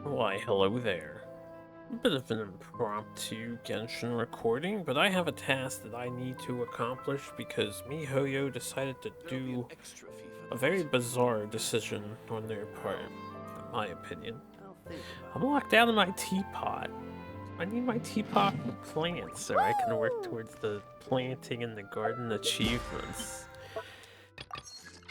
Why, hello there. A bit of an impromptu Genshin recording, but I have a task that I need to accomplish because MiHoYo decided to do a very bizarre decision on their part, in my opinion. I'm locked out of my teapot. I need my teapot for plants so I can work towards the planting in the garden achievements.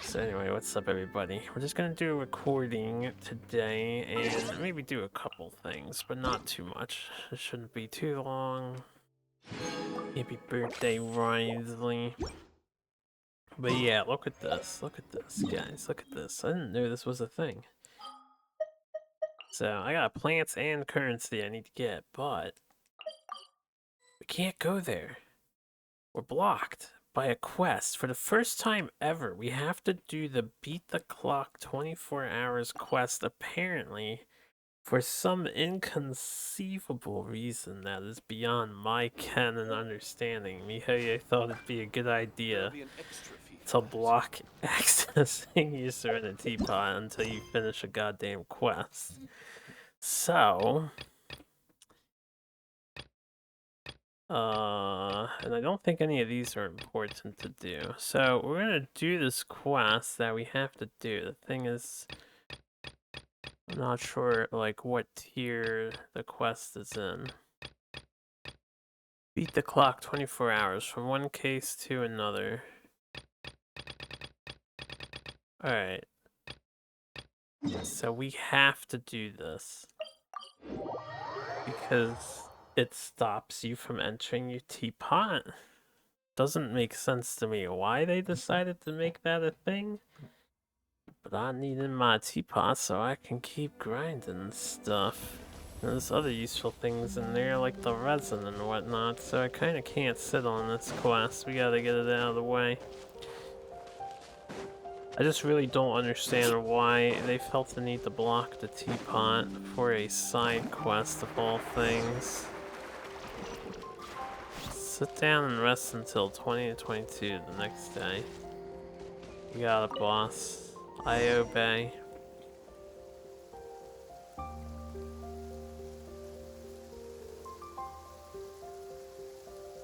So anyway, what's up everybody? We're just gonna do a recording today and maybe do a couple things, but not too much. It shouldn't be too long. Happy birthday, Riley. But yeah, look at this, guys, look at this. I didn't know this was a thing. So I got plants and currency I need to get, but we can't go there. We're blocked by a quest. For the first time ever, we have to do the Beat the Clock 24 hours quest, apparently, for some inconceivable reason that is beyond my ken and understanding. MiHoYo thought it'd be a good idea to block accessing your Serenity Pot until you finish a goddamn quest. So... and I don't think any of these are important to do. So we're gonna do this quest that we have to do. The thing is, I'm not sure like what tier the quest is in. Beat the clock 24 hours from one case to another. Alright. So we have to do this. Because it stops you from entering your teapot. Doesn't make sense to me why they decided to make that a thing. But I needed my teapot so I can keep grinding stuff. And there's other useful things in there like the resin and whatnot, so I kinda can't sit on this quest. We gotta get it out of the way. I just really don't understand why they felt the need to block the teapot for a side quest of all things. Sit down and rest until 20 to 22 the next day. You got it, boss. I obey.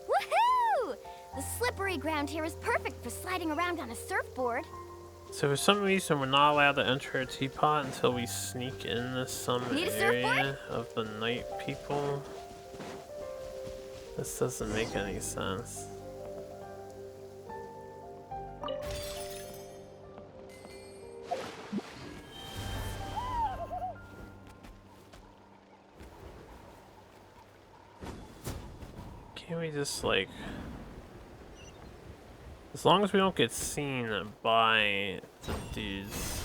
Woohoo! The slippery ground here is perfect for sliding around on a surfboard. So for some reason we're not allowed to enter a teapot until we sneak into some area of the night people. This doesn't make any sense. Can't we just like... As long as we don't get seen by the dudes.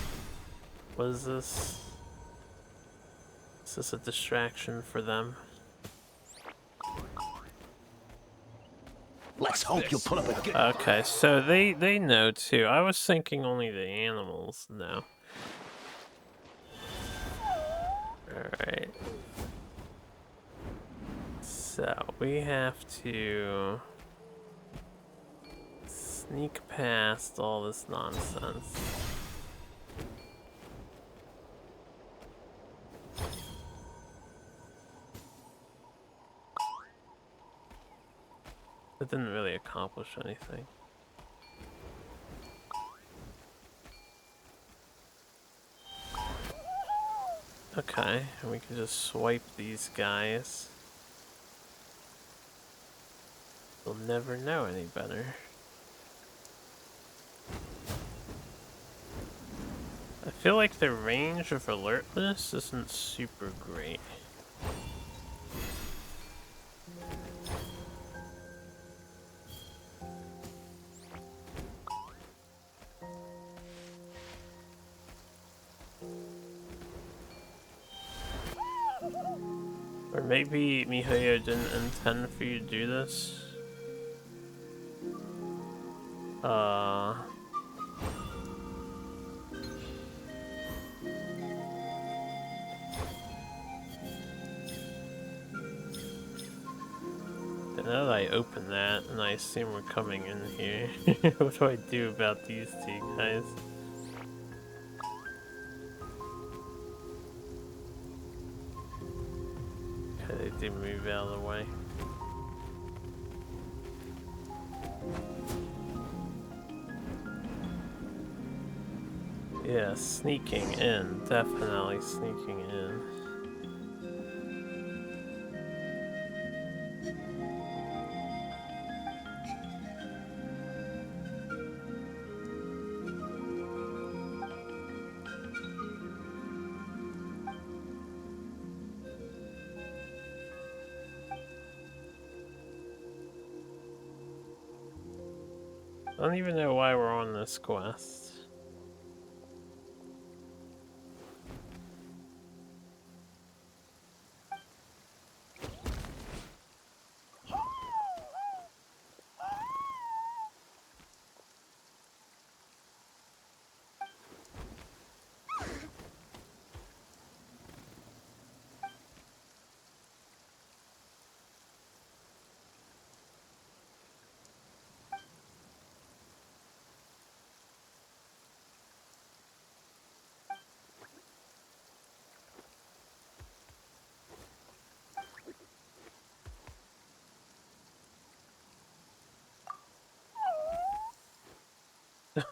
What is this? Is this a distraction for them? Let's hope you'll pull up a good... Okay, so they know too. I was thinking only the animals know. Alright. So we have to sneak past all this nonsense. It didn't really accomplish anything. Okay, and we can just swipe these guys. We'll never know any better. I feel like the range of alertness isn't super great. Or maybe MiHoYo didn't intend for you to do this. Now that I open that and I assume we're coming in here, what do I do about these two guys? quickly move out of the way. Yeah, sneaking in. Definitely sneaking in. I don't even know why we're on this quest.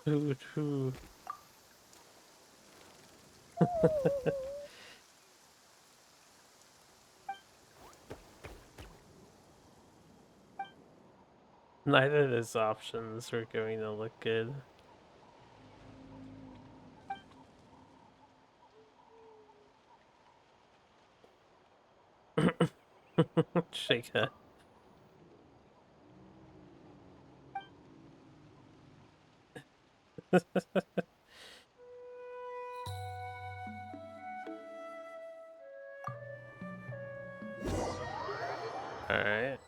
Who? Neither of those options are going to look good. Shake that. Alright.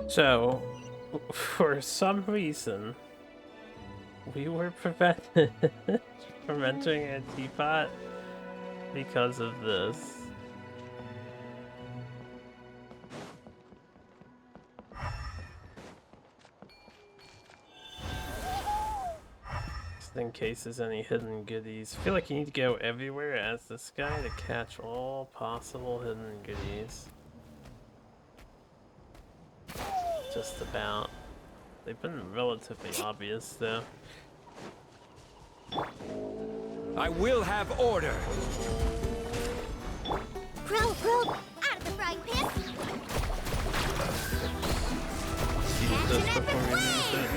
So, for some reason, we were preventing a teapot because of this. Just in case there's any hidden goodies. I feel like you need to go everywhere as this guy to catch all possible hidden goodies. Just about. They've been relatively obvious though. I will have order. Crow, out of the frying pan. Use this before we use it.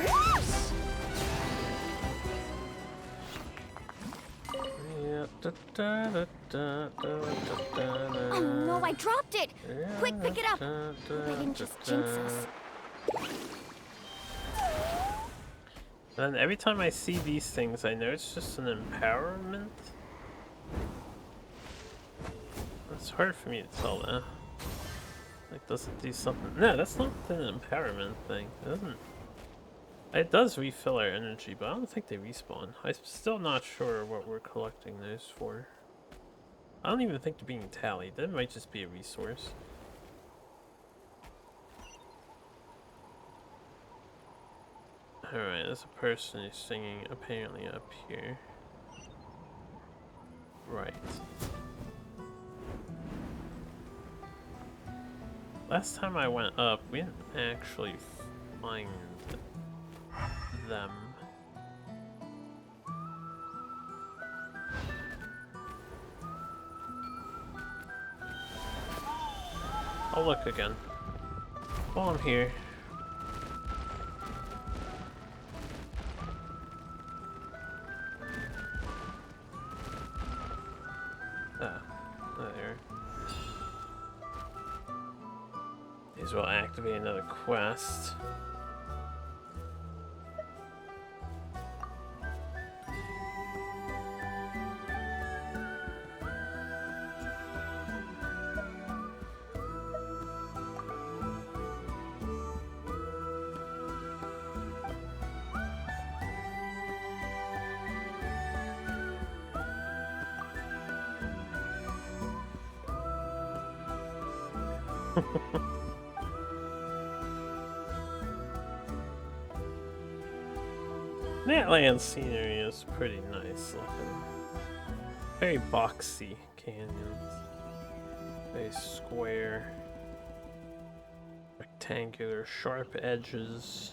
Oh no, I dropped it! Quick, pick it up! Hope I didn't just jinx us. And every time I see these things, I know it's just an empowerment. It's hard for me to tell that. Like, does it do something? No, that's not an empowerment thing. It doesn't. It does refill our energy, but I don't think they respawn. I'm still not sure what we're collecting those for. I don't even think they're being tallied. That might just be a resource. Alright, there's a person who's singing apparently up here. Right. Last time I went up, we didn't actually find them. I'll look again. While I'm here. as well activate another quest. Natlan scenery is pretty nice looking. Very boxy canyons. Very square. Rectangular, sharp edges.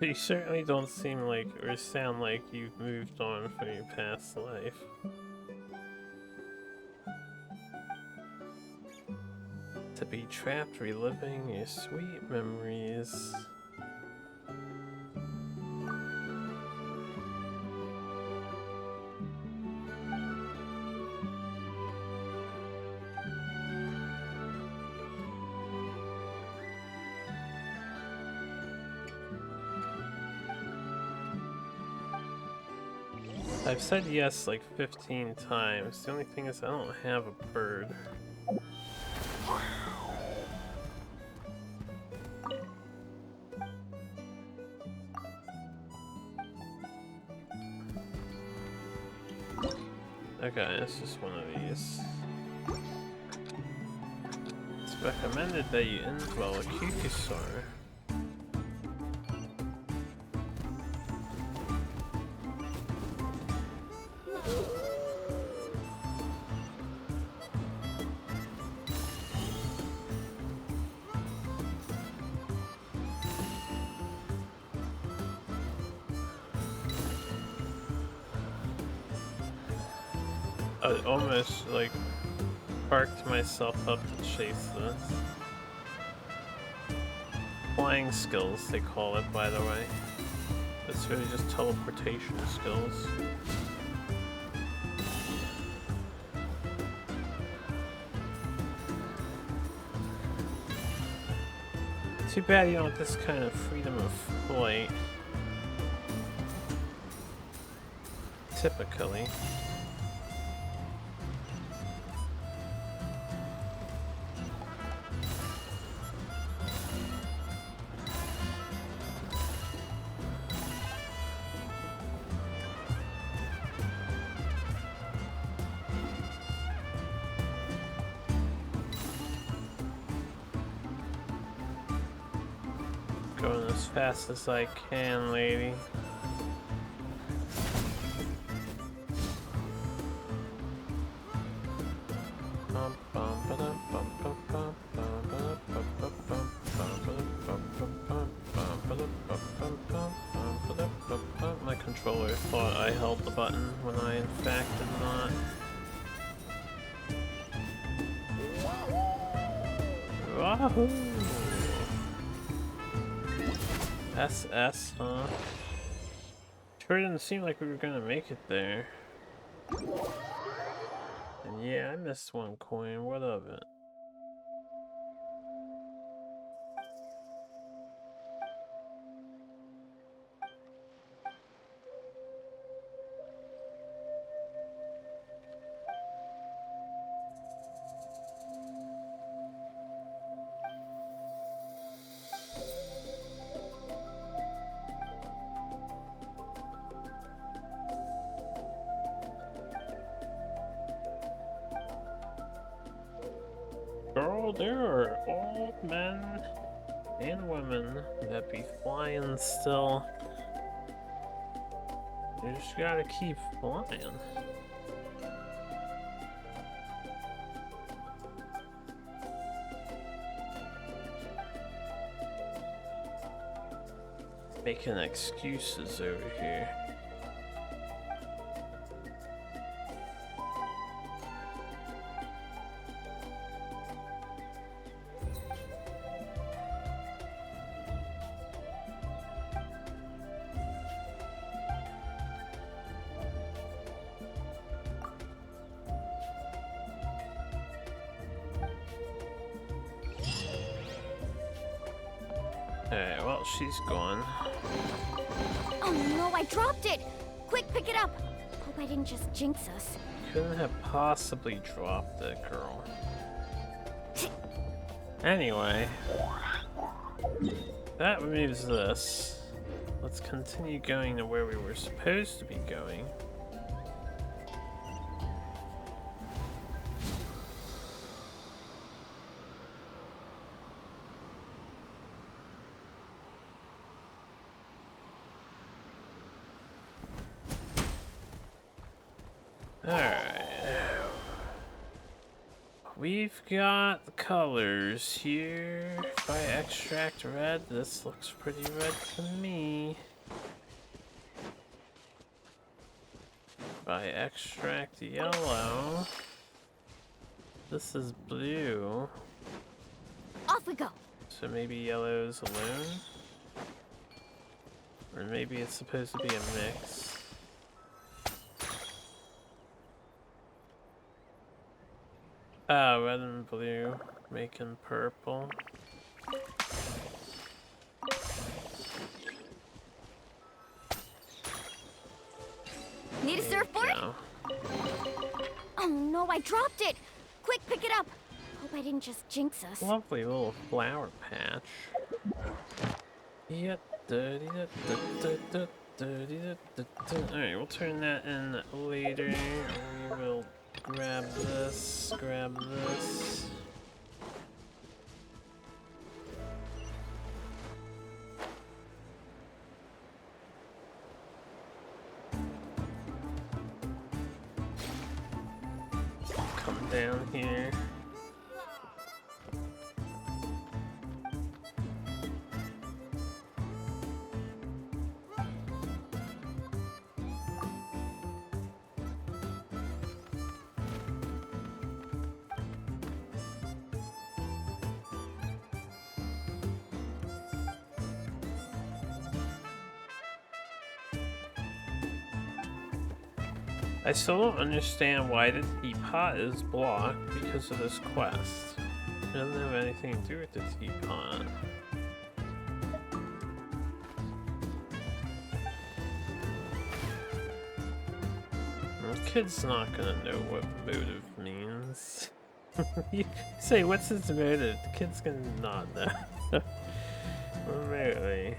You certainly don't seem like or sound like you've moved on from your past life. To be trapped reliving your sweet memories. I've said yes like 15 times. The only thing is I don't have a bird. Okay, it's just one of these. It's recommended that you indwell a Kukusar. I almost like parked myself up to chase this. Flying skills, they call it, by the way. It's really just teleportation skills. Too bad you don't have this kind of freedom of flight. Typically. Going as fast as I can, lady. My controller thought I held the button when I in fact did not. Wahoo! SS, huh? Sure didn't seem like we were gonna make it there. And yeah, I missed one coin, what of it? girl, there are all men and women that be flying still. You just gotta keep flying. Making excuses over here. Alright, well, she's gone. Oh no, I dropped it! Quick, pick it up! Hope I didn't just jinx us. Couldn't have possibly dropped it, girl. Anyway, that removes this. Let's continue going to where we were supposed to be going. Alright. We've got the colors here. If I extract red, this looks pretty red to me. If I extract yellow, this is blue. Off we go! So maybe yellow is alone? Or maybe it's supposed to be a mix. Red and blue, making purple. Need a surfboard? Go. Oh no, I dropped it! Quick, pick it up! Hope I didn't just jinx us. Lovely little flower patch. Yep. Alright, we'll turn that in later. We will grab this, grab this. Come down here. I still don't understand why the teapot is blocked because of this quest. It doesn't have anything to do with the teapot. The kid's not gonna know what motive means. You say, what's his motive? The kid's gonna not know. Really.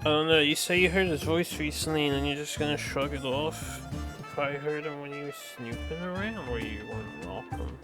I don't know, you say you heard his voice recently and then you're just gonna shrug it off? You probably heard him when he was snooping around where you weren't welcome.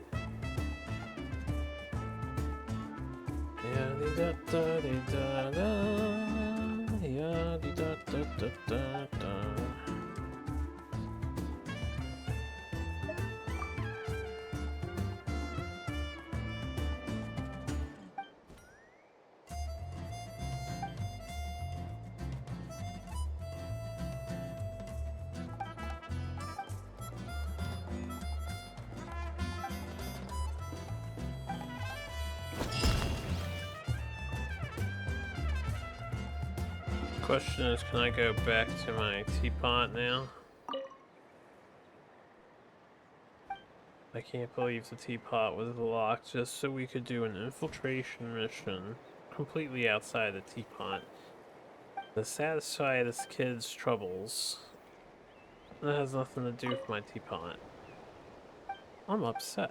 Question is, can I go back to my teapot now? I can't believe the teapot was locked just so we could do an infiltration mission completely outside the teapot to satisfy this kid's troubles. That has nothing to do with my teapot. I'm upset.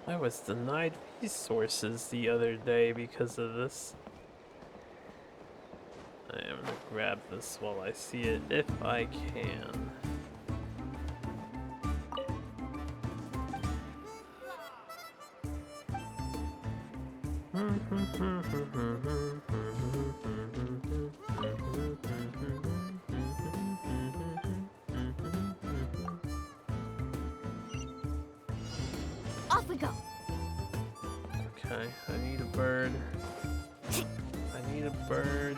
I was denied resources the other day because of this. I am gonna grab this while I see it, if I can. Off we go. Okay, I need a bird. I need a bird.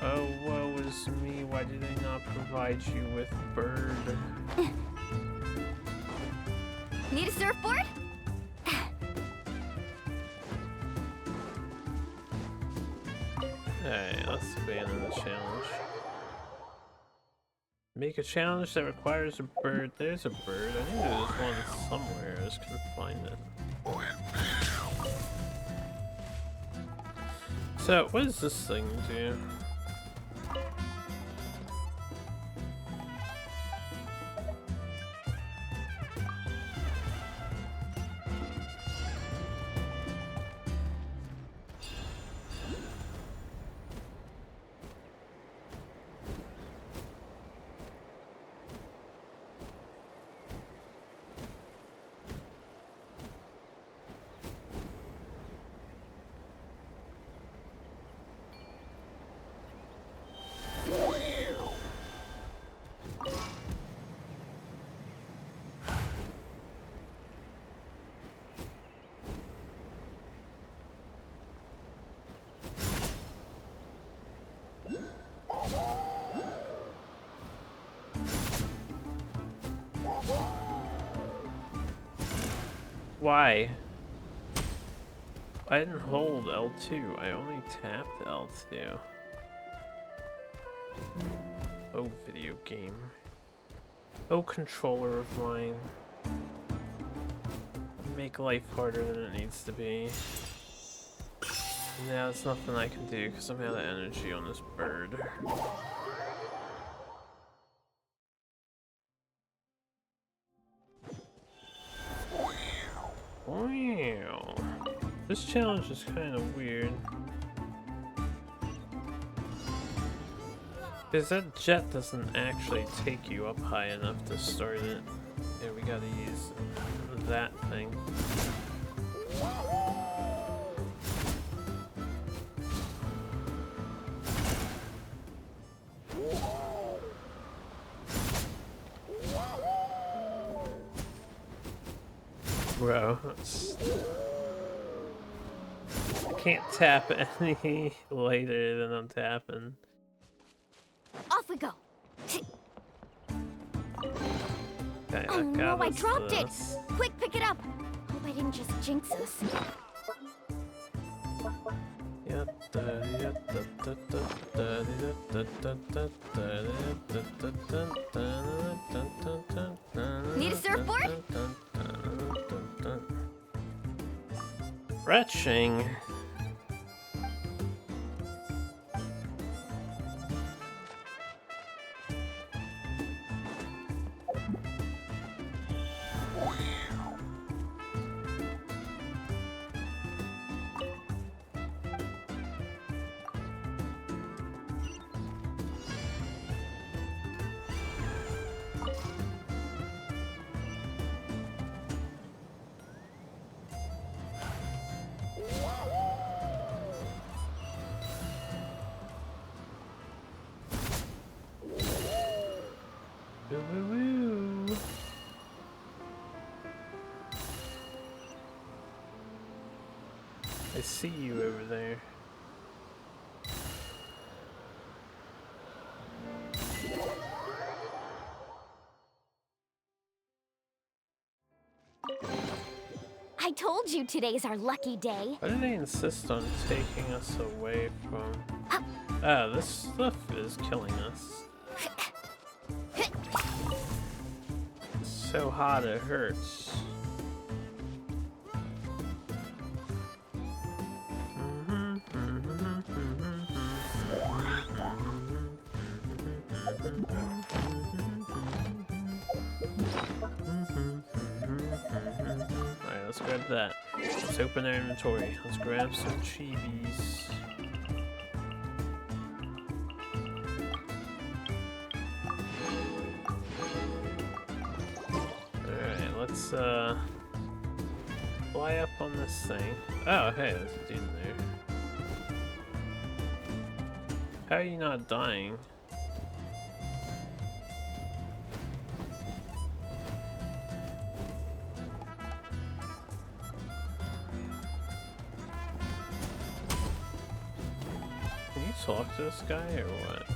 Oh, woe is me. Why did they not provide you with bird? Need a surfboard? Hey, let's abandon the challenge. Make a challenge that requires a bird. There's a bird. I knew there was one somewhere. I just couldn't find it. So, what does this thing do? Why? I didn't hold L2, I only tapped L2. Oh, video game. Oh, controller of mine. Make life harder than it needs to be. Now there's nothing I can do because I'm out of energy on this bird. Wow. This challenge is kind of weird. Because that jet doesn't actually take you up high enough to start it. Yeah, we gotta use that thing. Bro, I can't tap any later than I'm tapping. Off we go. Okay, Oh no, I dropped this. it! Quick, pick it up! Hope I didn't just jinx us. Need a surfboard? Retching. I see you over there. I told you today's our lucky day. Why do they insist on taking us away from... Oh, this stuff is killing us. It's so hot it hurts. Alright, let's grab that. Let's open our inventory. Let's grab some chibis. Alright, let's fly up on this thing. Oh, hey, there's a dude in there. How are you not dying? Can you talk to this guy or what?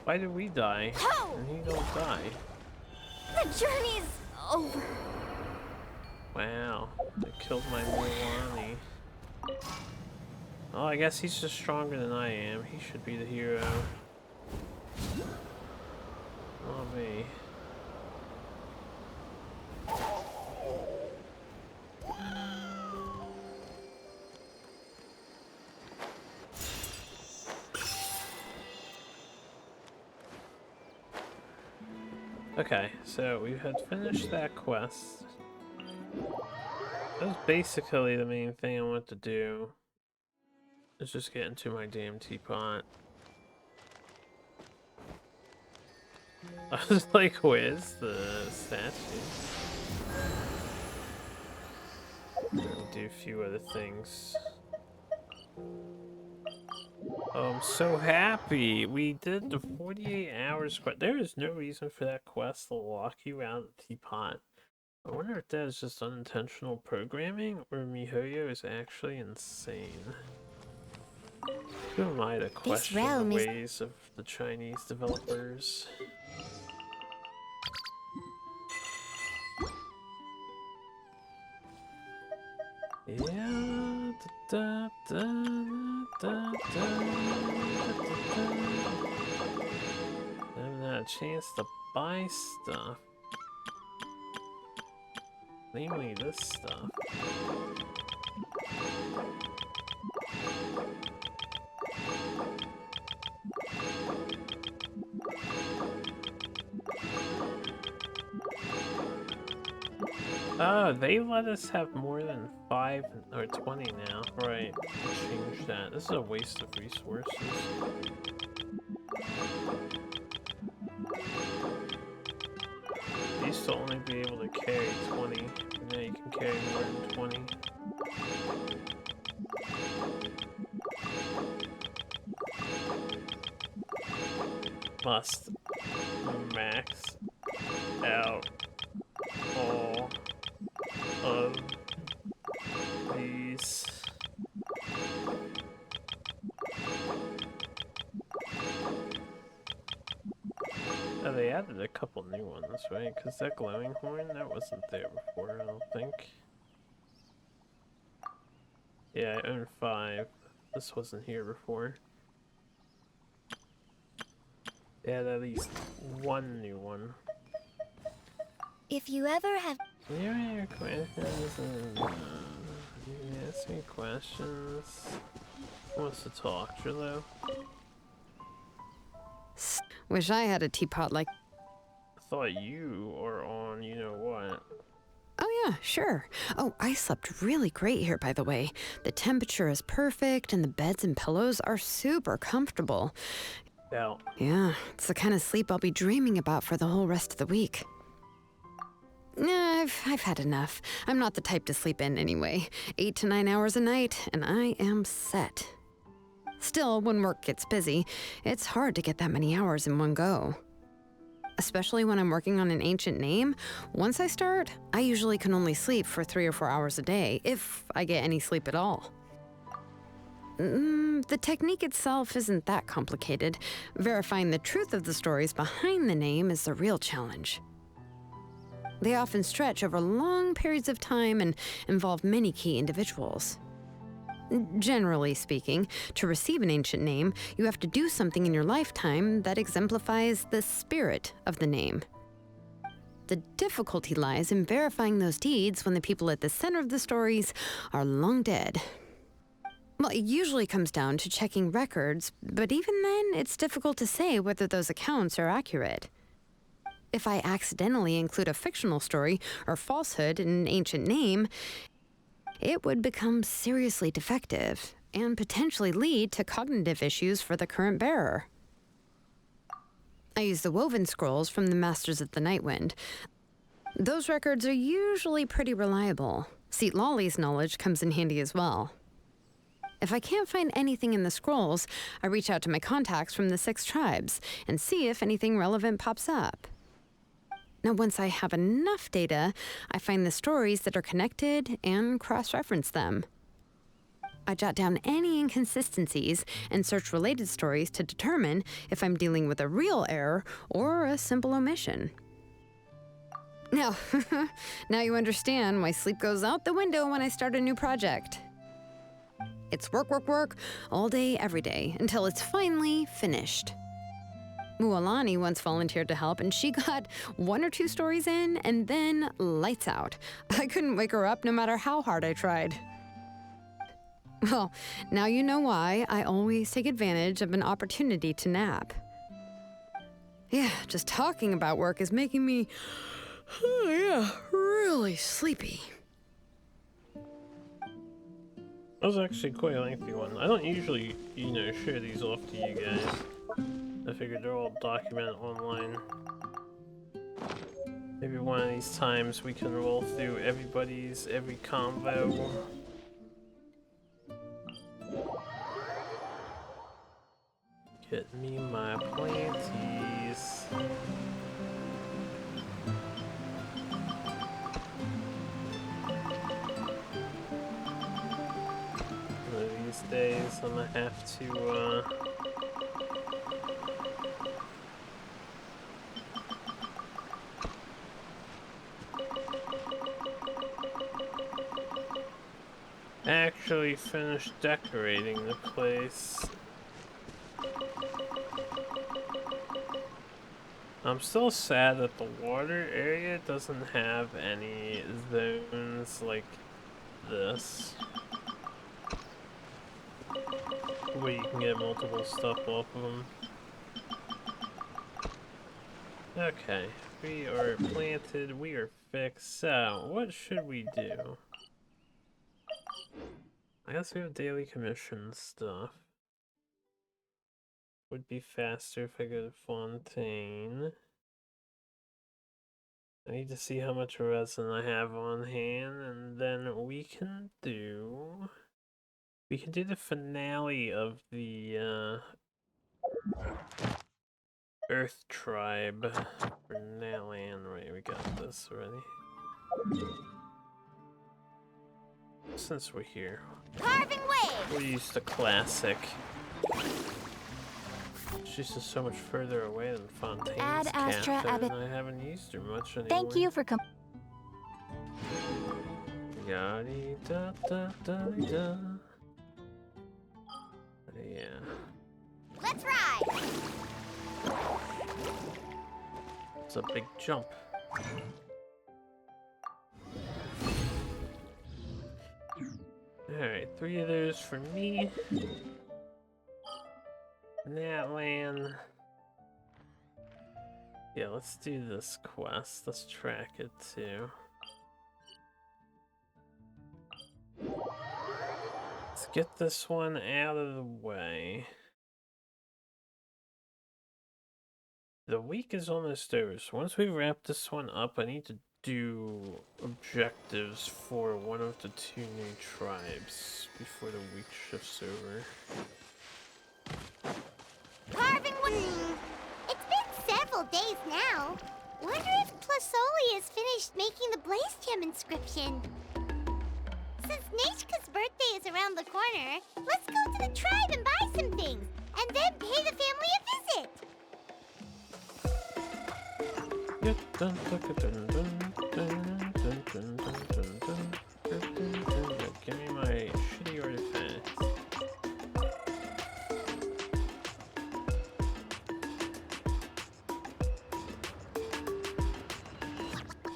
Why did we die? Oh! And he don't die. The journey's over. Wow, they killed my Milani. Oh, I guess he's just stronger than I am. He should be the hero. Not me. Okay, so we had finished that quest. That was basically the main thing I wanted to do. Is just get into my damn teapot. I was like, where's the statue? Do a few other things. Oh, I'm so happy! We did the 48 hours quest. There is no reason for that quest to lock you out of the teapot. I wonder if that is just unintentional programming, or MiHoYo is actually insane. Who am I to question the ways of the Chinese developers? Yeah. Da, da, da, da, da, da. I haven't had a chance to buy stuff. Namely this stuff. Oh, they let us have more than 5 or 20 now. Right, change that. This is a waste of resources. You used to only be able to carry 20, and now you can carry more than 20. Must max out all of these. Oh, they added a couple new ones, right? Because that glowing horn, that wasn't there before, I don't think. Yeah, I own 5. This wasn't here before. They had at least one new one. If you ever have... You have questions and you can ask me questions. Who wants to talk, Drilo? Wish I had a teapot like... I thought you are on you know what. Oh yeah, sure. Oh, I slept really great here, by the way. The temperature is perfect and the beds and pillows are super comfortable. Now, Yeah, it's the kind of sleep I'll be dreaming about for the whole rest of the week. Nah, I've had enough. I'm not the type to sleep in anyway. 8 to 9 hours a night, and I am set. Still, when work gets busy, it's hard to get that many hours in one go. especially when I'm working on an ancient name. Once I start, I usually can only sleep for 3 or 4 hours a day, if I get any sleep at all. The technique itself isn't that complicated. Verifying the truth of the stories behind the name is the real challenge. They often stretch over long periods of time and involve many key individuals. Generally speaking, to receive an ancient name, you have to do something in your lifetime that exemplifies the spirit of the name. The difficulty lies in verifying those deeds when the people at the center of the stories are long dead. Well, it usually comes down to checking records, but even then, it's difficult to say whether those accounts are accurate. If I accidentally include a fictional story or falsehood in an ancient name, it would become seriously defective and potentially lead to cognitive issues for the current bearer. I use the woven scrolls from the Masters of the Nightwind. Those records are usually pretty reliable. Seat Lolly's knowledge comes in handy as well. If I can't find anything in the scrolls, I reach out to my contacts from the 6 tribes and see if anything relevant pops up. Now, once I have enough data, I find the stories that are connected and cross-reference them. I jot down any inconsistencies and search related stories to determine if I'm dealing with a real error or a simple omission. Now, now you understand why sleep goes out the window when I start a new project. It's work, work, work, all day, every day, until it's finally finished. Mualani once volunteered to help, and she got 1 or 2 stories in, and then lights out. I couldn't wake her up no matter how hard I tried. Well, now you know why I always take advantage of an opportunity to nap. Yeah, just talking about work is making me, really sleepy. That was actually quite a lengthy one. I don't usually, share these off to you guys. I figured they're all documented online. Maybe one of these times we can roll through every convo. Get me my planties. One of these days I'm gonna have to actually finish decorating the place. I'm still sad that the water area doesn't have any zones like this, where you can get multiple stuff off of them. Okay, we are planted, we are fixed. So, what should we do? I guess we have daily commission stuff. Would be faster if I go to Fontaine. I need to see how much resin I have on hand, and then we can do the finale of the Earth Tribe for Natlan. Right, we got this already. Since we're here, Carving waves! we'll use the classic. She's just so much further away than Fontaine's Ad Astra Cafe, Abbot. and I haven't used her much anymore. Thank you for Yaddy da da da da. Yeah. Let's ride! It's a big jump. Alright, 3 of those for me. Natlan. Yeah, let's do this quest. Let's track it too. Let's get this one out of the way. The week is almost over, so once we wrap this one up, I need to do objectives for one of the 2 new tribes before the week shifts over. Carving waves! It's been several couple days now. Wonder if Plasoli has finished making the Blaze Gem inscription. Since Nechka's birthday is around the corner, let's go to the tribe and buy some things, and then pay the family a visit. Give me my shitty artifacts.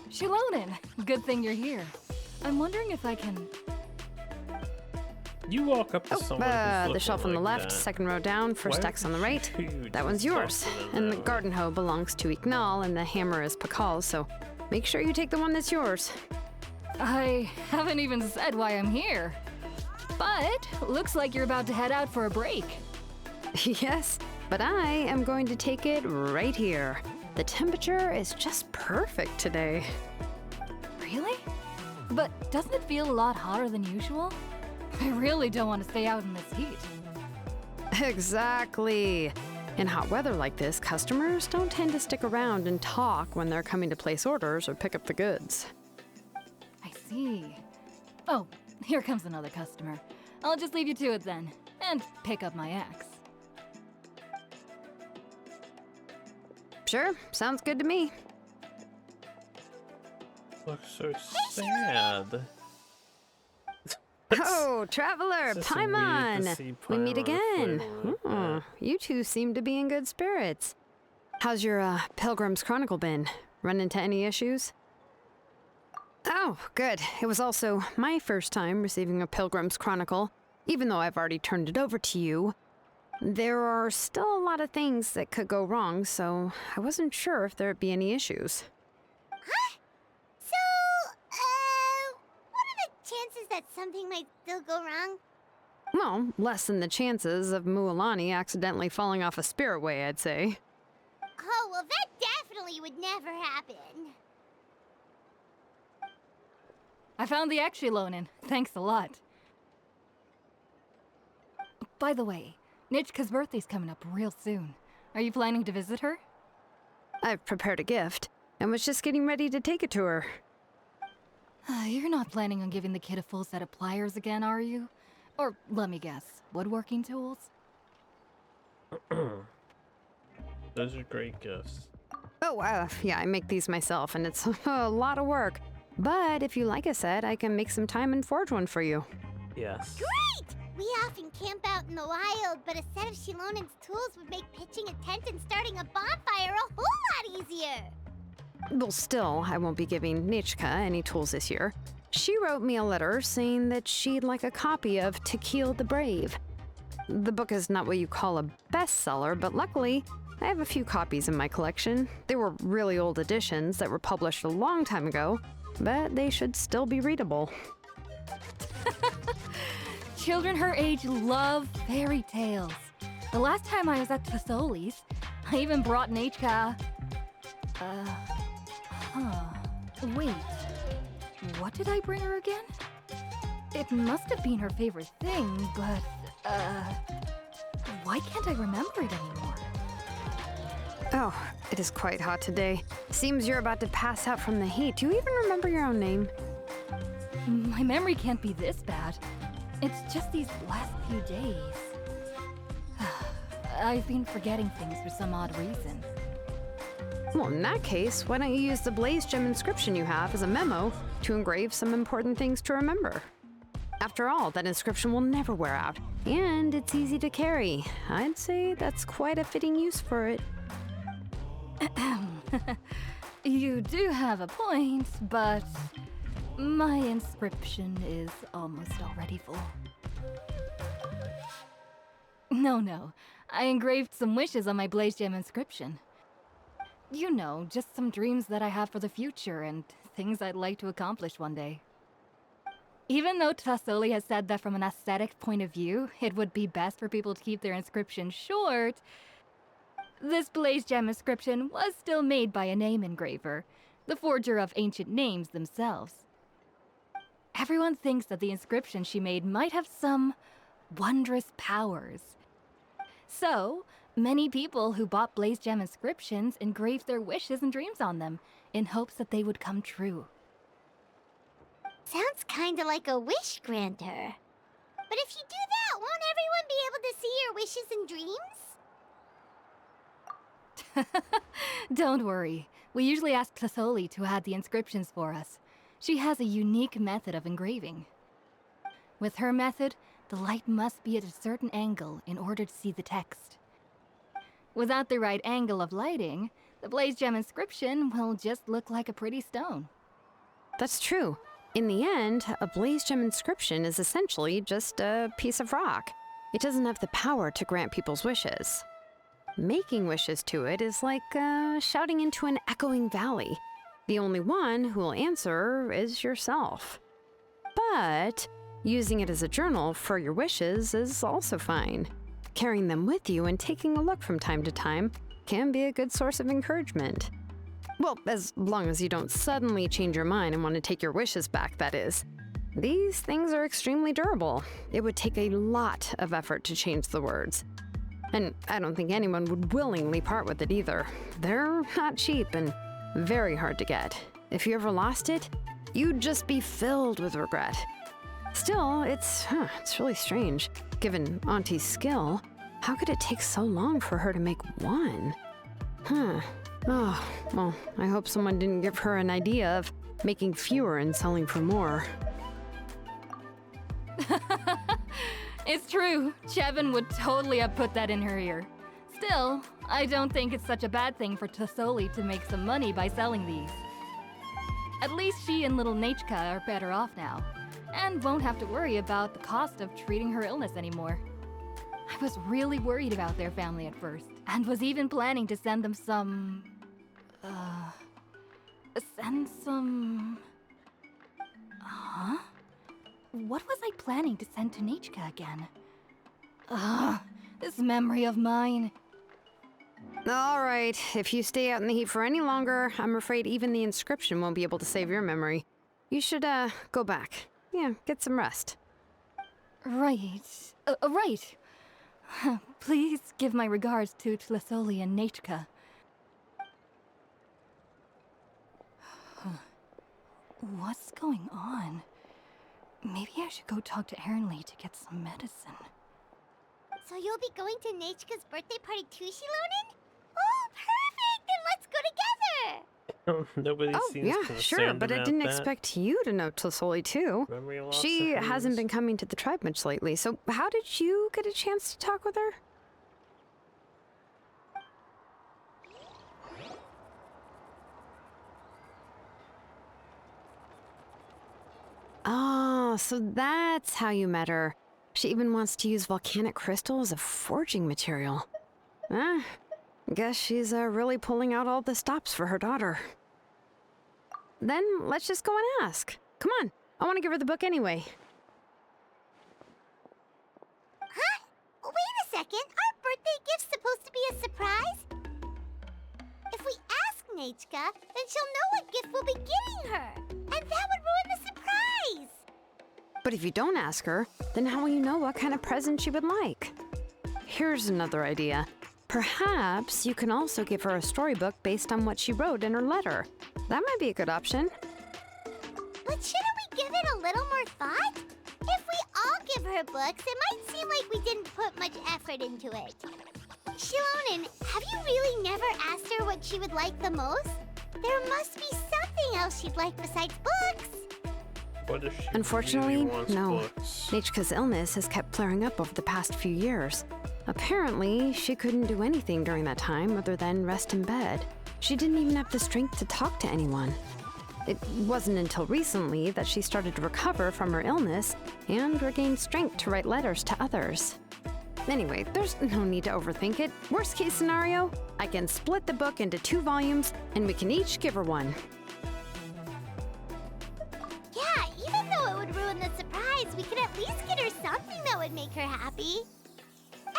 Shilonen, good thing you're here. I'm wondering if I can... You walk up to someone who's the looking shelf on the like left, that. second row down, first Why X on the would right. you That one's just yours. talk to them And the that way? garden hoe belongs to Ignal, and the hammer is Pakal's, so make sure you take the one that's yours. I haven't even said why I'm here. But looks like you're about to head out for a break. Yes, but I am going to take it right here. The temperature is just perfect today. Really? But doesn't it feel a lot hotter than usual? I really don't want to stay out in this heat. Exactly. In hot weather like this, customers don't tend to stick around and talk when they're coming to place orders or pick up the goods. I see. Oh, here comes another customer. I'll just leave you to it then, and pick up my axe. Sure, sounds good to me. Looks so sad. Oh, traveler, It's just weird to Paimon! see We meet Paimon again. flirting like Oh, you two seem to be in good spirits. How's your Pilgrim's Chronicle been? Run into any issues? Oh, good. It was also my first time receiving a Pilgrim's Chronicle, even though I've already turned it over to you. There are still a lot of things that could go wrong, so I wasn't sure if there'd be any issues. Huh? So, what are the chances that something might still go wrong? Well, less than the chances of Mualani accidentally falling off a spirit way, I'd say. Oh, well, that definitely would never happen. I found the axe, Shilonen. Thanks a lot. By the way, Nitchka's birthday's coming up real soon. Are you planning to visit her? I've prepared a gift, and was just getting ready to take it to her. You're not planning on giving the kid a full set of pliers again, are you? Or, let me guess, woodworking tools? Those are great gifts. Oh, yeah, I make these myself, and it's a lot of work. But if you like a set, I can make some time and forge one for you. Yes. Great! We often camp out in the wild, but a set of Shilonen's tools would make pitching a tent and starting a bonfire a whole lot easier. Well, still, I won't be giving Nichka any tools this year. She wrote me a letter saying that she'd like a copy of To Kill the Brave. The book is not what you call a bestseller, but luckily, I have a few copies in my collection. They were really old editions that were published a long time ago, but they should still be readable. Children her age love fairy tales. The last time I was at Tasoli's, I even brought Nechka. Wait. What did I bring her again? It must have been her favorite thing, but, why can't I remember it anymore? Oh, it is quite hot today. Seems you're about to pass out from the heat. Do you even remember your own name? My memory can't be this bad. It's just these last few days. I've been forgetting things for some odd reason. Well, in that case, why don't you use the Blaze Gem inscription you have as a memo to engrave some important things to remember? After all, that inscription will never wear out, and it's easy to carry. I'd say that's quite a fitting use for it. You do have a point, but my inscription is almost already full. No. I engraved some wishes on my Blaze Gem inscription. You know, just some dreams that I have for the future and things I'd like to accomplish one day. Even though Tasoli has said that from an aesthetic point of view, it would be best for people to keep their inscription short, this Blaze Gem inscription was still made by a name engraver, the forger of ancient names themselves. Everyone thinks that the inscription she made might have some wondrous powers. So, Many people who bought Blaze Gem inscriptions engraved their wishes and dreams on them in hopes that they would come true. Sounds kinda like a wish granter. But if you do that, won't everyone be able to see your wishes and dreams? Don't worry. We usually ask Tlasoli to add the inscriptions for us. She has a unique method of engraving. With her method, the light must be at a certain angle in order to see the text. Without the right angle of lighting, the Blaze Gem inscription will just look like a pretty stone. That's true. In the end, a Blaze Gem inscription is essentially just a piece of rock. It doesn't have the power to grant people's wishes. Making wishes to it is like shouting into an echoing valley. The only one who will answer is yourself. But using it as a journal for your wishes is also fine. Carrying them with you and taking a look from time to time can be a good source of encouragement. Well, as long as you don't suddenly change your mind and want to take your wishes back, that is. These things are extremely durable. It would take a lot of effort to change the words. And I don't think anyone would willingly part with it either. They're not cheap and very hard to get. If you ever lost it, you'd just be filled with regret. Still, it's really strange. Given Auntie's skill, how could it take so long for her to make one? Oh, well, I hope someone didn't give her an idea of making fewer and selling for more. It's true. Chevin would totally have put that in her ear. Still, I don't think it's such a bad thing for Tlasoli to make some money by selling these. At least she and little Nachka are better off now, and won't have to worry about the cost of treating her illness anymore. I was really worried about their family at first, and was even planning to send them some... Huh? What was I planning to send to Nachka again? This memory of mine. All right, if you stay out in the heat for any longer, I'm afraid even the inscription won't be able to save your memory. You should, go back. Yeah, get some rest. Right. Right. Please give my regards to Tlasoli and Nachka. What's going on? Maybe I should go talk to Ernly to get some medicine. So you'll be going to Nachka's birthday party too, Shilonen? Oh, perfect! Then let's go together! Nobody seems yeah, concerned sure, but I about didn't that. expect you to know Tlasoli too. Memory loss She of hasn't hers. been coming to the tribe much lately, so how did you get a chance to talk with her? Oh, so that's how you met her. She even wants to use volcanic crystal as a forging material. Guess she's really pulling out all the stops for her daughter. Then let's just go and ask. Come on, I want to give her the book anyway. Huh? Wait a second, our birthday gift's supposed to be a surprise? If we ask Nachka, then she'll know what gift we'll be getting her, and that would ruin the surprise! But if you don't ask her, then how will you know what kind of present she would like? Here's another idea. Perhaps you can also give her a storybook based on what she wrote in her letter. That might be a good option. But shouldn't we give it a little more thought? If we all give her books, it might seem like we didn't put much effort into it. Shilonen, have you really never asked her what she would like the most? There must be something else she'd like besides books. What if she Unfortunately, really wants no. books? Nachka's illness has kept flaring up over the past few years. Apparently, she couldn't do anything during that time other than rest in bed. She didn't even have the strength to talk to anyone. It wasn't until recently that she started to recover from her illness and regained strength to write letters to others. Anyway, there's no need to overthink it. Worst case scenario, I can split the book into 2 volumes and we can each give her one. Yeah, even though it would ruin the surprise, we could at least get her something that would make her happy.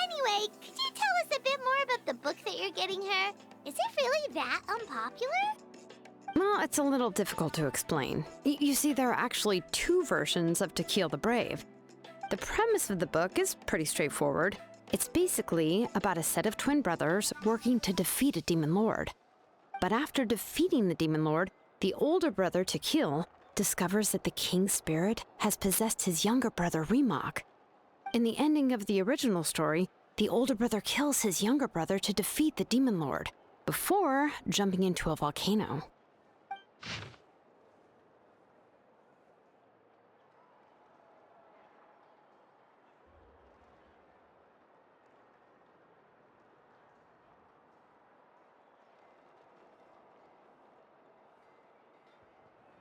Anyway, could you tell us a bit more about the book that you're getting her? Is it really that unpopular? Well, it's a little difficult to explain. You see, there are actually 2 versions of To Kill the Brave. The premise of the book is pretty straightforward. It's basically about a set of twin brothers working to defeat a demon lord. But after defeating the demon lord, the older brother, Tequil, discovers that the king's spirit has possessed his younger brother, Remok. In the ending of the original story, the older brother kills his younger brother to defeat the demon lord, before jumping into a volcano.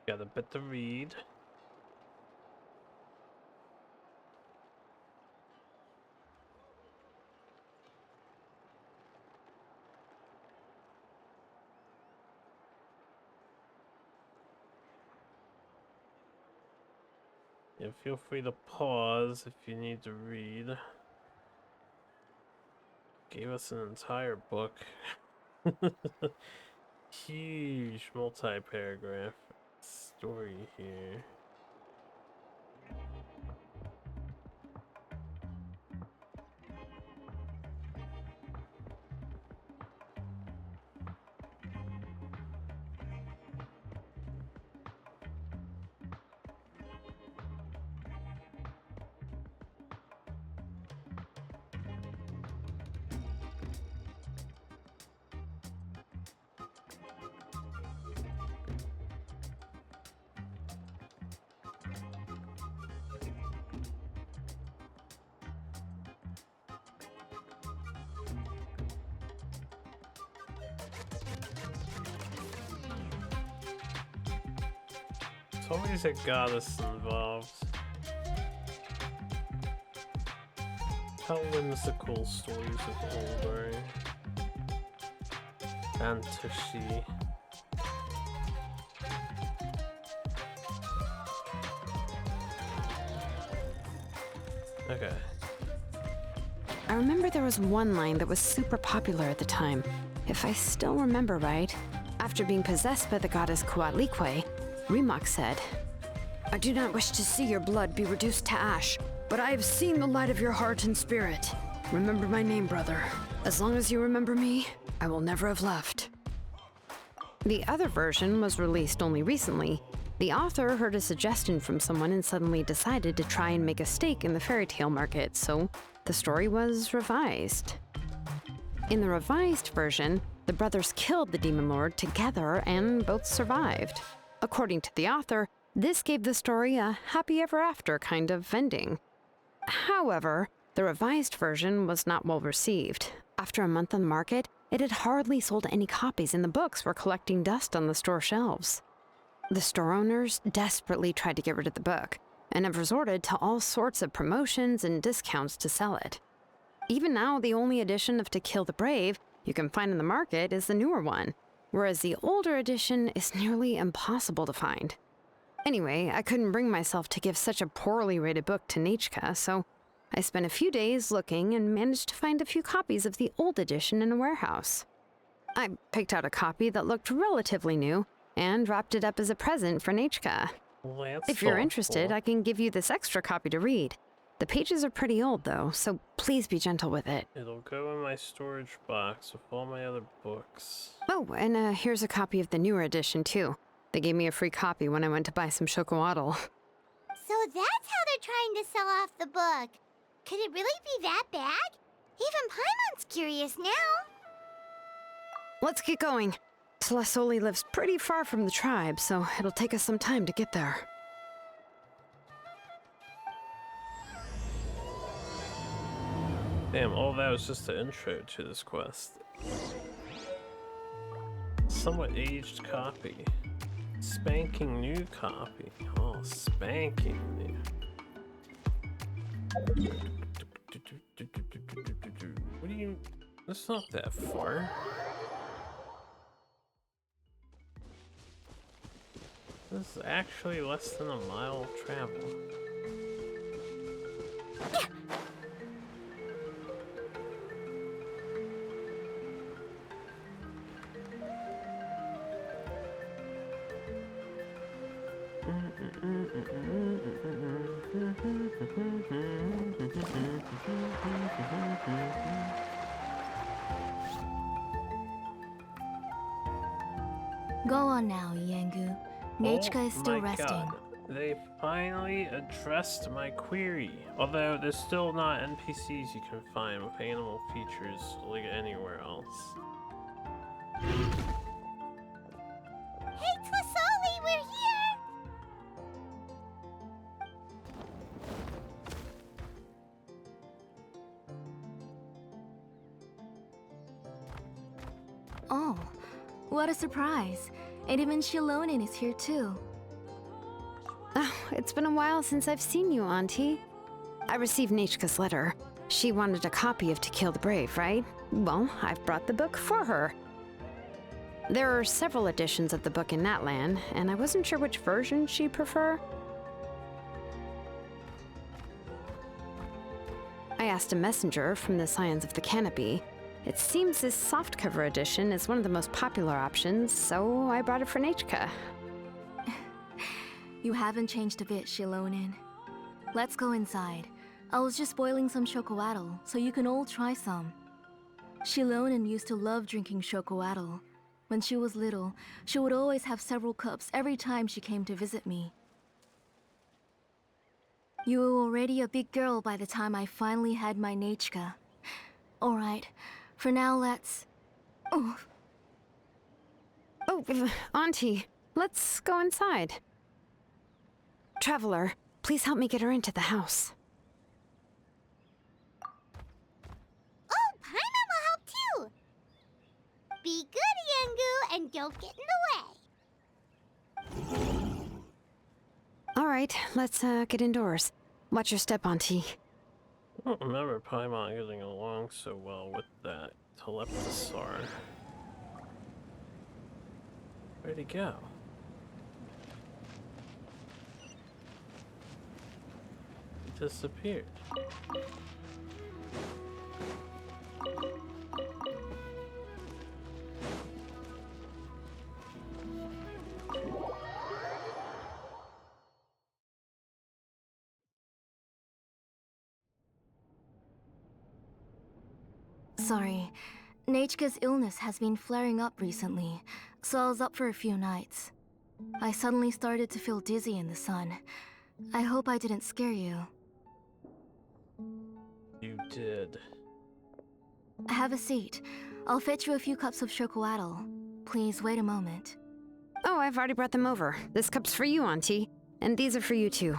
Got a bit to read. Yeah, feel free to pause if you need to read. Gave us an entire book. Huge multi-paragraph story here. There's always a goddess involved. How whimsical stories of old are. Fantasy. Okay. I remember there was one line that was super popular at the time. If I still remember right, after being possessed by the goddess Coatlicue, Remok said, "I do not wish to see your blood be reduced to ash, but I have seen the light of your heart and spirit. Remember my name, brother. As long as you remember me, I will never have left." The other version was released only recently. The author heard a suggestion from someone and suddenly decided to try and make a stake in the fairy tale market, so the story was revised. In the revised version, the brothers killed the demon lord together and both survived. According to the author, this gave the story a happy ever after kind of ending. However, the revised version was not well received. After a month on the market, it had hardly sold any copies and the books were collecting dust on the store shelves. The store owners desperately tried to get rid of the book and have resorted to all sorts of promotions and discounts to sell it. Even now, the only edition of To Kill the Brave you can find in the market is the newer one, whereas the older edition is nearly impossible to find. Anyway, I couldn't bring myself to give such a poorly rated book to Nechka, so I spent a few days looking and managed to find a few copies of the old edition in a warehouse. I picked out a copy that looked relatively new and wrapped it up as a present for Nechka. Well, that's If you're thoughtful. interested, I can give you this extra copy to read. The pages are pretty old though, so please be gentle with it. It'll go in my storage box with all my other books. Oh, and here's a copy of the newer edition too. They gave me a free copy when I went to buy some chocolatl. So that's how they're trying to sell off the book. Could it really be that bad? Even Paimon's curious now. Let's get going. Tlasoli lives pretty far from the tribe, so it'll take us some time to get there. Damn, all that was just the intro to this quest. Somewhat aged copy. Spanking new copy. Oh, spanking new. What do you... That's not that far. This is actually less than a mile of travel. Go on now, Yangu. Nachka is still Oh my resting. God. They finally addressed my query. Although there's still not NPCs you can find with animal features like anywhere else. Hey, Tlasoli, we're here! Oh, what a surprise. And even Shilonin is here too. Oh, it's been a while since I've seen you, Auntie. I received Nechka's letter. She wanted a copy of To Kill the Brave, right? Well, I've brought the book for her. There are several editions of the book in Natlan, and I wasn't sure which version she'd prefer. I asked a messenger from the Scions of the Canopy. It seems this softcover edition is one of the most popular options, so I brought it for Nechka. You haven't changed a bit, Shilonin. Let's go inside. I was just boiling some chocoatl, so you can all try some. Shilonin used to love drinking chocoatl. When she was little, she would always have several cups every time she came to visit me. You were already a big girl by the time I finally had my Nechka. Alright, for now let's... Oh, Auntie, let's go inside. Traveler, please help me get her into the house. Oh, Paimon will help too! Be good, Yangu, and don't get in the way. All right, let's get indoors. Watch your step, Auntie. I don't remember Paimon getting along so well with that Telepthasaur. Where'd he go? He disappeared. sorry. Nechka's illness has been flaring up recently, so I was up for a few nights. I suddenly started to feel dizzy in the sun. I hope I didn't scare you. You did. Have a seat. I'll fetch you a few cups of chocoatl. Please wait a moment. Oh, I've already brought them over. This cup's for you, Auntie. And these are for you, too.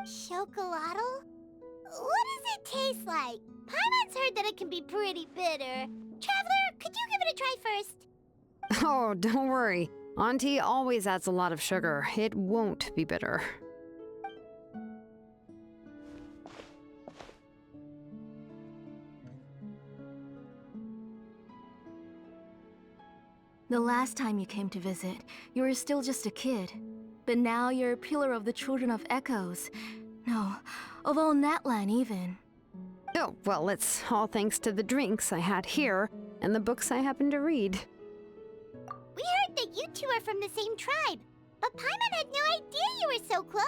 Chocolatl? What does it taste like? Paimon's heard that it can be pretty bitter. Traveler, could you give it a try first? Oh, don't worry. Auntie always adds a lot of sugar. It won't be bitter. The last time you came to visit, you were still just a kid. But now you're a pillar of the Children of Echoes. No, of all Natlan even. Oh, well, it's all thanks to the drinks I had here and the books I happened to read. We heard that you two are from the same tribe, but Paimon had no idea you were so close.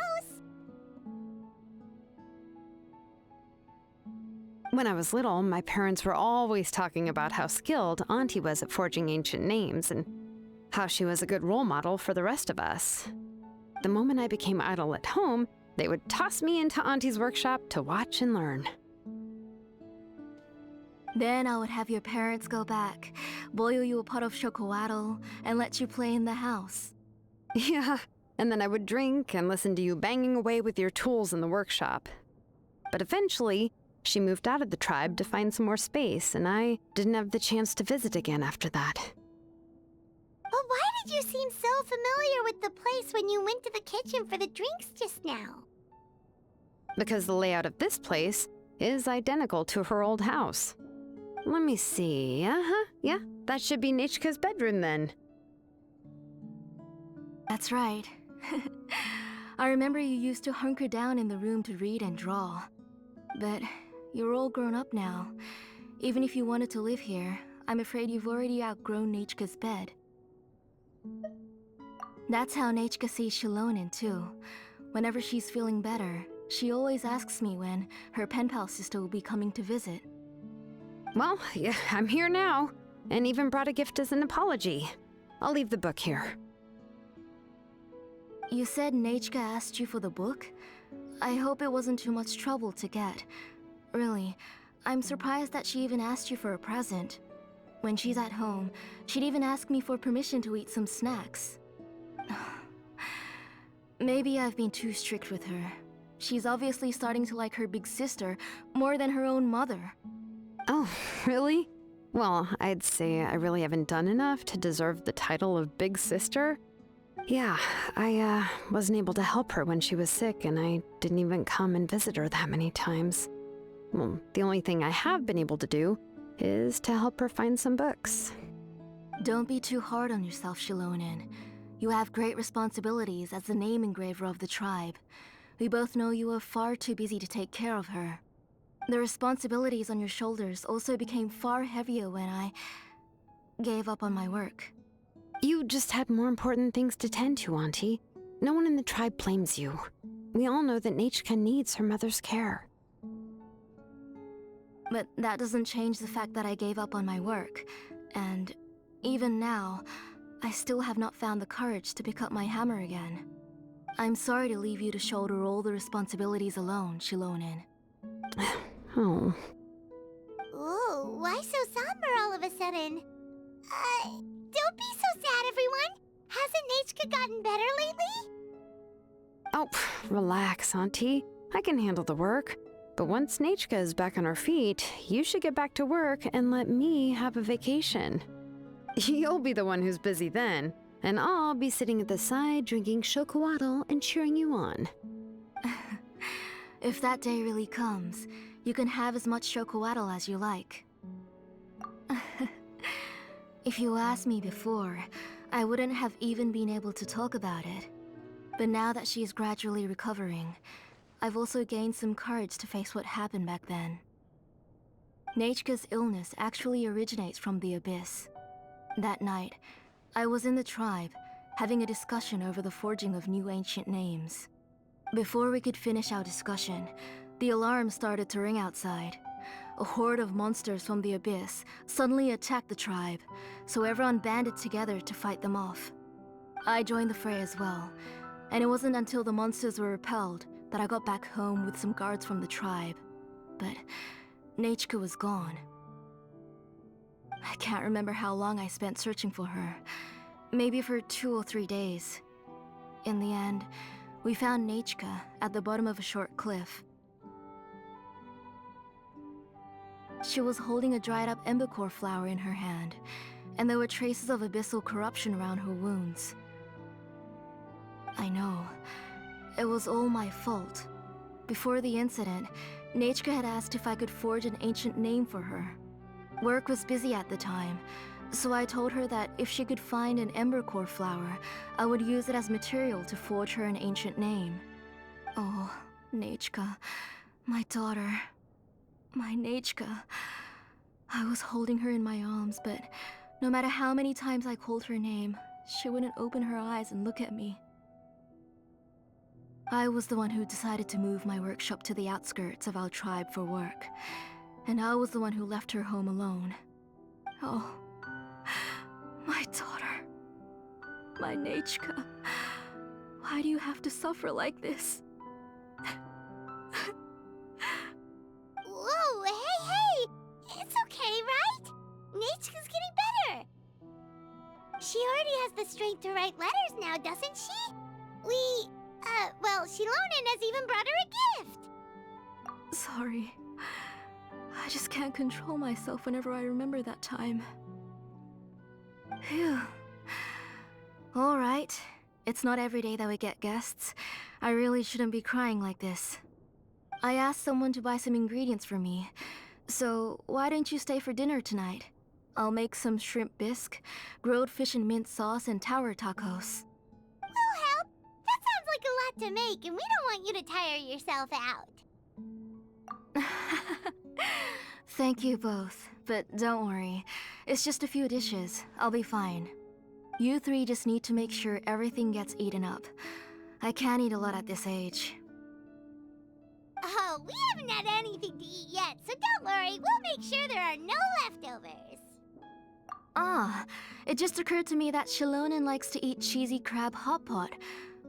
When I was little, my parents were always talking about how skilled Auntie was at forging ancient names and how she was a good role model for the rest of us. The moment I became idle at home, they would toss me into Auntie's workshop to watch and learn. Then I would have your parents go back, boil you a pot of chocoatl, and let you play in the house. Yeah, and then I would drink and listen to you banging away with your tools in the workshop. But eventually, she moved out of the tribe to find some more space, and I didn't have the chance to visit again after that. But why did you seem so familiar with the place when you went to the kitchen for the drinks just now? Because the layout of this place is identical to her old house. Let me see. Yeah, that should be Nechka's bedroom then. That's right. I remember you used to hunker down in the room to read and draw. But you're all grown up now. Even if you wanted to live here, I'm afraid you've already outgrown Nechka's bed. That's how Nechka sees Shilonen too. Whenever she's feeling better, she always asks me when her pen pal sister will be coming to visit. Well, yeah, I'm here now, and even brought a gift as an apology. I'll leave the book here. You said Nechka asked you for the book? I hope it wasn't too much trouble to get. Really, I'm surprised that she even asked you for a present. When she's at home, she'd even ask me for permission to eat some snacks. Maybe I've been too strict with her. She's obviously starting to like her big sister more than her own mother. Oh, really? Well, I'd say I really haven't done enough to deserve the title of Big Sister. Yeah, I wasn't able to help her when she was sick, and I didn't even come and visit her that many times. Well, the only thing I have been able to do is to help her find some books. Don't be too hard on yourself, Shilonen. You have great responsibilities as the name engraver of the tribe. We both know you are far too busy to take care of her. The responsibilities on your shoulders also became far heavier when I gave up on my work. You just had more important things to tend to, Auntie. No one in the tribe blames you. We all know that Nechka needs her mother's care. But that doesn't change the fact that I gave up on my work. And even now, I still have not found the courage to pick up my hammer again. I'm sorry to leave you to shoulder all the responsibilities alone, Shilonen. Oh. Ooh, why so somber all of a sudden? Don't be so sad, everyone! Hasn't Nechka gotten better lately? Oh, relax, Auntie. I can handle the work. But once Nechka is back on her feet, you should get back to work and let me have a vacation. You'll be the one who's busy then, and I'll be sitting at the side drinking chocolatl and cheering you on. If that day really comes, you can have as much chocolatl as you like. If you asked me before, I wouldn't have even been able to talk about it. But now that she's gradually recovering, I've also gained some courage to face what happened back then. Nechka's illness actually originates from the Abyss. That night, I was in the tribe, having a discussion over the forging of new ancient names. Before we could finish our discussion, the alarm started to ring outside. A horde of monsters from the Abyss suddenly attacked the tribe, so everyone banded together to fight them off. I joined the fray as well, and it wasn't until the monsters were repelled that I got back home with some guards from the tribe. But Nechka was gone. I can't remember how long I spent searching for her. Maybe for 2 or 3 days. In the end, we found Nechka at the bottom of a short cliff. She was holding a dried up embercore flower in her hand, and there were traces of abyssal corruption around her wounds. I know. It was all my fault. Before the incident, Nechka had asked if I could forge an ancient name for her. Work was busy at the time, so I told her that if she could find an embercore flower, I would use it as material to forge her an ancient name. Oh, Nechka, my daughter. My Nechka. I was holding her in my arms, but no matter how many times I called her name, she wouldn't open her eyes and look at me. I was the one who decided to move my workshop to the outskirts of our tribe for work, and I was the one who left her home alone. Oh, my daughter. My Nechka. Why do you have to suffer like this? Whoa, hey! It's okay, right? Nechka's getting better. She already has the strength to write letters now, doesn't she? Well, Shilonen has even brought her a gift. Sorry. I just can't control myself whenever I remember that time. Phew. Alright. It's not every day that we get guests. I really shouldn't be crying like this. I asked someone to buy some ingredients for me. So, why don't you stay for dinner tonight? I'll make some shrimp bisque, grilled fish and mint sauce, and tower tacos. We'll help. That sounds like a lot to make, and we don't want you to tire yourself out. Thank you both, but don't worry. It's just a few dishes. I'll be fine. You three just need to make sure everything gets eaten up. I can't eat a lot at this age. Oh, we haven't had anything to eat yet, so don't worry. We'll make sure there are no leftovers. Ah, it just occurred to me that Shilonen likes to eat cheesy crab hot pot.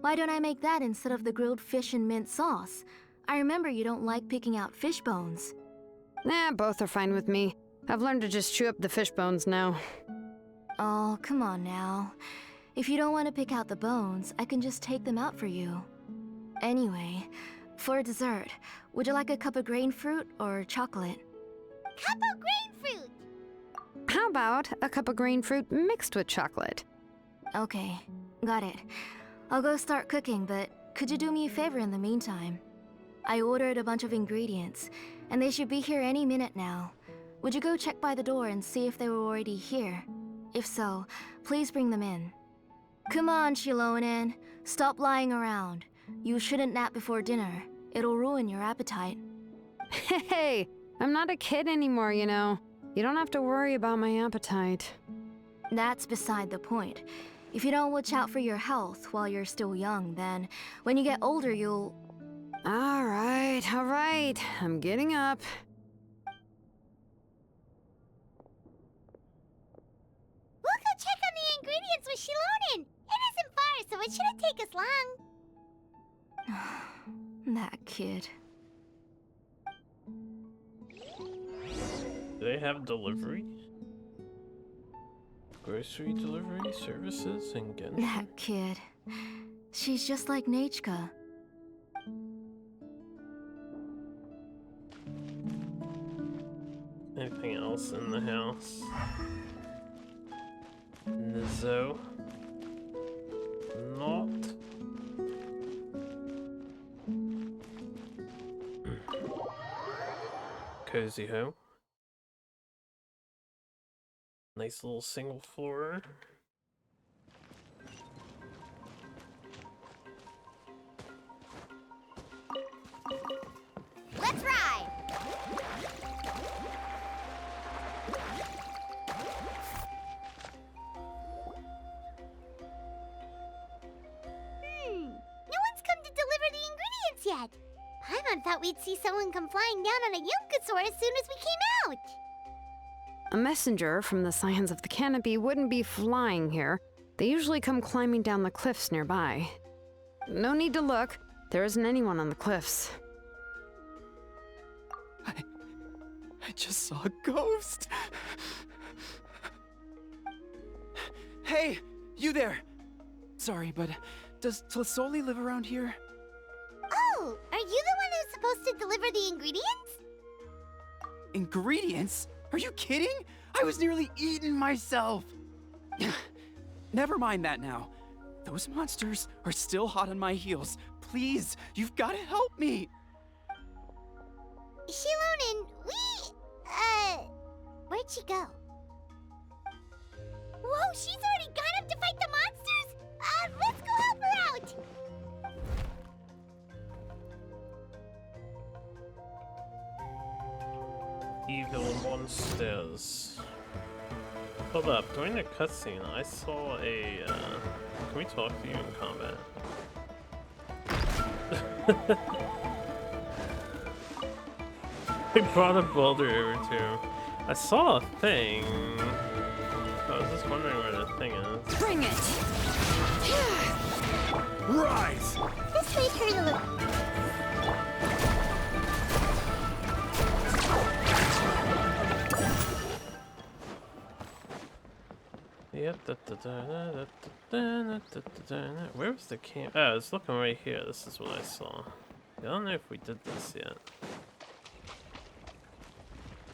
Why don't I make that instead of the grilled fish and mint sauce? I remember you don't like picking out fish bones. Nah, both are fine with me. I've learned to just chew up the fish bones now. Oh, come on now. If you don't want to pick out the bones, I can just take them out for you. Anyway, for dessert, would you like a cup of grain fruit or chocolate? Cup of grain fruit! How about a cup of green fruit mixed with chocolate? Okay, got it. I'll go start cooking, but could you do me a favor in the meantime? I ordered a bunch of ingredients, and they should be here any minute now. Would you go check by the door and see if they were already here? If so, please bring them in. Come on, Shilonen. Stop lying around. You shouldn't nap before dinner. It'll ruin your appetite. Hey, I'm not a kid anymore, you know. You don't have to worry about my appetite. That's beside the point. If you don't watch out for your health while you're still young, then when you get older, you'll... All right. I'm getting up. We'll go check on the ingredients with Shilonen. It isn't far, so it shouldn't take us long. That kid. Do they have delivery? Grocery delivery services in Genshin? That kid. She's just like Nachka. Anything else in the house? Nizzo? Not. Cozy home. Nice little single floor. Let's ride! No one's come to deliver the ingredients yet. Paimon thought we'd see someone come flying down on a Yunkasaur as soon as we came out. A messenger from the Scions of the Canopy wouldn't be flying here. They usually come climbing down the cliffs nearby. No need to look. There isn't anyone on the cliffs. I just saw a ghost. Hey, you there. Sorry, but does Tlasoli live around here? Oh, are you the one who's supposed to deliver the ingredients? Ingredients? Are you kidding? I was nearly eaten myself. Never mind that now. Those monsters are still hot on my heels. Please, you've got to help me. Shilonen, where'd she go? Whoa, she's already gone up to fight the monsters? Let's go help her out! Evil monsters. Hold up, during the cutscene, I saw a, can we talk to you in combat? I brought a boulder over too. I saw a thing. I was just wondering where the thing is. Bring it! Rise! This made hurt a little. Yep. Where was the camp? Oh, it's looking right here. This is what I saw. I don't know if we did this yet.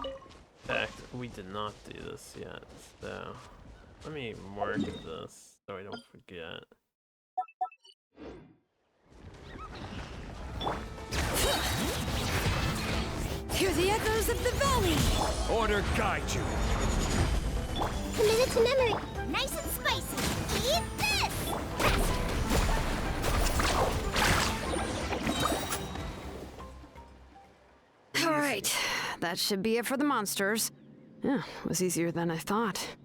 In fact, we did not do this yet. So let me mark this so I don't forget. Hear the echoes of the valley! Order guide you. Committed to memory. Nice and spicy. Eat this! All right, that should be it for the monsters. Yeah, was easier than I thought.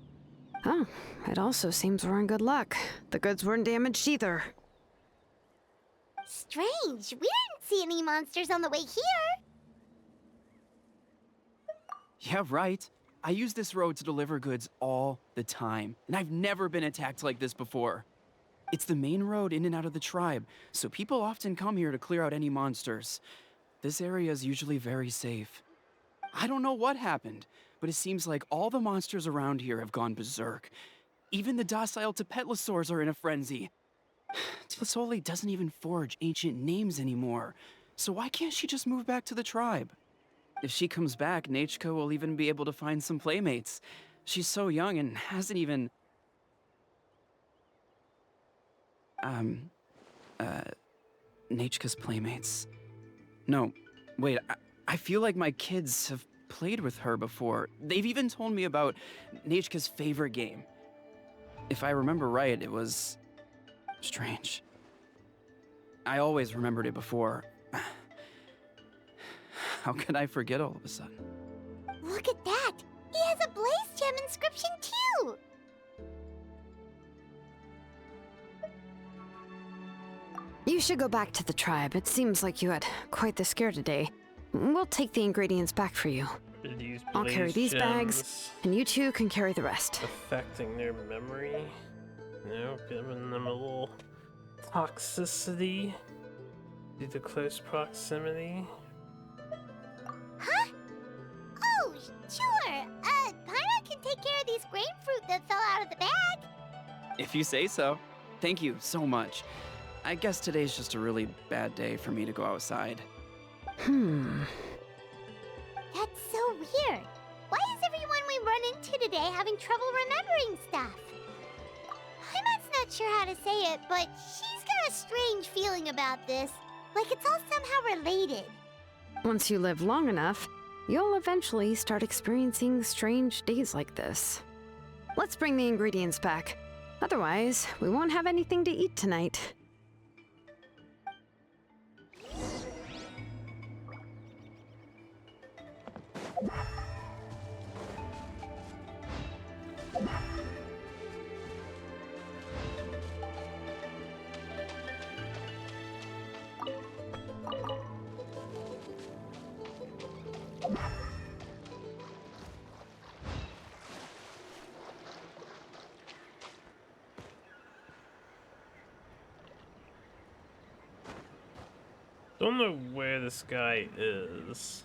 Oh, it also seems we're in good luck. The goods weren't damaged either. Strange. We didn't see any monsters on the way here. Yeah, right. I use this road to deliver goods all the time, and I've never been attacked like this before. It's the main road in and out of the tribe, so people often come here to clear out any monsters. This area is usually very safe. I don't know what happened, but it seems like all the monsters around here have gone berserk. Even the docile Tepetlosaurs are in a frenzy. Tlisoli doesn't even forge ancient names anymore, so why can't she just move back to the tribe? If she comes back, Nachko will even be able to find some playmates. She's so young and hasn't even... Nachka's playmates. No, wait, I feel like my kids have played with her before. They've even told me about Nachka's favorite game. If I remember right, it was... strange. I always remembered it before. How could I forget all of a sudden? Look at that! He has a Blaze Gem inscription too! You should go back to the tribe. It seems like you had quite the scare today. We'll take the ingredients back for you. I'll carry these bags, and you two can carry the rest. Affecting their memory. No, giving them a little toxicity due to close proximity. Huh? Oh, sure. Paimon can take care of these grapefruit that fell out of the bag. If you say so. Thank you so much. I guess today's just a really bad day for me to go outside. That's so weird. Why is everyone we run into today having trouble remembering stuff? Paimon's not sure how to say it, but she's got a strange feeling about this. Like it's all somehow related. Once you live long enough, you'll eventually start experiencing strange days like this. Let's bring the ingredients back. Otherwise, we won't have anything to eat tonight. Don't know where this guy is.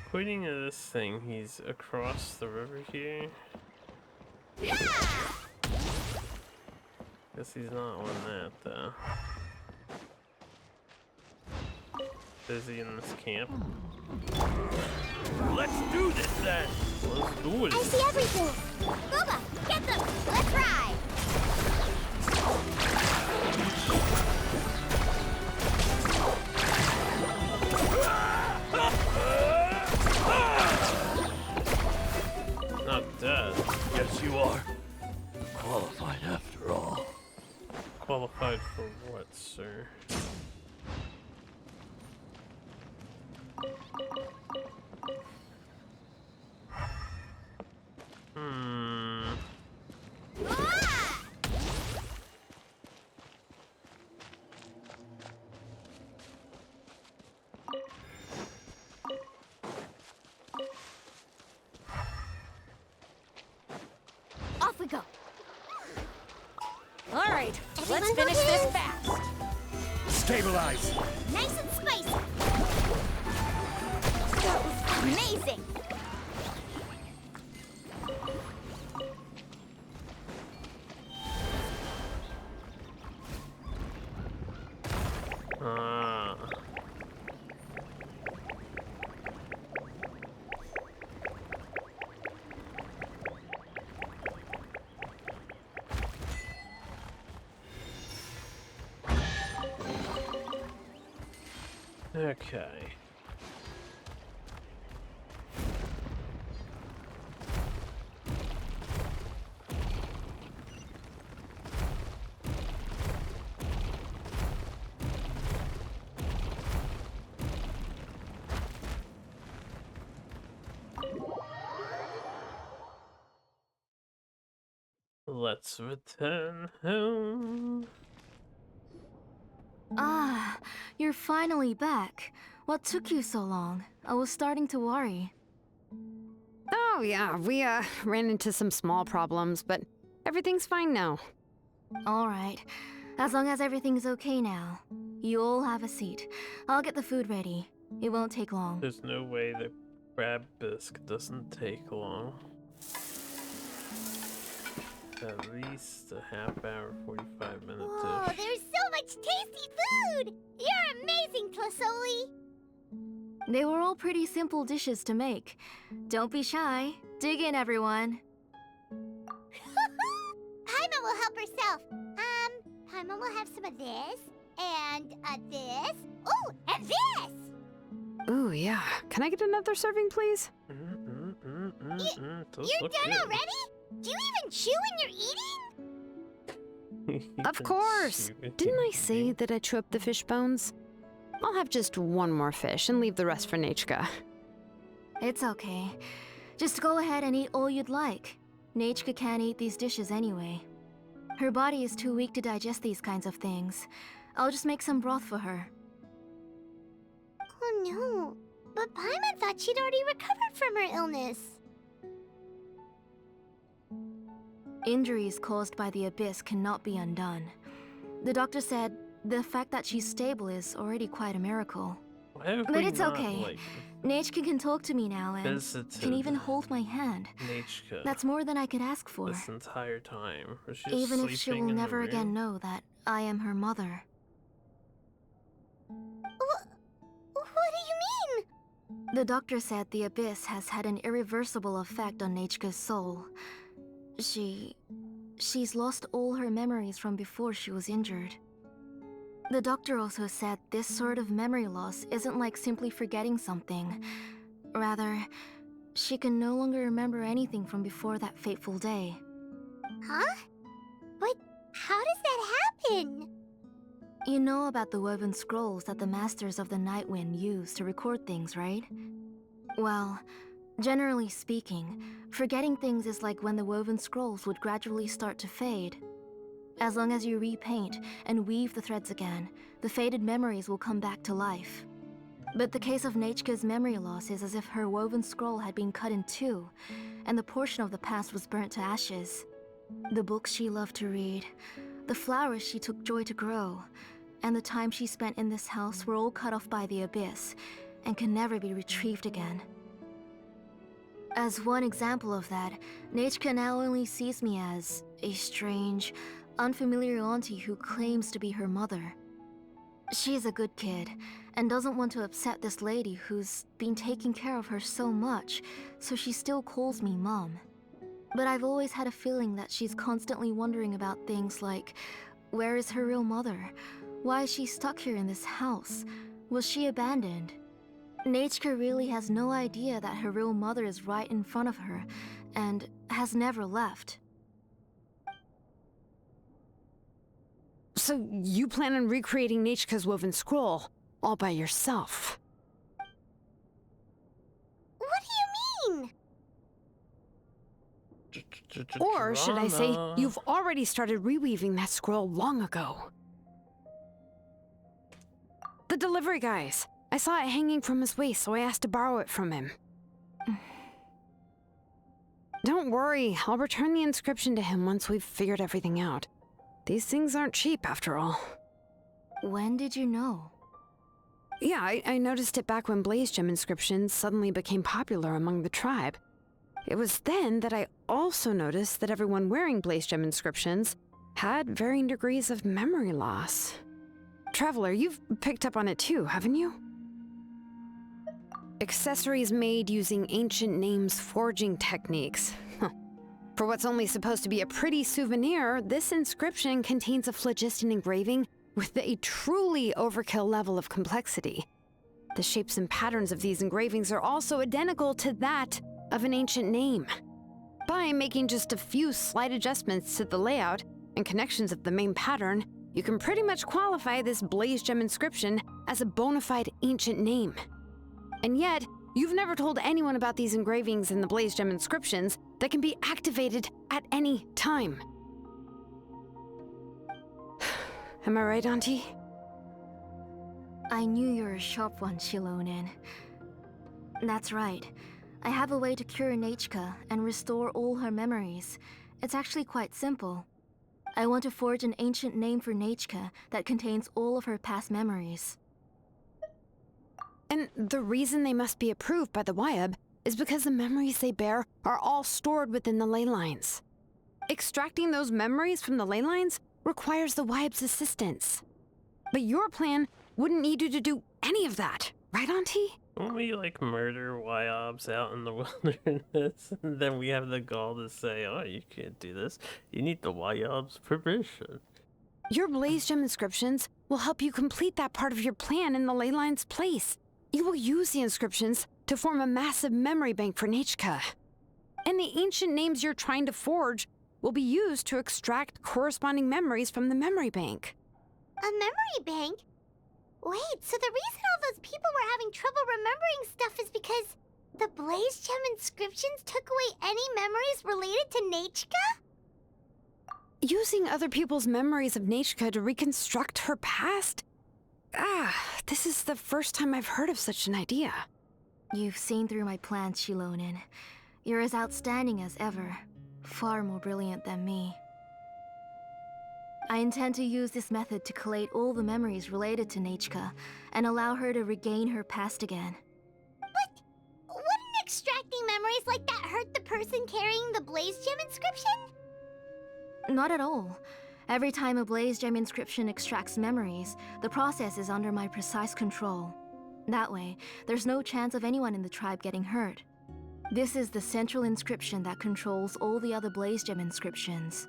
According to this thing, he's across the river here. Guess he's not on that though. Is he in this camp? Let's do this then! Let's do it! I see everything! Booba, get them! Let's ride! Not dead. Yes, you are. Qualified after all. Qualified for what, sir? Off we go. All right, let's Everyone finish go this here. fast. Stabilize! Nice and spicy! That was amazing. Ah. Okay. Let's return home. Ah, you're finally back. What took you so long? I was starting to worry. Oh, yeah, we ran into some small problems, but everything's fine now. Alright. As long as everything's okay now. You all have a seat. I'll get the food ready. It won't take long. There's no way the crab bisque doesn't take long. At least a half hour, 45 minutes. Whoa, there's so much tasty food! You're amazing, Tlasoli! They were all pretty simple dishes to make. Don't be shy. Dig in, everyone. Paimon will help herself. Paimon will have some of this, and this. Oh, and this! Ooh, yeah. Can I get another serving, please? You're done already? Do you even chew when you're eating? Of course! Didn't I say that I chew up the fish bones? I'll have just one more fish and leave the rest for Nechka. It's okay. Just go ahead and eat all you'd like. Nechka can't eat these dishes anyway. Her body is too weak to digest these kinds of things. I'll just make some broth for her. Oh no, but Paimon thought she'd already recovered from her illness. Injuries caused by the abyss cannot be undone. The doctor said the fact that she's stable is already quite a miracle. But it's okay. Nechka can talk to me now and can even hold my hand. Nechka. That's more than I could ask for. This entire time. Even if she will never again know that I am her mother. What do you mean? The doctor said the abyss has had an irreversible effect on Nechka's soul. She's lost all her memories from before she was injured. The doctor also said this sort of memory loss isn't like simply forgetting something. Rather, she can no longer remember anything from before that fateful day. Huh? But how does that happen? You know about the woven scrolls that the Masters of the Nightwind use to record things, right? Well, generally speaking, forgetting things is like when the woven scrolls would gradually start to fade. As long as you repaint and weave the threads again, the faded memories will come back to life. But the case of Nechka's memory loss is as if her woven scroll had been cut in two, and the portion of the past was burnt to ashes. The books she loved to read, the flowers she took joy to grow, and the time she spent in this house were all cut off by the abyss, and can never be retrieved again. As one example of that, Nechka now only sees me as a strange, unfamiliar auntie who claims to be her mother. She's a good kid, and doesn't want to upset this lady who's been taking care of her so much, so she still calls me Mom. But I've always had a feeling that she's constantly wondering about things like, where is her real mother? Why is she stuck here in this house? Was she abandoned? Nechka really has no idea that her real mother is right in front of her, and has never left. So you plan on recreating Nechka's woven scroll all by yourself? What do you mean? Or should I say, you've already started reweaving that scroll long ago? The delivery guys. I saw it hanging from his waist, so I asked to borrow it from him. Don't worry, I'll return the inscription to him once we've figured everything out. These things aren't cheap, after all. When did you know? Yeah, I noticed it back when Blaze Gem inscriptions suddenly became popular among the tribe. It was then that I also noticed that everyone wearing Blaze Gem inscriptions had varying degrees of memory loss. Traveler, you've picked up on it too, haven't you? Accessories made using ancient names forging techniques. For what's only supposed to be a pretty souvenir, this inscription contains a phlogiston engraving with a truly overkill level of complexity. The shapes and patterns of these engravings are also identical to that of an ancient name. By making just a few slight adjustments to the layout and connections of the main pattern, you can pretty much qualify this Blaze Gem inscription as a bona fide ancient name. And yet, you've never told anyone about these engravings in the Blaze Gem inscriptions that can be activated at any time. Am I right, Auntie? I knew you were a sharp one, Shilonin. That's right. I have a way to cure Nechka and restore all her memories. It's actually quite simple. I want to forge an ancient name for Nechka that contains all of her past memories. And the reason they must be approved by the Wyab is because the memories they bear are all stored within the ley lines. Extracting those memories from the ley lines requires the Wyab's assistance. But your plan wouldn't need you to do any of that, right, Auntie? Won't we, like, murder Wyobs out in the wilderness? And then we have the gall to say, oh, you can't do this. You need the Wyob's permission. Your Blaze Gem inscriptions will help you complete that part of your plan in the ley line's place. You will use the inscriptions to form a massive memory bank for Nechka. And the ancient names you're trying to forge will be used to extract corresponding memories from the memory bank. A memory bank? Wait, so the reason all those people were having trouble remembering stuff is because the Blaze Gem inscriptions took away any memories related to Nechka? Using other people's memories of Nechka to reconstruct her past? This is the first time I've heard of such an idea. You've seen through my plans, Shilonin. You're as outstanding as ever. Far more brilliant than me. I intend to use this method to collate all the memories related to Nechka and allow her to regain her past again. But wouldn't extracting memories like that hurt the person carrying the Blaze Gem inscription? Not at all. Every time a Blaze Gem inscription extracts memories, the process is under my precise control. That way, there's no chance of anyone in the tribe getting hurt. This is the central inscription that controls all the other Blaze Gem inscriptions,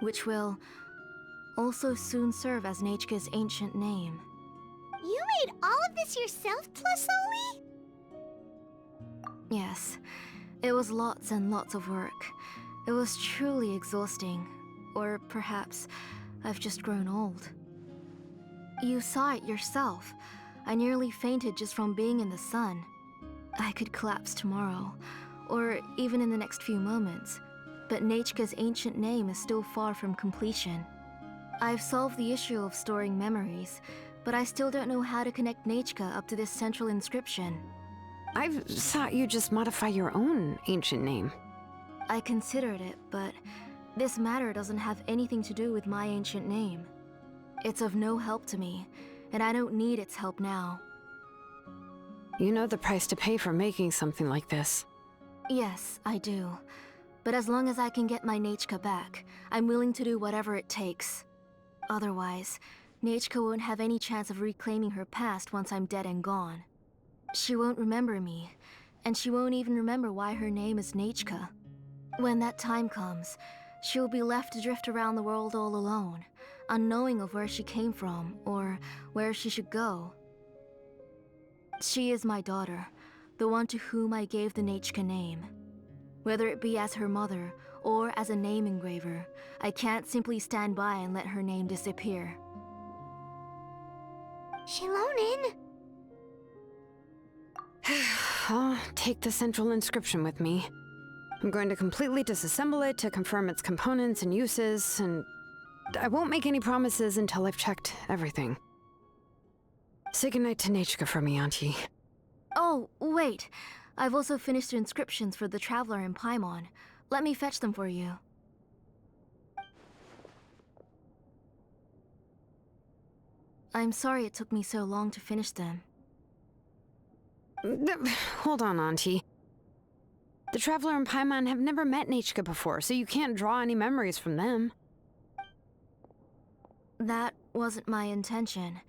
which will also soon serve as Nechka's ancient name. You made all of this yourself, Plusoli? Yes, it was lots and lots of work. It was truly exhausting. Or perhaps I've just grown old. You saw it yourself. I nearly fainted just from being in the sun. I could collapse tomorrow, or even in the next few moments, but Nechka's ancient name is still far from completion. I've solved the issue of storing memories, but I still don't know how to connect Nechka up to this central inscription. I've thought you just modify your own ancient name. I considered it, but this matter doesn't have anything to do with my ancient name. It's of no help to me, and I don't need its help now. You know the price to pay for making something like this. Yes, I do. But as long as I can get my Nechka back, I'm willing to do whatever it takes. Otherwise, Nechka won't have any chance of reclaiming her past once I'm dead and gone. She won't remember me, and she won't even remember why her name is Nechka. When that time comes, she'll be left to drift around the world all alone, unknowing of where she came from or where she should go. She is my daughter, the one to whom I gave the Nechka name. Whether it be as her mother or as a name engraver, I can't simply stand by and let her name disappear. Shilonin? I'll take the central inscription with me. I'm going to completely disassemble it to confirm its components and uses, and I won't make any promises until I've checked everything. Say goodnight to Nechka for me, Auntie. Oh, wait. I've also finished the inscriptions for the Traveler in Paimon. Let me fetch them for you. I'm sorry it took me so long to finish them. Hold on, Auntie. The Traveler and Paimon have never met Nechka before, so you can't draw any memories from them. That wasn't my intention.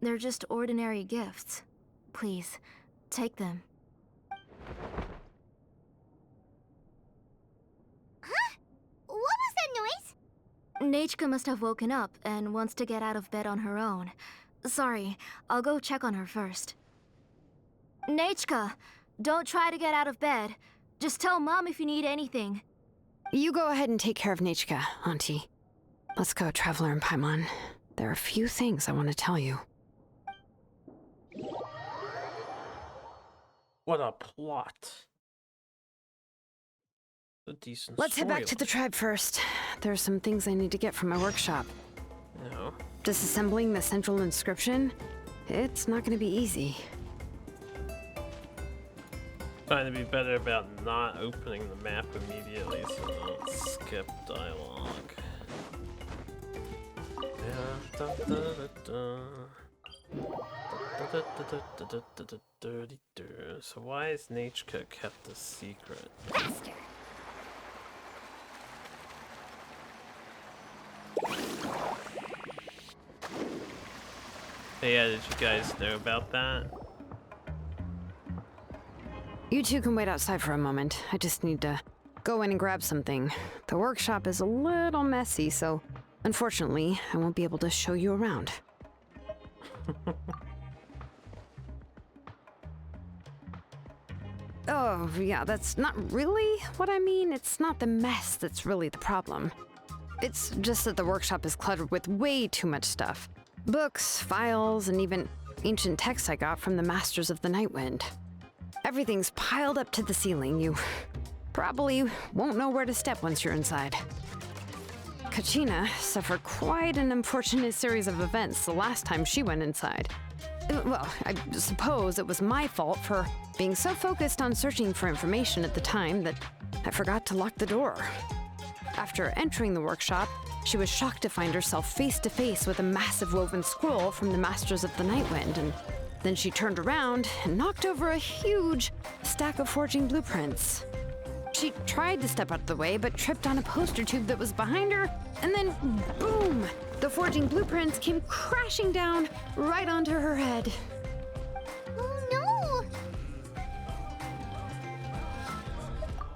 They're just ordinary gifts. Please, take them. Huh? What was that noise? Nechka must have woken up and wants to get out of bed on her own. Sorry, I'll go check on her first. Nechka, don't try to get out of bed. Just tell Mom if you need anything. You go ahead and take care of Nechka, Auntie. Let's go, Traveler and Paimon. There are a few things I want to tell you. What a plot. A decent Let's head back to the tribe first. There are some things I need to get from my workshop. No. disassembling the central inscription, it's not going to be easy. Trying to be better about not opening the map immediately so I don't skip dialogue. So why is Nachka kept a secret? Faster. Hey, yeah, did you guys know about that? You two can wait outside for a moment. I just need to go in and grab something. The workshop is a little messy, so unfortunately, I won't be able to show you around. Oh, yeah, that's not really what I mean. It's not the mess that's really the problem. It's just that the workshop is cluttered with way too much stuff. Books, files, and even ancient texts I got from the Masters of the Nightwind. Everything's piled up to the ceiling. You probably won't know where to step once you're inside. Kachina suffered quite an unfortunate series of events the last time she went inside. Well, I suppose it was my fault for being so focused on searching for information at the time that I forgot to lock the door. After entering the workshop, she was shocked to find herself face to face with a massive woven scroll from the Masters of the Nightwind, and then she turned around and knocked over a huge stack of forging blueprints. She tried to step out of the way, but tripped on a poster tube that was behind her, and then boom! The forging blueprints came crashing down right onto her head. Oh no!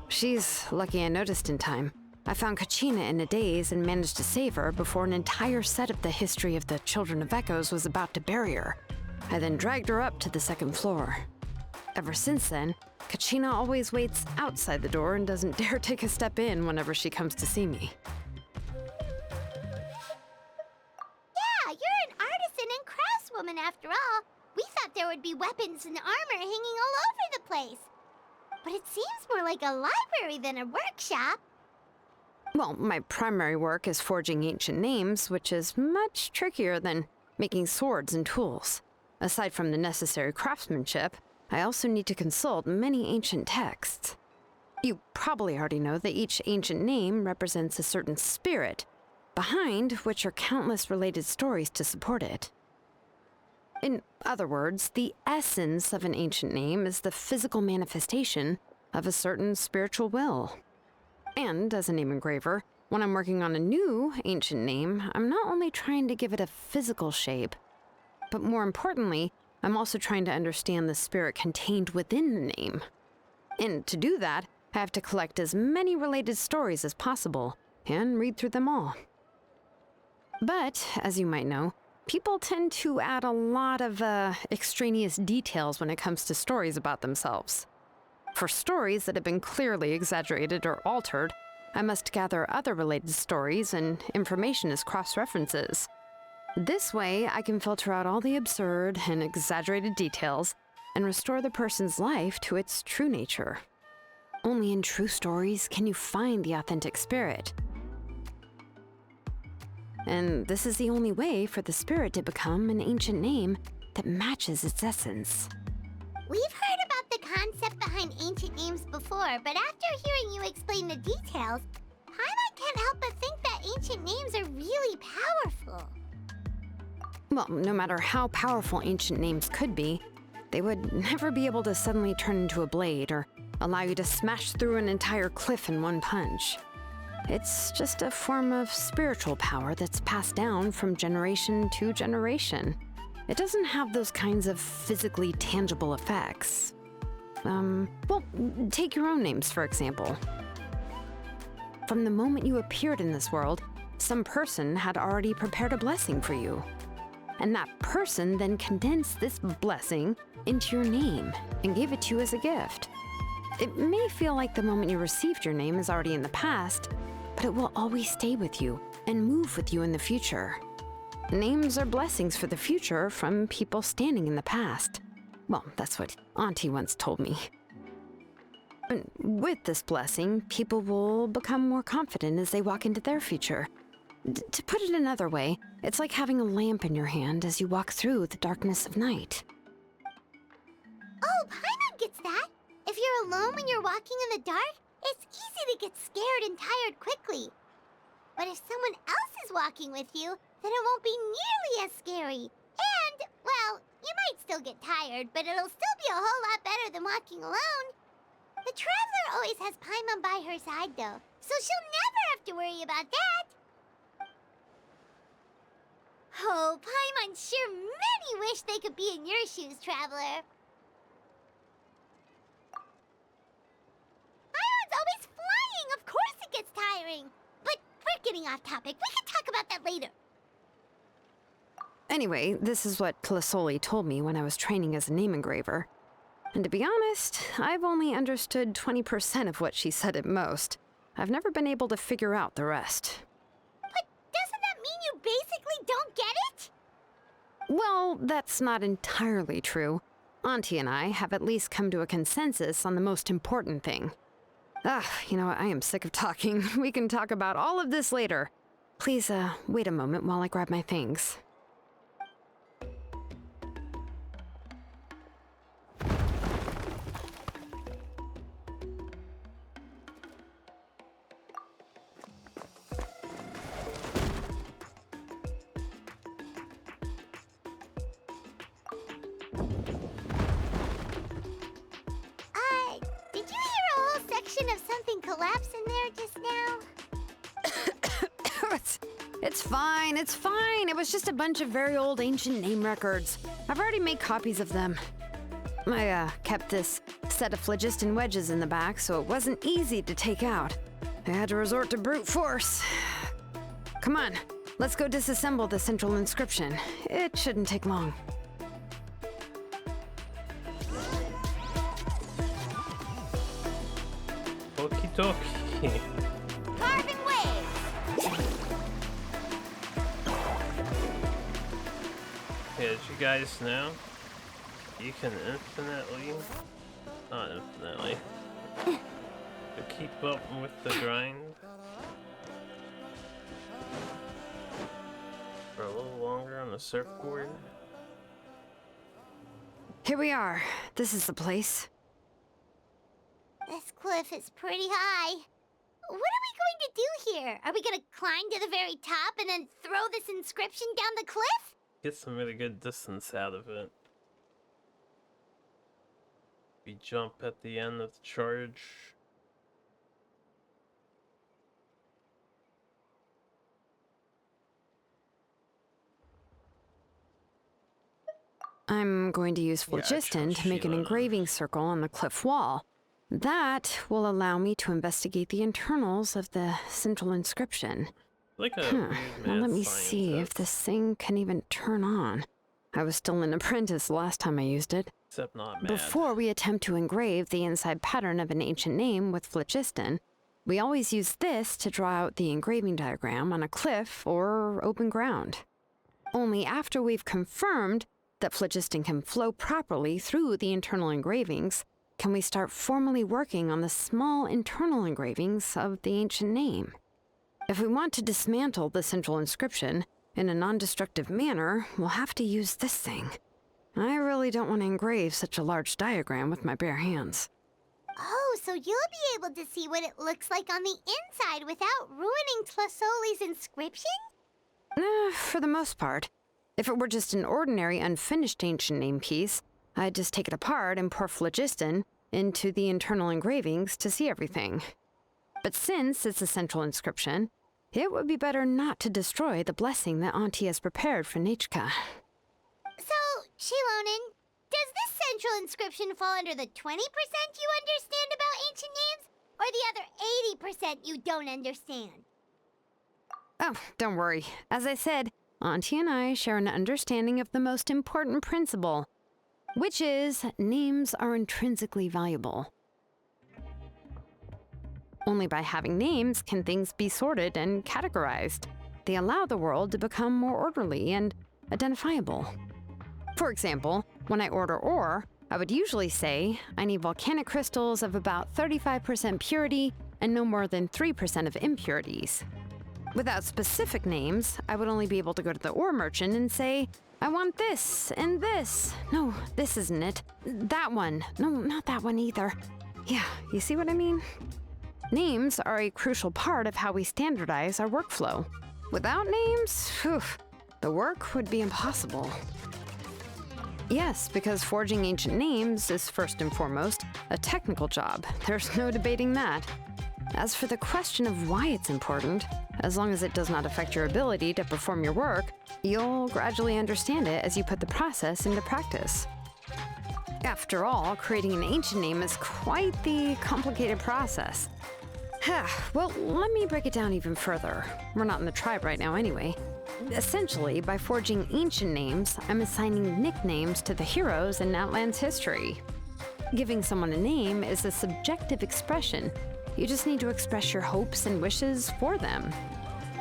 She's lucky I noticed in time. I found Kachina in a daze and managed to save her before an entire set of the history of the Children of Echoes was about to bury her. I then dragged her up to the second floor. Ever since then, Kachina always waits outside the door and doesn't dare take a step in whenever she comes to see me. Yeah, you're an artisan and craftswoman after all. We thought there would be weapons and armor hanging all over the place. But it seems more like a library than a workshop. Well, my primary work is forging ancient names, which is much trickier than making swords and tools. Aside from the necessary craftsmanship, I also need to consult many ancient texts. You probably already know that each ancient name represents a certain spirit, behind which are countless related stories to support it. In other words, the essence of an ancient name is the physical manifestation of a certain spiritual will. And as a name engraver, when I'm working on a new ancient name, I'm not only trying to give it a physical shape, but more importantly, I'm also trying to understand the spirit contained within the name. And to do that, I have to collect as many related stories as possible and read through them all. But, as you might know, people tend to add a lot of extraneous details when it comes to stories about themselves. For stories that have been clearly exaggerated or altered, I must gather other related stories and information as cross-references. This way, I can filter out all the absurd and exaggerated details and restore the person's life to its true nature. Only in true stories can you find the authentic spirit. And this is the only way for the spirit to become an ancient name that matches its essence. We've heard about the concept behind ancient names before, but after hearing you explain the details, Paimon can't help but think that ancient names are really powerful. Well, no matter how powerful ancient names could be, they would never be able to suddenly turn into a blade or allow you to smash through an entire cliff in one punch. It's just a form of spiritual power that's passed down from generation to generation. It doesn't have those kinds of physically tangible effects. Well, take your own names, for example. From the moment you appeared in this world, some person had already prepared a blessing for you. And that person then condensed this blessing into your name and gave it to you as a gift. It may feel like the moment you received your name is already in the past, but it will always stay with you and move with you in the future. Names are blessings for the future from people standing in the past. Well, that's what Auntie once told me. And with this blessing, people will become more confident as they walk into their future. To put it another way, it's like having a lamp in your hand as you walk through the darkness of night. Oh, Paimon gets that. If you're alone when you're walking in the dark, it's easy to get scared and tired quickly. But if someone else is walking with you, then it won't be nearly as scary. And, well, you might still get tired, but it'll still be a whole lot better than walking alone. The Traveler always has Paimon by her side, though, so she'll never have to worry about that. Oh, Paimon sure many wish they could be in your shoes, Traveler. Paimon's always flying. Of course it gets tiring. But we're getting off topic. We can talk about that later. Anyway, this is what Plisoli told me when I was training as a name engraver. And to be honest, I've only understood 20% of what she said at most. I've never been able to figure out the rest. But doesn't that mean you basically don't get it? Well, that's not entirely true. Auntie and I have at least come to a consensus on the most important thing. You know what? I am sick of talking. We can talk about all of this later. Please, wait a moment while I grab my things. Did you hear a whole section of something collapse in there just now? It's fine, it's fine. It was just a bunch of very old ancient name records. I've already made copies of them. I, kept this set of phlogiston wedges in the back, so it wasn't easy to take out. I had to resort to brute force. Come on, let's go disassemble the central inscription. It shouldn't take long. Okie dokie. Carving waves! Yeah, as you guys know, you can not infinitely, to keep up with the grind for a little longer on the surfboard. Here we are. This is the place. This cliff is pretty high. What are we going to do here? Are we going to climb to the very top and then throw this inscription down the cliff? Get some really good distance out of it. We jump at the end of the charge. I'm going to use phlogiston to make an engraving circle on the cliff wall. That will allow me to investigate the internals of the central inscription. Like a weird Now let me scientist. see if this thing can even turn on. I was still an apprentice last time I used it. Except not mad. Before we attempt to engrave the inside pattern of an ancient name with phlogiston, we always use this to draw out the engraving diagram on a cliff or open ground. Only after we've confirmed that phlogiston can flow properly through the internal engravings can we start formally working on the small internal engravings of the ancient name. If we want to dismantle the central inscription in a non-destructive manner, we'll have to use this thing. I really don't want to engrave such a large diagram with my bare hands. Oh, so you'll be able to see what it looks like on the inside without ruining Tlasoli's inscription? For the most part. If it were just an ordinary unfinished ancient name piece, I'd just take it apart and pour phlogiston into the internal engravings to see everything. But since it's a central inscription, it would be better not to destroy the blessing that Auntie has prepared for Nechka. So, Shilonen, does this central inscription fall under the 20% you understand about ancient names? Or the other 80% you don't understand? Oh, don't worry. As I said, Auntie and I share an understanding of the most important principle, which is names are intrinsically valuable. Only by having names can things be sorted and categorized. They allow the world to become more orderly and identifiable. For example, when I order ore, I would usually say I need volcanic crystals of about 35% purity and no more than 3% of impurities. Without specific names, I would only be able to go to the ore merchant and say, I want this and this. No, this isn't it. That one. No, not that one either. Yeah, you see what I mean? Names are a crucial part of how we standardize our workflow. Without names, the work would be impossible. Yes, because forging ancient names is first and foremost a technical job. There's no debating that. As for the question of why it's important, as long as it does not affect your ability to perform your work, you'll gradually understand it as you put the process into practice. After all, creating an ancient name is quite the complicated process. Well, let me break it down even further. We're not in the tribe right now anyway. Essentially, by forging ancient names, I'm assigning nicknames to the heroes in Natlan's history. Giving someone a name is a subjective expression. You just need to express your hopes and wishes for them.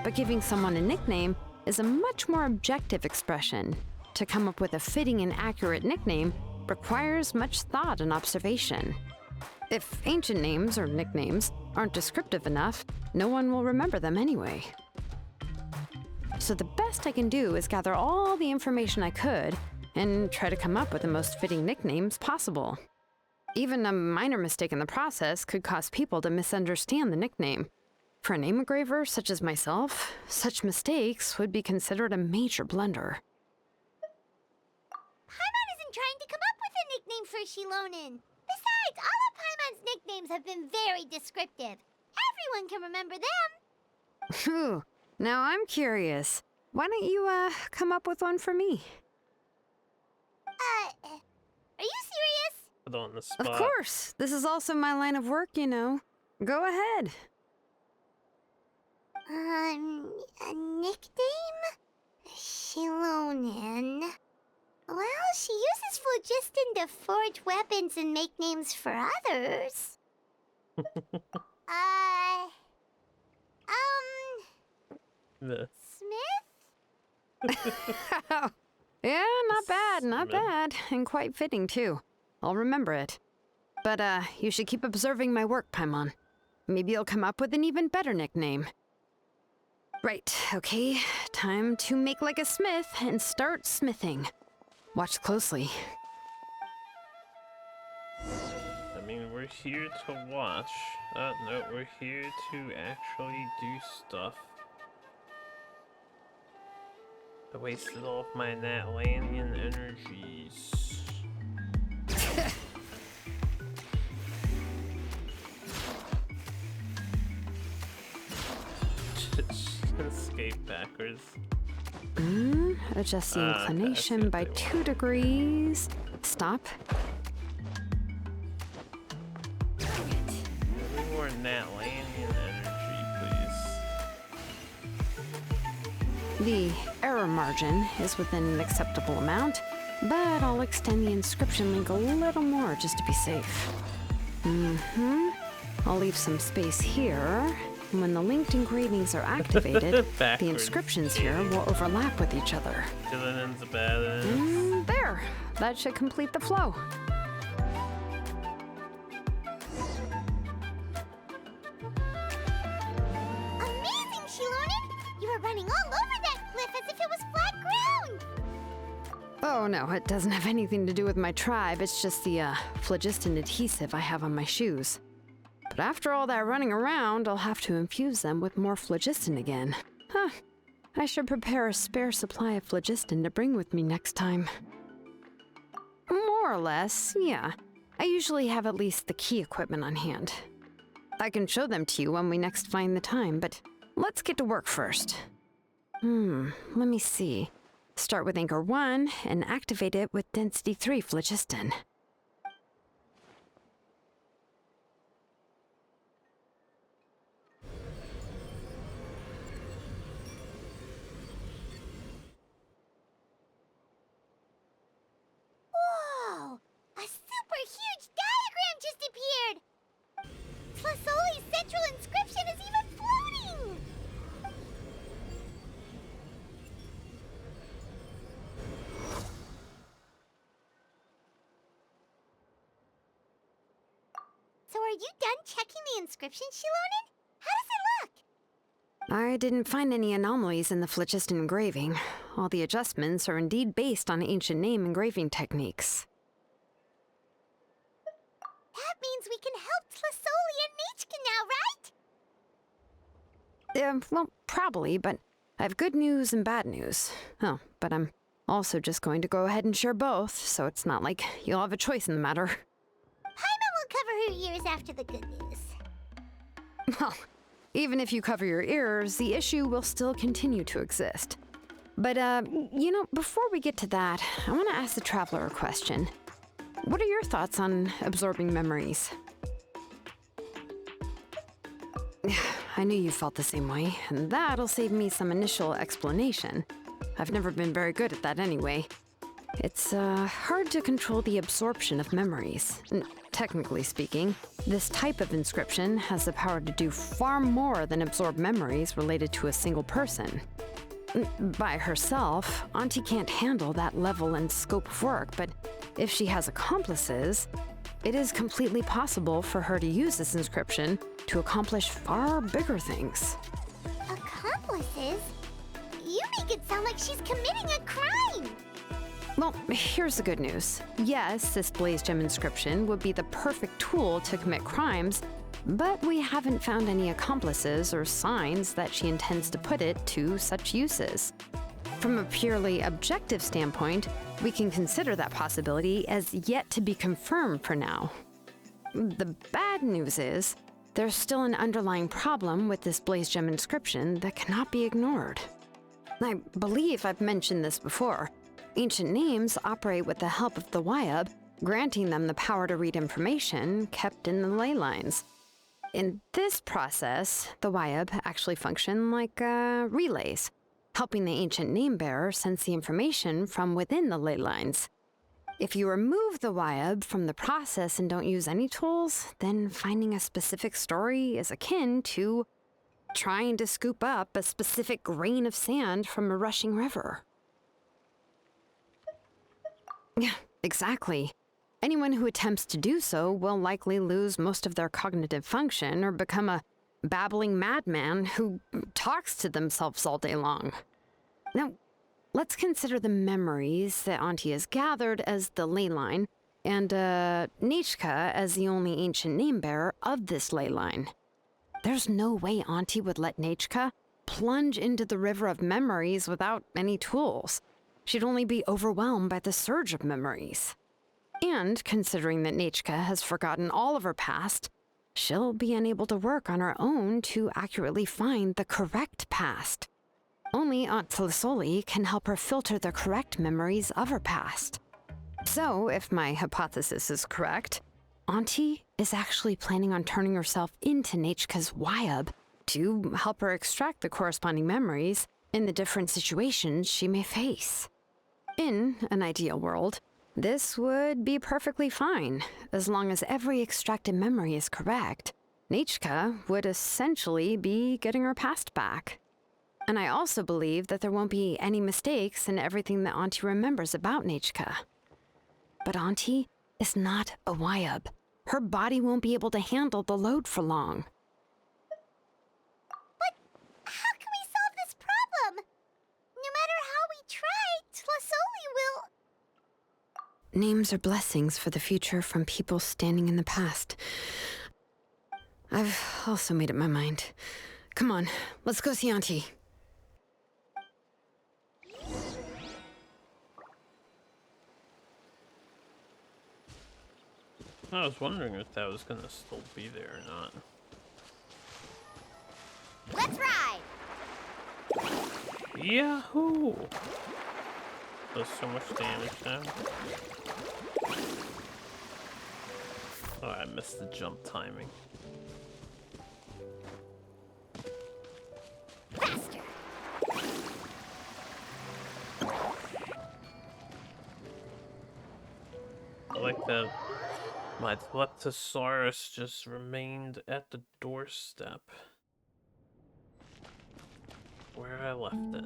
But giving someone a nickname is a much more objective expression. To come up with a fitting and accurate nickname requires much thought and observation. If ancient names or nicknames aren't descriptive enough, no one will remember them anyway. So the best I can do is gather all the information I could and try to come up with the most fitting nicknames possible. Even a minor mistake in the process could cause people to misunderstand the nickname. For a name engraver such as myself, such mistakes would be considered a major blunder. Paimon isn't trying to come up with a nickname for Shilonen. Besides, all of Paimon's nicknames have been very descriptive. Everyone can remember them. Phew. Now I'm curious. Why don't you, come up with one for me? Are you serious? Put on the spot. Of course. This is also my line of work, you know. Go ahead. A nickname? Shilonen. Well, she uses phlogiston to forge weapons and make names for others. The Smith? Yeah, not bad, not Smith. bad. And quite fitting, too. I'll remember it. But, you should keep observing my work, Paimon. Maybe you'll come up with an even better nickname. Right, okay. Time to make like a smith and start smithing. Watch closely. I mean, we're here to watch. No, we're here to actually do stuff. I wasted all of my Natlanian energies. Escape backwards. Adjust the Okay, I see inclination what by they 2 want. degrees. Stop. More Natlanian energy, please. The error margin is within an acceptable amount, but I'll extend the inscription link a little more just to be safe. I'll leave some space here. When the linked engravings are activated, the Backwards. inscriptions here will overlap with each other. Dylan's a badass. There! That should complete the flow. Amazing, Shilonen! You were running all over that cliff as if it was flat ground! Oh no, it doesn't have anything to do with my tribe. It's just the phlogiston adhesive I have on my shoes. But after all that running around, I'll have to infuse them with more phlogiston again. Huh. I should prepare a spare supply of phlogiston to bring with me next time. More or less, yeah. I usually have at least the key equipment on hand. I can show them to you when we next find the time, but let's get to work first. Let me see. Start with Anchor 1 and activate it with Density 3 phlogiston. Whoa! A super huge diagram just appeared! Plasoli's central inscription is even floating! So are you done checking the inscription, Shilonen? How does it look? I didn't find any anomalies in the Phlogiston engraving. All the adjustments are indeed based on ancient name engraving techniques. That means we can help Tlasoli and Nichka now, right? Well, probably, but I have good news and bad news. Oh, but I'm also just going to go ahead and share both, so it's not like you'll have a choice in the matter. Paimon will cover her ears after the good news. Well, even if you cover your ears, the issue will still continue to exist. But, before we get to that, I want to ask the Traveler a question. What are your thoughts on absorbing memories? I knew you felt the same way, and that'll save me some initial explanation. I've never been very good at that anyway. It's hard to control the absorption of memories. Technically speaking, this type of inscription has the power to do far more than absorb memories related to a single person. By herself, Auntie can't handle that level and scope of work, but if she has accomplices, it is completely possible for her to use this inscription to accomplish far bigger things. Accomplices? You make it sound like she's committing a crime! Well, here's the good news. Yes, this Blaze Gem inscription would be the perfect tool to commit crimes, but we haven't found any accomplices or signs that she intends to put it to such uses. From a purely objective standpoint, we can consider that possibility as yet to be confirmed for now. The bad news is, there's still an underlying problem with this Blaze Gem inscription that cannot be ignored. I believe I've mentioned this before. Ancient names operate with the help of the Wyab, granting them the power to read information kept in the ley lines. In this process, the Wyab actually function like relays, helping the ancient name bearer sense the information from within the ley lines. If you remove the Wyab from the process and don't use any tools, then finding a specific story is akin to trying to scoop up a specific grain of sand from a rushing river. Yeah, exactly. Anyone who attempts to do so will likely lose most of their cognitive function or become a babbling madman who talks to themselves all day long. Now, let's consider the memories that Auntie has gathered as the ley line, and Nichka as the only ancient name bearer of this ley line. There's no way Auntie would let Nichka plunge into the river of memories without any tools. She'd only be overwhelmed by the surge of memories. And considering that Nichka has forgotten all of her past, she'll be unable to work on her own to accurately find the correct past. Only Aunt Tlasoli can help her filter the correct memories of her past. So, if my hypothesis is correct, Auntie is actually planning on turning herself into Nichka's Wyab to help her extract the corresponding memories in the different situations she may face. In an ideal world, this would be perfectly fine. As long as every extracted memory is correct, Nichka would essentially be getting her past back. And I also believe that there won't be any mistakes in everything that Auntie remembers about Nichka. But Auntie is not a Wyab. Her body won't be able to handle the load for long. But how can we solve this problem? No matter how we try, Tlasoli will... Names are blessings for the future from people standing in the past. I've also made up my mind. Come on, let's go see Auntie. I was wondering if that was gonna still be there or not. Let's ride! Yahoo! Does so much damage now. Oh, I missed the jump timing. Faster! I like that my Leptosaurus just remained at the doorstep where I left it.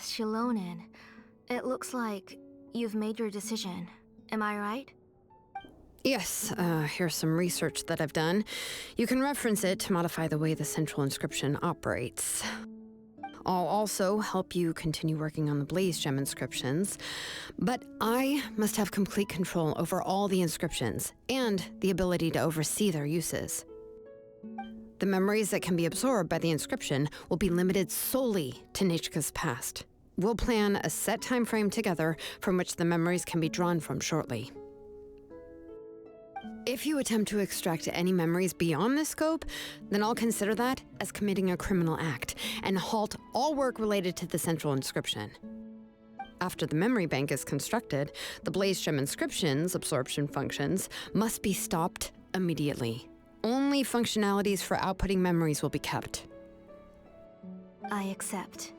Shilonen. It looks like you've made your decision. Am I right? Yes, here's some research that I've done. You can reference it to modify the way the central inscription operates. I'll also help you continue working on the Blaze Gem inscriptions, but I must have complete control over all the inscriptions and the ability to oversee their uses. The memories that can be absorbed by the inscription will be limited solely to Nechka's past. We'll plan a set time frame together from which the memories can be drawn from shortly. If you attempt to extract any memories beyond this scope, then I'll consider that as committing a criminal act and halt all work related to the central inscription. After the memory bank is constructed, the Blaze Gem inscription's absorption functions must be stopped immediately. Only functionalities for outputting memories will be kept. I accept.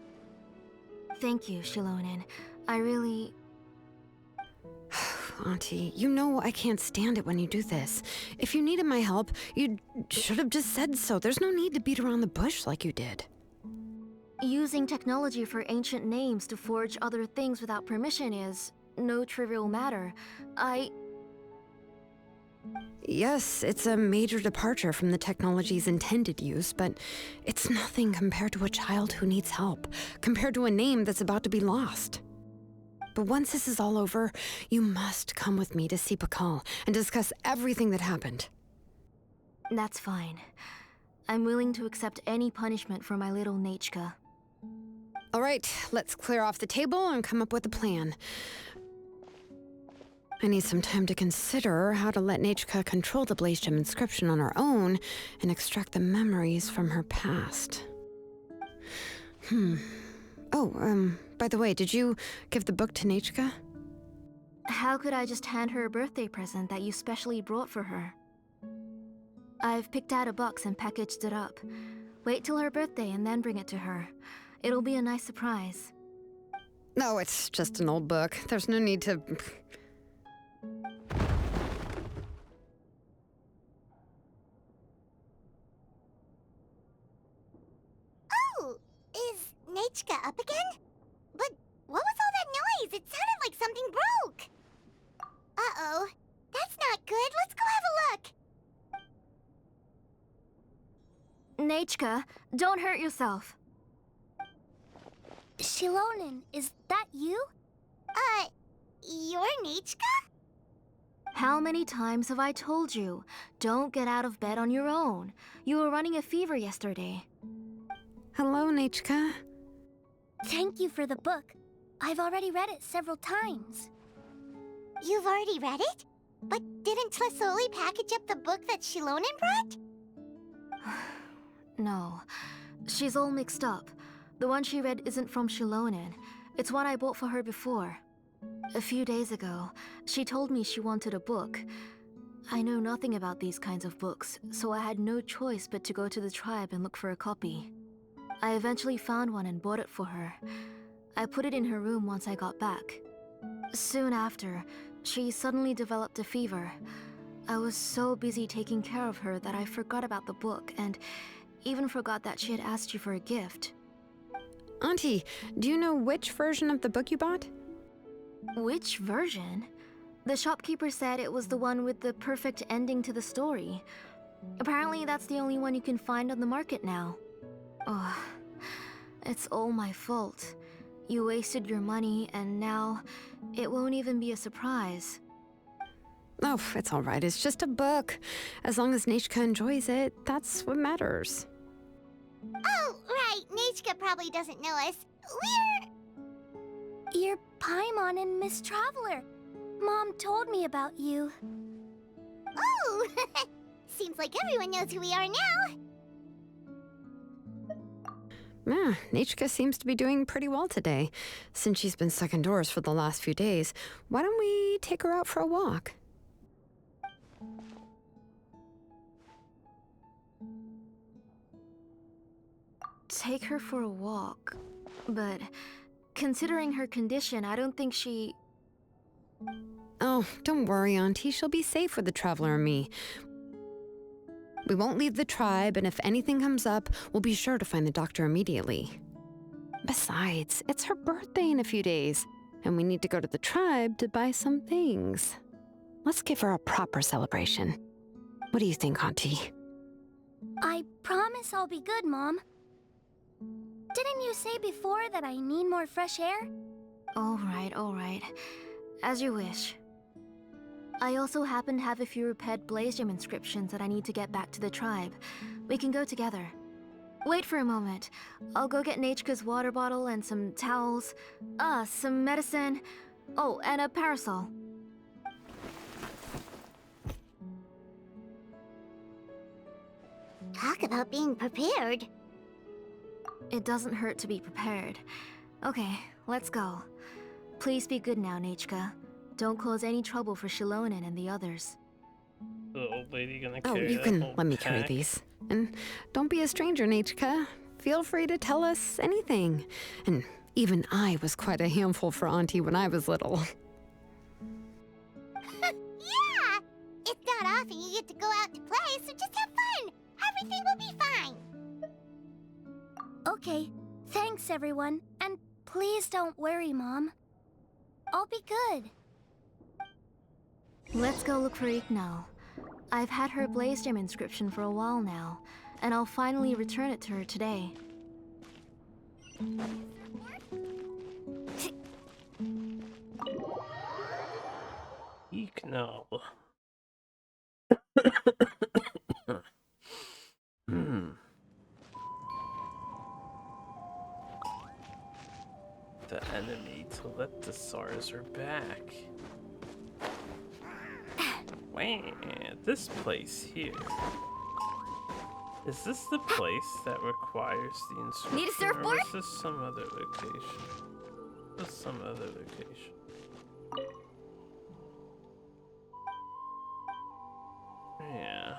Thank you, Shilonen. I really... Auntie, you know I can't stand it when you do this. If you needed my help, you should have just said so. There's no need to beat around the bush like you did. Using technology for ancient names to forge other things without permission is no trivial matter. Yes, it's a major departure from the technology's intended use, but it's nothing compared to a child who needs help, compared to a name that's about to be lost. But once this is all over, you must come with me to see Pakal and discuss everything that happened. That's fine. I'm willing to accept any punishment for my little Nechka. All right, let's clear off the table and come up with a plan. I need some time to consider how to let Nechka control the Blaze Gem inscription on her own and extract the memories from her past. By the way, did you give the book to Nechka? How could I just hand her a birthday present that you specially brought for her? I've picked out a box and packaged it up. Wait till her birthday and then bring it to her. It'll be a nice surprise. No, it's just an old book. There's no need to... Oh, is Nechka up again? But what was all that noise? It sounded like something broke. Uh-oh. That's not good. Let's go have a look. Nechka, don't hurt yourself. Shilonen, is that you? You're Nechka? How many times have I told you? Don't get out of bed on your own. You were running a fever yesterday. Hello, Nechka. Thank you for the book. I've already read it several times. You've already read it? But didn't Tlasoli package up the book that Shilonen brought? No. She's all mixed up. The one she read isn't from Shilonen. It's one I bought for her before. A few days ago, she told me she wanted a book. I know nothing about these kinds of books, so I had no choice but to go to the tribe and look for a copy. I eventually found one and bought it for her. I put it in her room once I got back. Soon after, she suddenly developed a fever. I was so busy taking care of her that I forgot about the book and even forgot that she had asked you for a gift. Auntie, do you know which version of the book you bought? Which version? The shopkeeper said it was the one with the perfect ending to the story. Apparently that's the only one you can find on the market now. Oh, it's all my fault. You wasted your money, and now it won't even be a surprise. Oh, it's all right. It's just a book. As long as Nechka enjoys it, that's what matters. Oh, right. Nechka probably doesn't know us. You're Paimon and Miss Traveler. Mom told me about you. Oh! Seems like everyone knows who we are now. Yeah, Nechka seems to be doing pretty well today. Since she's been stuck indoors for the last few days, why don't we take her out for a walk? Take her for a walk. But considering her condition, I don't think she... Oh, don't worry, Auntie. She'll be safe with the Traveler and me. We won't leave the tribe, and if anything comes up, we'll be sure to find the doctor immediately. Besides, it's her birthday in a few days, and we need to go to the tribe to buy some things. Let's give her a proper celebration. What do you think, Auntie? I promise I'll be good, Mom. Didn't you say before that I need more fresh air? All right. As you wish. I also happen to have a few repaired Blaze Gem inscriptions that I need to get back to the tribe. We can go together. Wait for a moment. I'll go get Nachka's water bottle and some towels. Some medicine. Oh, and a parasol. Talk about being prepared. It doesn't hurt to be prepared. Okay, let's go. Please be good now, Nachka. Don't cause any trouble for Shilonen and the others. The old lady gonna Oh, carry you that can whole let me carry pack? these. And don't be a stranger, Nachka. Feel free to tell us anything. And even I was quite a handful for Auntie when I was little. Yeah! It's not often you get to go out to play, so just have fun. Everything will be fine. Okay, thanks everyone. And please don't worry, Mom. I'll be good. Let's go look for Ignal. I've had her Blaze Gem inscription for a while now, and I'll finally return it to her today. Eeknal. The enemy Teleptosaurs are back. Wait, this place here. Is this the place that requires the inscription? Need a surfboard? Or is this some other location? This is some other location. Yeah.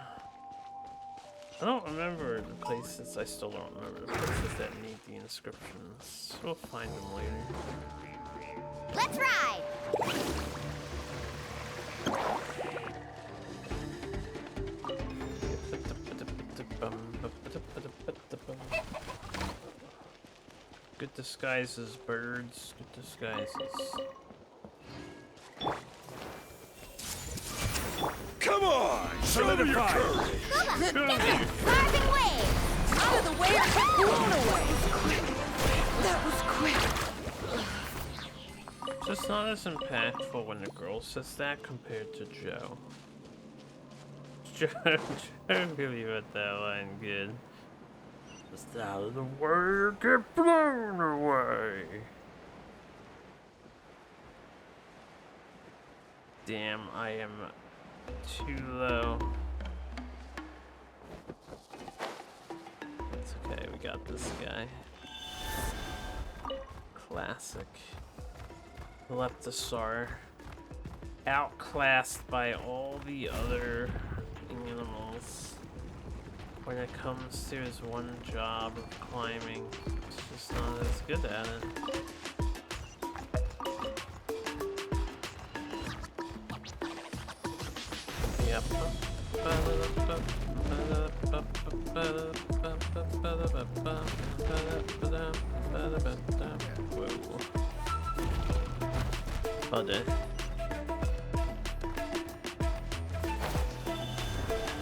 I don't remember the places. I still don't remember the places that need the inscriptions. We'll find them later. Let's ride! Good disguises, birds. Good disguises. Come on! Solidify! Get there! Carving waves! Out of the way or get blown away! That was quick! Just not as impactful when the girl says that compared to Joe. Joe really wrote that line good. Just out of the way or get blown away. Damn, I am too low. It's okay, we got this guy. Classic. Leptosaur. Outclassed by all the other animals. When it comes to his one job of climbing, he's just not as good at it. Yep. Whoa. Hold it.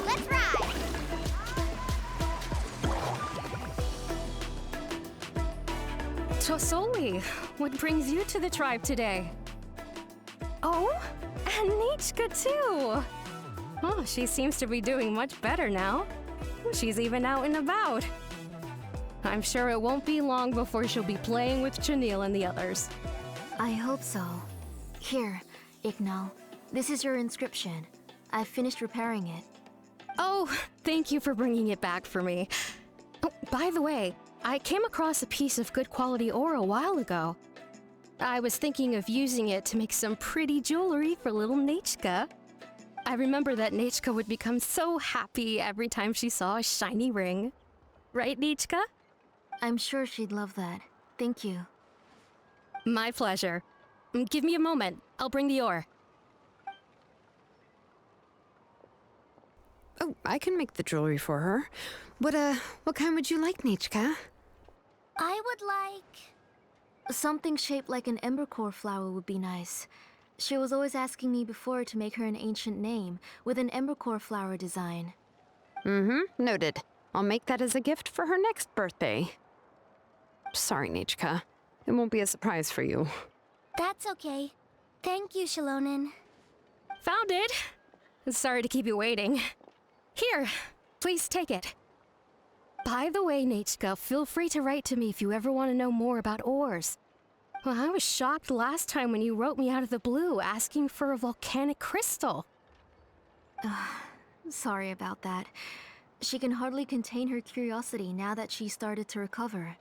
Let's ride! Tosoli, what brings you to the tribe today? Oh, and Nichka too! Oh, she seems to be doing much better now. She's even out and about. I'm sure it won't be long before she'll be playing with Chenille and the others. I hope so. Here, Ignal. This is your inscription. I've finished repairing it. Oh, thank you for bringing it back for me. Oh, by the way, I came across a piece of good quality ore a while ago. I was thinking of using it to make some pretty jewelry for little Nachka. I remember that Nachka would become so happy every time she saw a shiny ring. Right, Nachka? I'm sure she'd love that. Thank you. My pleasure. Give me a moment. I'll bring the ore. Oh, I can make the jewelry for her. What kind would you like, Nachka? I would like... Something shaped like an embercore flower would be nice. She was always asking me before to make her an ancient name with an embercore flower design. Noted. I'll make that as a gift for her next birthday. Sorry, Nichka. It won't be a surprise for you. That's okay. Thank you, Shilonen. Found it! Sorry to keep you waiting. Here, please take it. By the way, Nichka, feel free to write to me if you ever want to know more about ores. Well, I was shocked last time when you wrote me out of the blue asking for a volcanic crystal. Sorry about that. She can hardly contain her curiosity now that she's started to recover.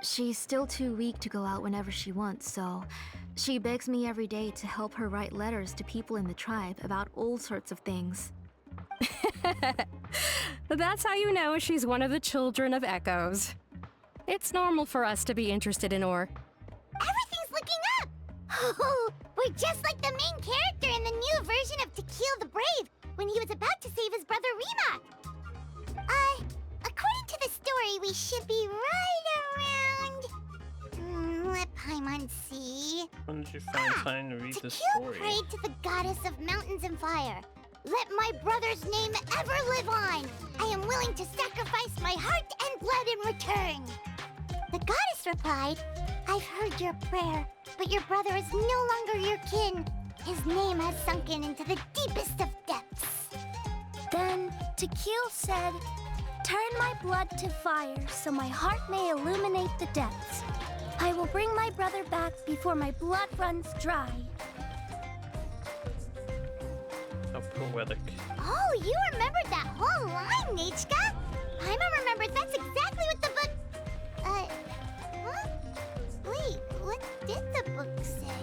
She's still too weak to go out whenever she wants, so she begs me every day to help her write letters to people in the tribe about all sorts of things. That's how you know she's one of the children of echoes. It's normal for us to be interested in ore. Everything's looking up! Oh, we're just like the main character in the new version of To Kill the Brave, when he was about to save his brother Remak. According to the story, we should be right around... let Paimon see. When did you find time to read To the Kill story? prayed to the goddess of mountains and fire. Let my brother's name ever live on. I am willing to sacrifice my heart and blood in return. The goddess replied, I've heard your prayer, but your brother is no longer your kin. His name has sunken into the deepest of depths. Then Tequil said, turn my blood to fire so my heart may illuminate the depths. I will bring my brother back before my blood runs dry. How poetic. Oh, you remembered that whole line, Nichka? Paimon remembers that's exactly what the book... huh? Wait, what did the book say?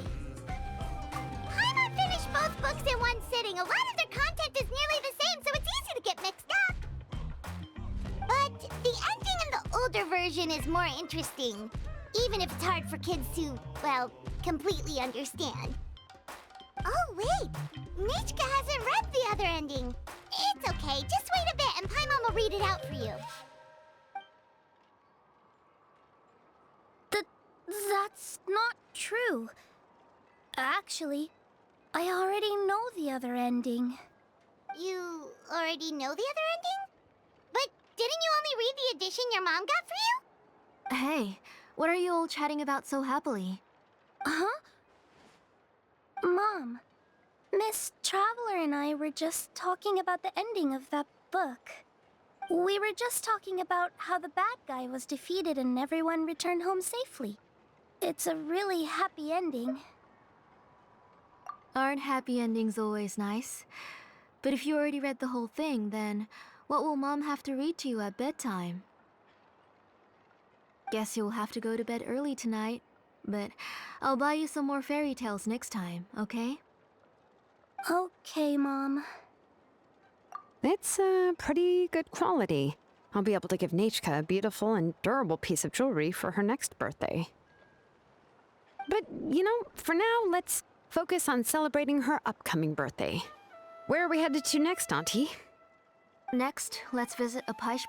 Paimon finished both books in one sitting. A lot of their content is nearly the same, so it's easy to get mixed up. But the ending in the older version is more interesting, even if it's hard for kids to, well, completely understand. Oh, wait! Nichka hasn't read the other ending. It's okay, just wait a bit and Paimon will read it out for you. That's not true. Actually, I already know the other ending. You already know the other ending? But didn't you only read the edition your mom got for you? Hey, what are you all chatting about so happily? Huh? Mom, Miss Traveler and I were just talking about the ending of that book. We were just talking about how the bad guy was defeated and everyone returned home safely. It's a really happy ending. Aren't happy endings always nice? But if you already read the whole thing, then what will Mom have to read to you at bedtime? Guess you'll have to go to bed early tonight, but I'll buy you some more fairy tales next time, okay? Okay, Mom. It's pretty good quality. I'll be able to give Nichka a beautiful and durable piece of jewelry for her next birthday. But, you know, for now, let's focus on celebrating her upcoming birthday. Where are we headed to next, Auntie? Next, let's visit Apaish.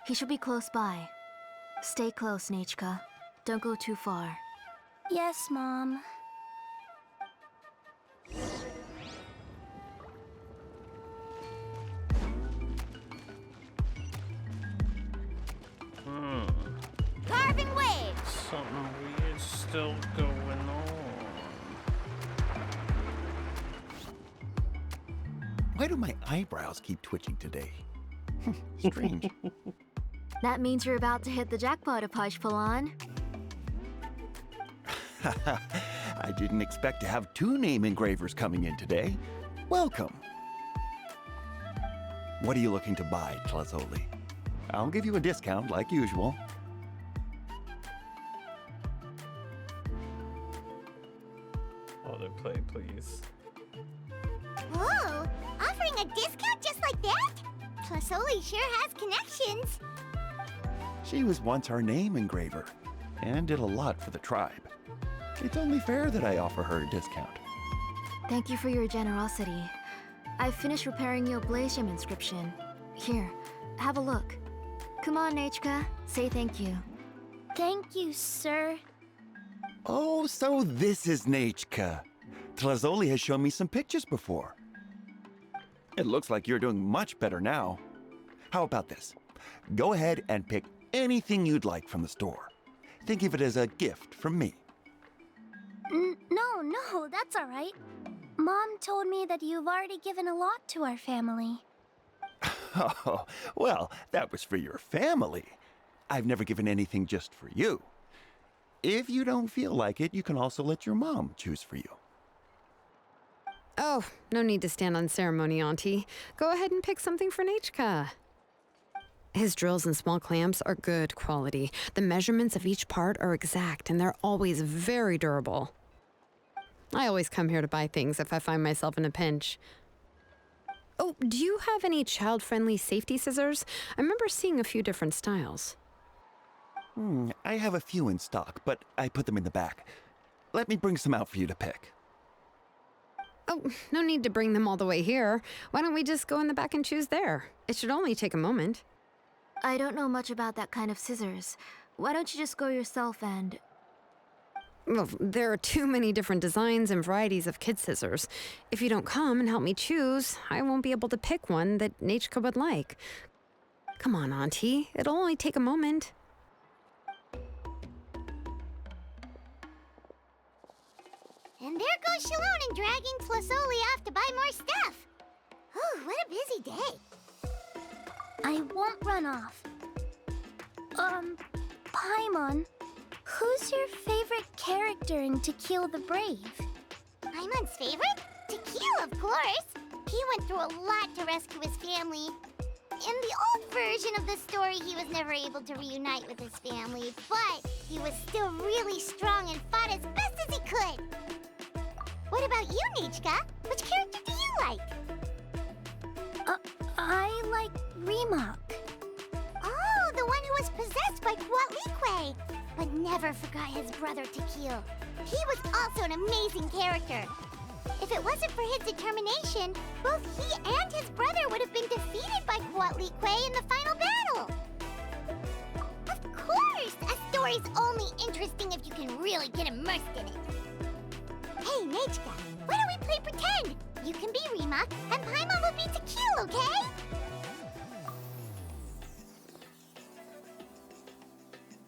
He should be close by. Stay close, Nichka. Don't go too far. Yes, Mom. Carving waves! Something weird's still going on. Why do my eyebrows keep twitching today? Strange. That means you're about to hit the jackpot, Apaish. I didn't expect to have 2 name engravers coming in today. Welcome. What are you looking to buy, Tlazoli? I'll give you a discount like usual. Autoplay, please. Whoa! Offering a discount just like that? Tlasoli sure has connections. She was once our name engraver and did a lot for the tribe. It's only fair that I offer her a discount. Thank you for your generosity. I've finished repairing your Blaze Gem inscription. Here, have a look. Come on, Nichka. Say thank you. Thank you, sir. Oh, so this is Nechka. Tlazoli has shown me some pictures before. It looks like you're doing much better now. How about this? Go ahead and pick anything you'd like from the store. Think of it as a gift from me. No, that's all right. Mom told me that you've already given a lot to our family. Oh, well, that was for your family. I've never given anything just for you. If you don't feel like it, you can also let your mom choose for you. Oh, no need to stand on ceremony, Auntie. Go ahead and pick something for Nechka. His drills and small clamps are good quality. The measurements of each part are exact, and they're always very durable. I always come here to buy things if I find myself in a pinch. Oh, do you have any child-friendly safety scissors? I remember seeing a few different styles. I have a few in stock, but I put them in the back. Let me bring some out for you to pick. Oh, no need to bring them all the way here. Why don't we just go in the back and choose there? It should only take a moment. I don't know much about that kind of scissors. Why don't you just go yourself and... Well, there are too many different designs and varieties of kid scissors. If you don't come and help me choose, I won't be able to pick one that Nechka would like. Come on, Auntie. It'll only take a moment. And there goes Shalon dragging Tlazoli off to buy more stuff. Ooh, what a busy day. I won't run off. Paimon, who's your favorite character in To Kill the Brave? Paimon's favorite? To Kill, of course. He went through a lot to rescue his family. In the old version of the story, he was never able to reunite with his family, but he was still really strong and fought as best as he could. What about you, Nechka? Which character do you like? I like Remak. Oh, the one who was possessed by Quatlique, but never forgot his brother Tequil. He was also an amazing character. If it wasn't for his determination, both he and his brother would have been defeated by Quatlique in the final battle. Of course, a story's only interesting if you can really get immersed in it. Hey, Nechka, why don't we play pretend? You can be Remak, and Paimon will be Tequil, okay?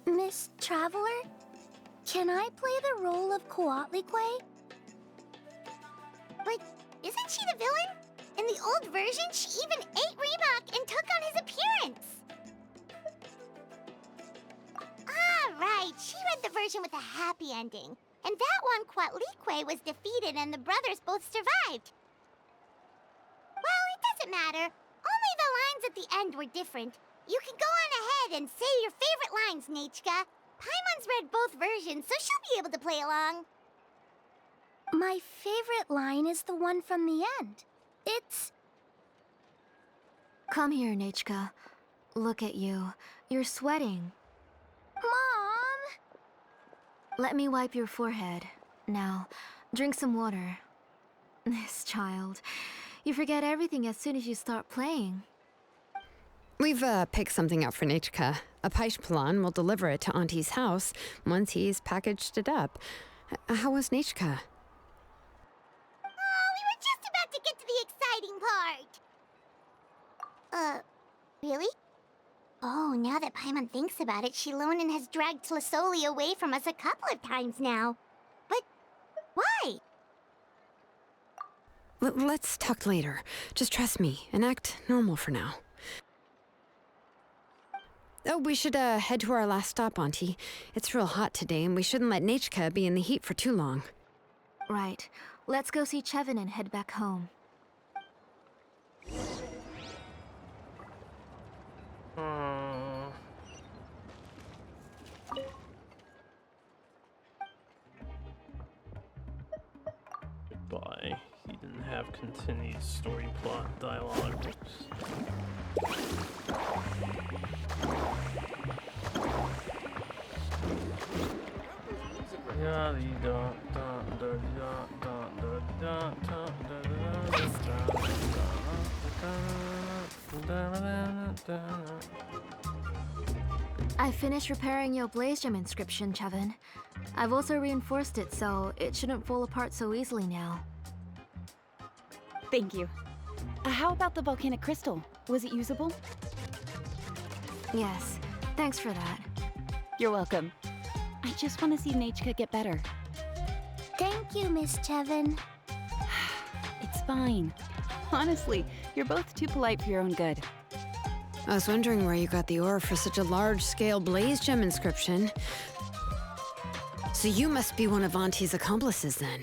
Miss Traveler, can I play the role of Quatlique? But isn't she the villain? In the old version, she even ate Remak and took on his appearance. Ah, right. She read the version with a happy ending. And that one, Quatlique was defeated and the brothers both survived. Well, it doesn't matter. Only the lines at the end were different. You can go on ahead and say your favorite lines, Nechka. Paimon's read both versions, so she'll be able to play along. My favorite line is the one from the end. It's... Come here, Nechka. Look at you. You're sweating. Mom! Let me wipe your forehead. Now, drink some water. This child. You forget everything as soon as you start playing. We've picked something out for Nechka. A Paishpalan will deliver it to Auntie's house once he's packaged it up. How was Nechka? Oh, we were just about to get to the exciting part. Really? Oh, now that Paimon thinks about it, Shilonen has dragged Tlazoli away from us a couple of times now. But why? Let's talk later. Just trust me and act normal for now. Oh, we should head to our last stop, Auntie. It's real hot today, and we shouldn't let Nechka be in the heat for too long. Right. Let's go see Chevin and head back home. Goodbye. He didn't have continued story plot dialogue. I finished repairing your Blaze Gem inscription, Chevin. I've also reinforced it so it shouldn't fall apart so easily now. Thank you. How about the volcanic crystal? Was it usable? Yes, thanks for that. You're welcome. I just want to see Nechka get better. Thank you, Miss Chevin. It's fine. Honestly, you're both too polite for your own good. I was wondering where you got the ore for such a large-scale blaze gem inscription. So you must be one of Auntie's accomplices, then.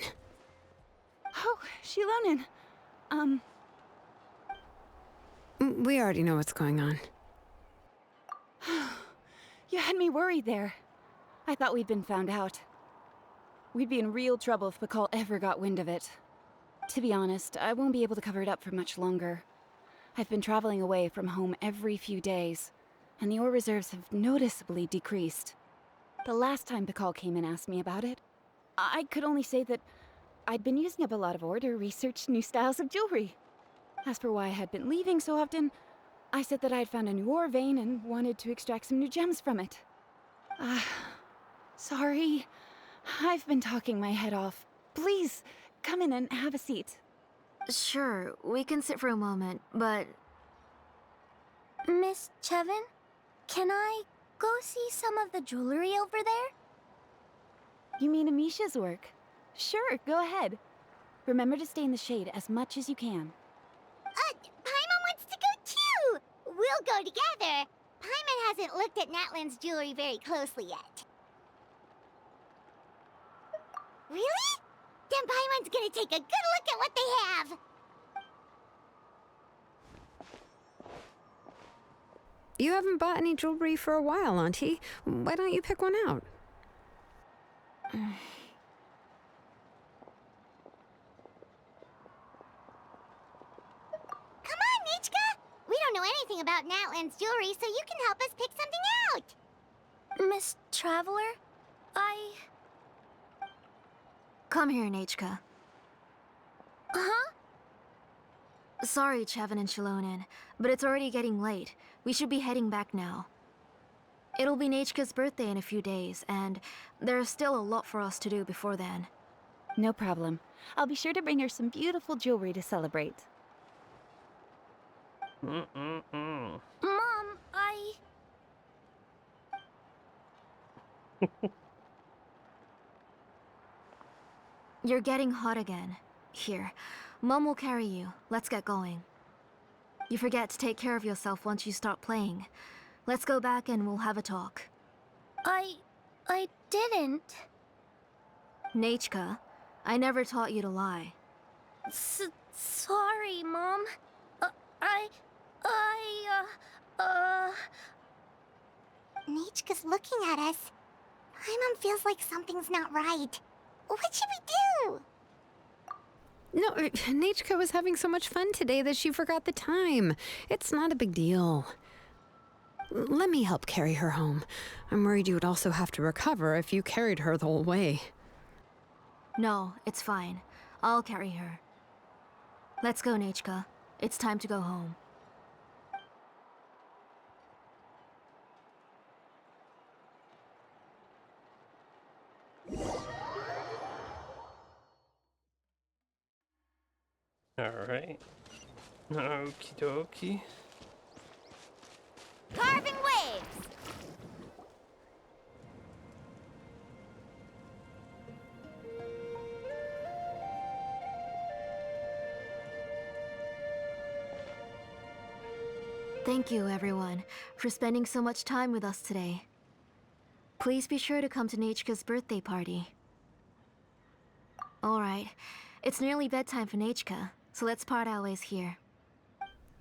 Oh, Shilonen. We already know what's going on. You had me worried there. I thought we'd been found out. We'd be in real trouble if Bakal ever got wind of it. To be honest, I won't be able to cover it up for much longer. I've been traveling away from home every few days, and the ore reserves have noticeably decreased. The last time Bakal came and asked me about it, I could only say that I'd been using up a lot of ore to research new styles of jewelry. As for why I had been leaving so often, I said that I'd found a new ore vein and wanted to extract some new gems from it. Sorry. I've been talking my head off. Please, come in and have a seat. Sure, we can sit for a moment, but... Miss Chevin, can I go see some of the jewelry over there? You mean Amisha's work? Sure, go ahead. Remember to stay in the shade as much as you can. Paimon wants to go too! We'll go together. Paimon hasn't looked at Natlan's jewelry very closely yet. Really? Then Paimon's gonna take a good look at what they have! You haven't bought any jewelry for a while, Auntie. Why don't you pick one out? Come on, Nechka! We don't know anything about Natlan's jewelry, so you can help us pick something out! Miss Traveler, Come here, Nechka. Huh? Sorry, Chevin and Shilonen, but it's already getting late. We should be heading back now. It'll be Nechka's birthday in a few days, and there's still a lot for us to do before then. No problem. I'll be sure to bring her some beautiful jewelry to celebrate. Mom, You're getting hot again. Here, Mom will carry you. Let's get going. You forget to take care of yourself once you start playing. Let's go back and we'll have a talk. I didn't. Nechka, I never taught you to lie. Sorry, Mom. Nechka's looking at us. Paimon feels like something's not right. What should we do? No, Nechka was having so much fun today that she forgot the time. It's not a big deal. Let me help carry her home. I'm worried you would also have to recover if you carried her the whole way. No, it's fine. I'll carry her. Let's go, Nechka. It's time to go home. Alright. Okie dokie. Carving waves! Thank you, everyone, for spending so much time with us today. Please be sure to come to Nechka's birthday party. Alright, it's nearly bedtime for Nechka, so let's part our ways here.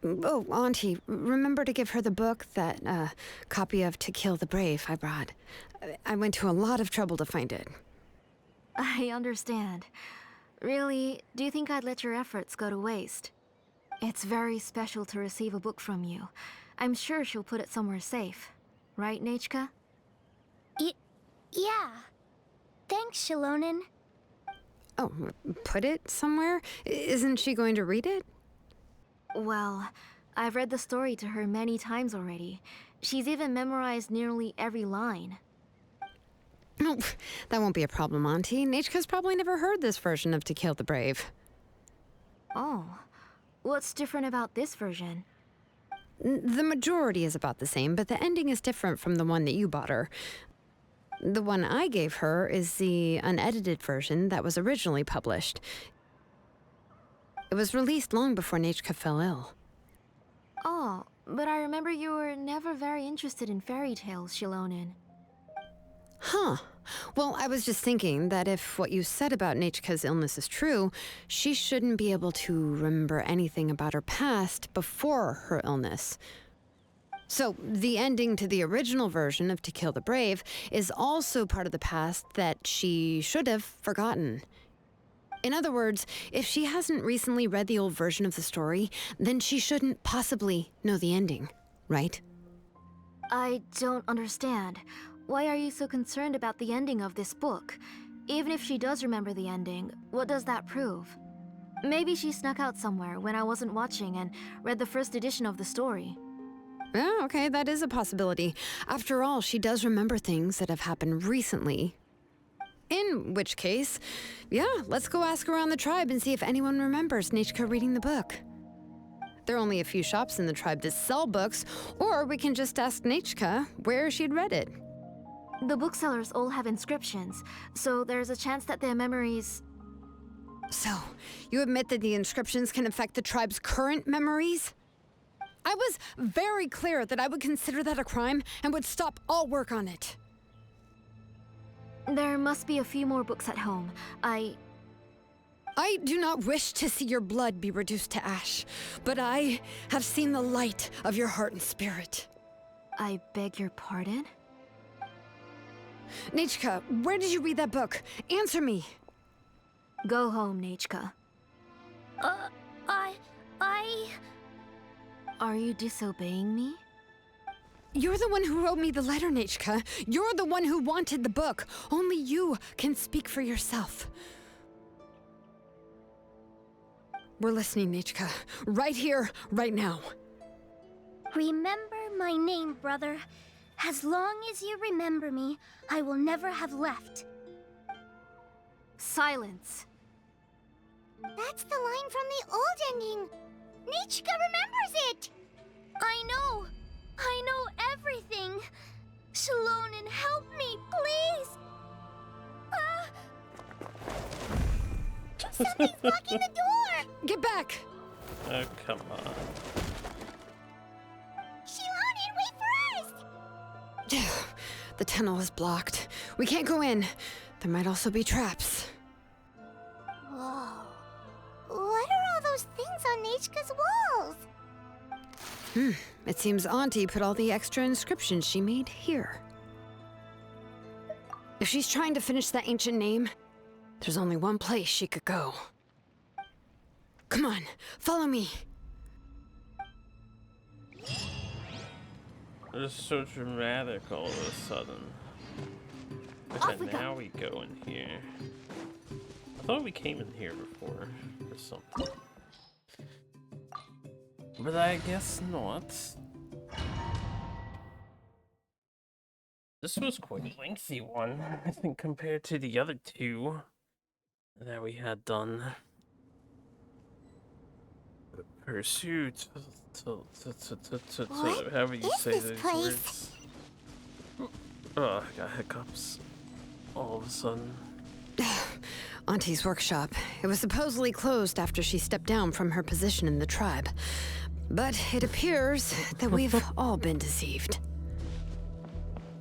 Oh, Auntie, remember to give her the book, that copy of To Kill the Brave I brought. I went to a lot of trouble to find it. I understand. Really, do you think I'd let your efforts go to waste? It's very special to receive a book from you. I'm sure she'll put it somewhere safe. Right, Nechka? Yeah. Thanks, Shilonen. Oh, put it somewhere? Isn't she going to read it? Well, I've read the story to her many times already, She's even memorized nearly every line. Oh, that won't be a problem, Auntie. Nechka's probably never heard this version of To Kill the Brave. Oh. What's different about this version? The majority is about the same, but the ending is different from the one that you bought her. The one I gave her is the unedited version that was originally published. It was released long before Nechka fell ill. Oh, but I remember you were never very interested in fairy tales, Shilonen. Huh. Well, I was just thinking that if what you said about Nechka's illness is true, she shouldn't be able to remember anything about her past before her illness. So, the ending to the original version of To Kill the Brave is also part of the past that she should have forgotten. In other words, if she hasn't recently read the old version of the story, then she shouldn't possibly know the ending, right? I don't understand. Why are you so concerned about the ending of this book? Even if she does remember the ending, what does that prove? Maybe she snuck out somewhere when I wasn't watching and read the first edition of the story. Yeah, okay, that is a possibility. After all, she does remember things that have happened recently. In which case, yeah, let's go ask around the tribe and see if anyone remembers Nechka reading the book. There are only a few shops in the tribe that sell books, or we can just ask Nechka where she'd read it. The booksellers all have inscriptions, so there's a chance that their memories... So, you admit that the inscriptions can affect the tribe's current memories? I was very clear that I would consider that a crime and would stop all work on it. There must be a few more books at home. I do not wish to see your blood be reduced to ash, but I have seen the light of your heart and spirit. I beg your pardon? Nechka, where did you read that book? Answer me. Go home, Nechka. Are you disobeying me? You're the one who wrote me the letter, Nechka. You're the one who wanted the book. Only you can speak for yourself. We're listening, Nechka. Right here, right now. Remember my name, brother. As long as you remember me, I will never have left. Silence. That's the line from the old ending. Nechka remembers it. I know everything. Shilonen, help me, please. Something's blocking the door. Get back. Oh, come on. Shilonen, wait for us. The tunnel is blocked. We can't go in. There might also be traps. Whoa. What are all those things on Nechka's walls? It seems Auntie put all the extra inscriptions she made here. If she's trying to finish that ancient name, there's only one place she could go. Come on, follow me. It's so dramatic all of a sudden. Off we Okay, now go. we go in here. I thought we came in here before or something. But I guess not. This was quite a lengthy one, I think, compared to the other two that we had done. Pursuit. What However you is say this those place? words. Oh, I got hiccups all of a sudden. Auntie's workshop. It was supposedly closed after she stepped down from her position in the tribe. But it appears that we've all been deceived.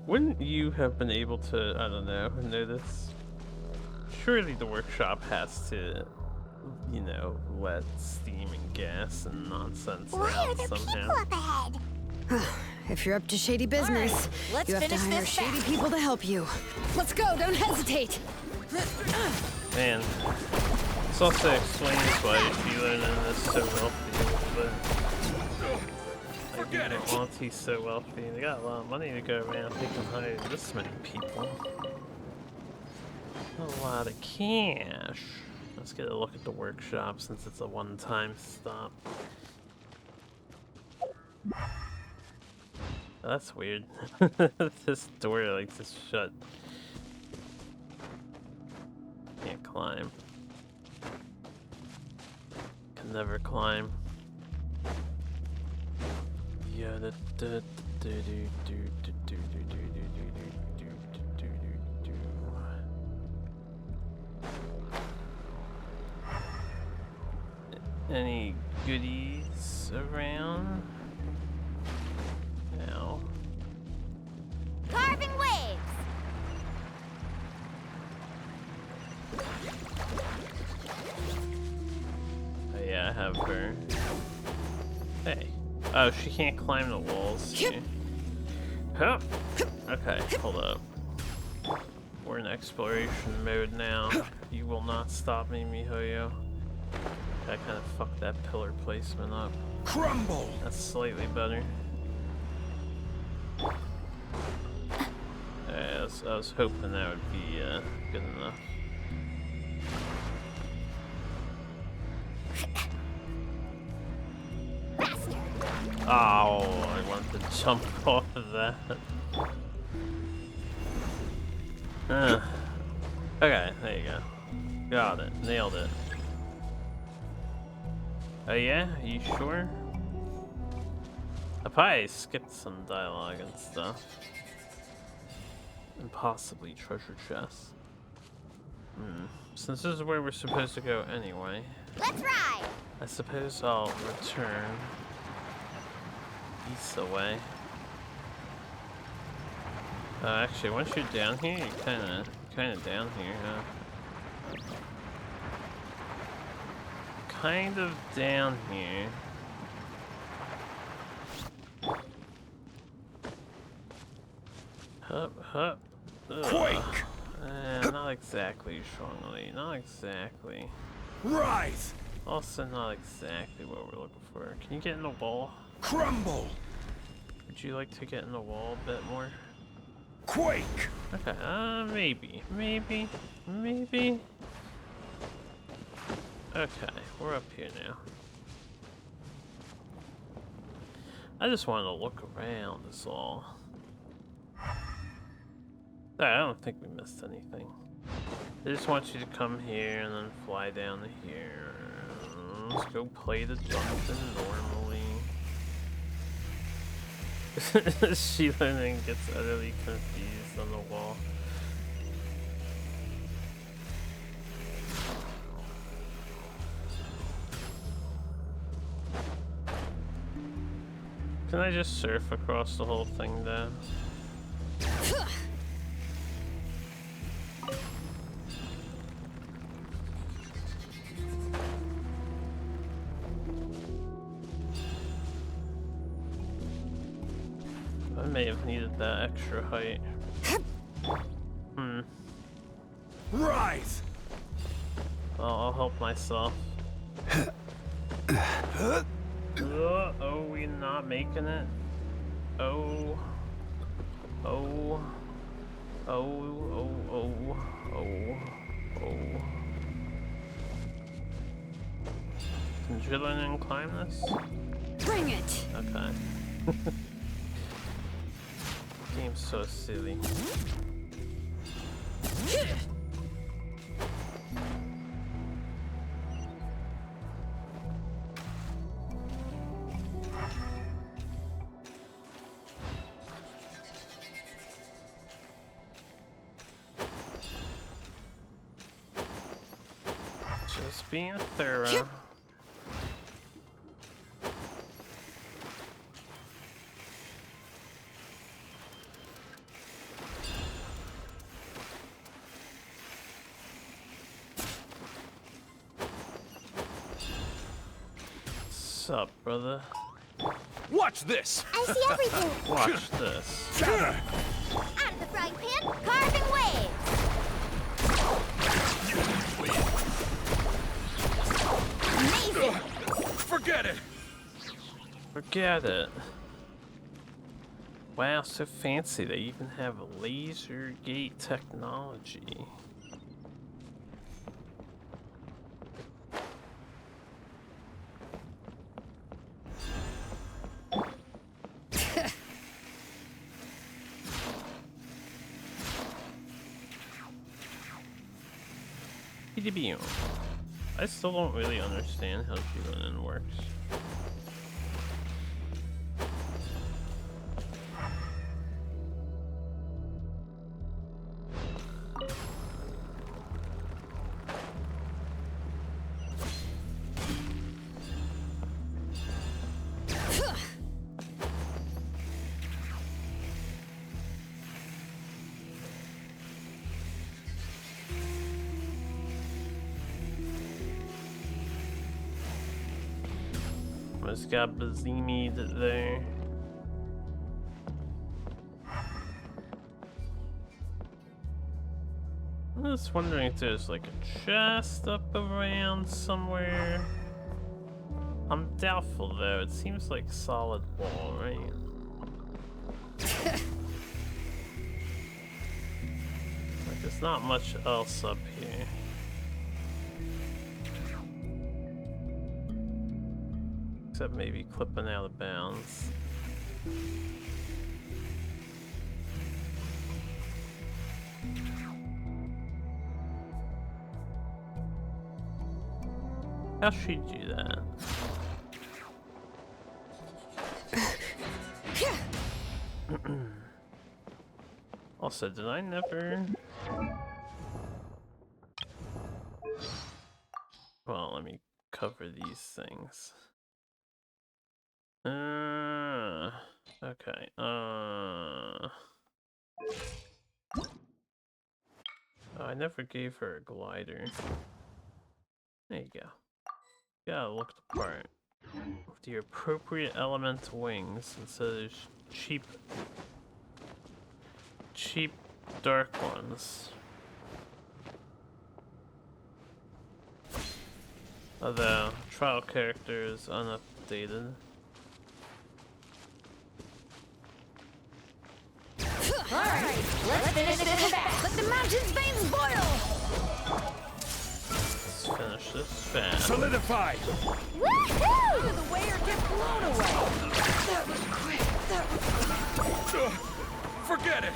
Wouldn't you have been able to, I don't know, notice? Surely the workshop has to, you know, let steam and gas and nonsense Why are out there somehow. people up ahead? If you're up to shady business, let's you have to finish hire this shady fast. people to help you. Let's go, don't hesitate! Man, this also explains why Sheila is so wealthy, but Forget it. Auntie's so wealthy, they got a lot of money to go around, they can hire this many people. A lot of cash. Let's get a look at the workshop since it's a one-time stop. That's weird. This door like just shut. Can't climb. Can never climb. Yeah, the do do do do do do do do do do do. Any goodies around? No. Carving waves! Oh yeah, I have her. Hey. Oh, she can't climb the walls. Huh. Okay, hold up. We're in exploration mode now. You will not stop me, MiHoYo. I kind of fucked that pillar placement up. Crumble! That's slightly better. I was hoping that would be good enough. Oh, I wanted to jump off of that. Okay, there you go. Got it. Nailed it. Oh yeah? Are you sure? I probably skipped some dialogue and stuff. And possibly treasure chests. Since this is where we're supposed to go anyway. Let's ride! I suppose I'll return east away. Actually, once you're down here, you're kinda down here, huh? Kind of down here. Hup, hup. Quake! Not exactly strongly. Not exactly. Rise! Also, not exactly what we're looking for. Can you get in the wall? Crumble! Would you like to get in the wall a bit more? Quake! Okay, maybe. Okay, we're up here now. I just wanted to look around, is all. I don't think we missed anything. I just want you to come here and then fly down to here. Let's go play the dungeon normally. She then gets utterly confused on the wall. Can I just surf across the whole thing then? I may have needed that extra height. Rise! Well, I'll help myself. Oh, we're not making it. Oh. Can Jillian climb this? Bring it! Okay. Game's so silly. Just being thorough. What's up, brother? Watch this! I see everything! Watch this. Out of the frying pan, carving waves! Amazing! Forget it! Forget it. Wow, so fancy. They even have laser gate technology. Yippee-de-bee. I still don't really understand how G-Linen works. Just got Bazimi'd there. I'm just wondering if there's like a chest up around somewhere. I'm doubtful though, it seems like solid wall, right? Like there's not much else up here. Except maybe clipping out of bounds. How should you do that? Also, did I never... Well, let me cover these things. Okay, oh, I never gave her a glider. There you go. Gotta look the part. With the appropriate elemental wings instead of cheap dark ones. Although, trial character is unupdated. Alright, let's finish this fast. Let the mountain's veins boil! Let's finish this fast. Solidify! Woohoo! The way or get blown away! That was quick, that was quick. Forget it!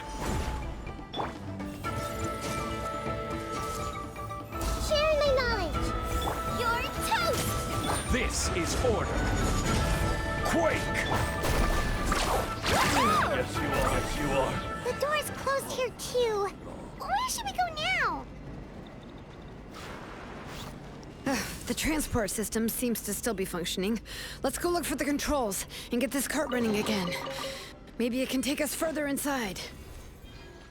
Share my knowledge! You're toast! This is order. Quake! Yes, you are. Yes, you are. The door's closed here too. Where should we go now? The transport system seems to still be functioning. Let's go look for the controls and get this cart running again. Maybe it can take us further inside.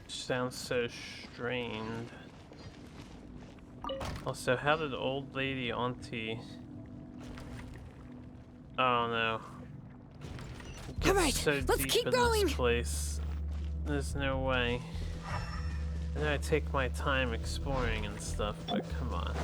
Sounds so strained. Also, how did old lady auntie... Oh no. All right, So let's deep keep in going. This place. There's no way. And I take my time exploring and stuff, but come on.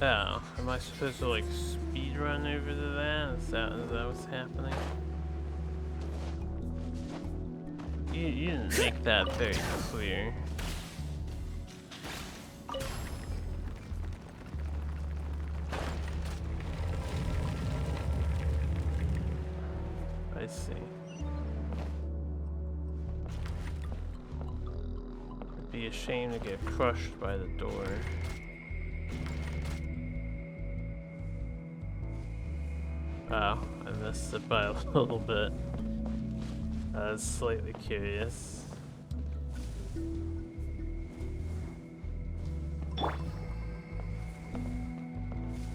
Oh, am I supposed to like speed run over to that? Is that what's happening? You didn't make that very clear. I see. It'd be a shame to get crushed by the door. Oh, I missed it by a little bit. I was slightly curious. Is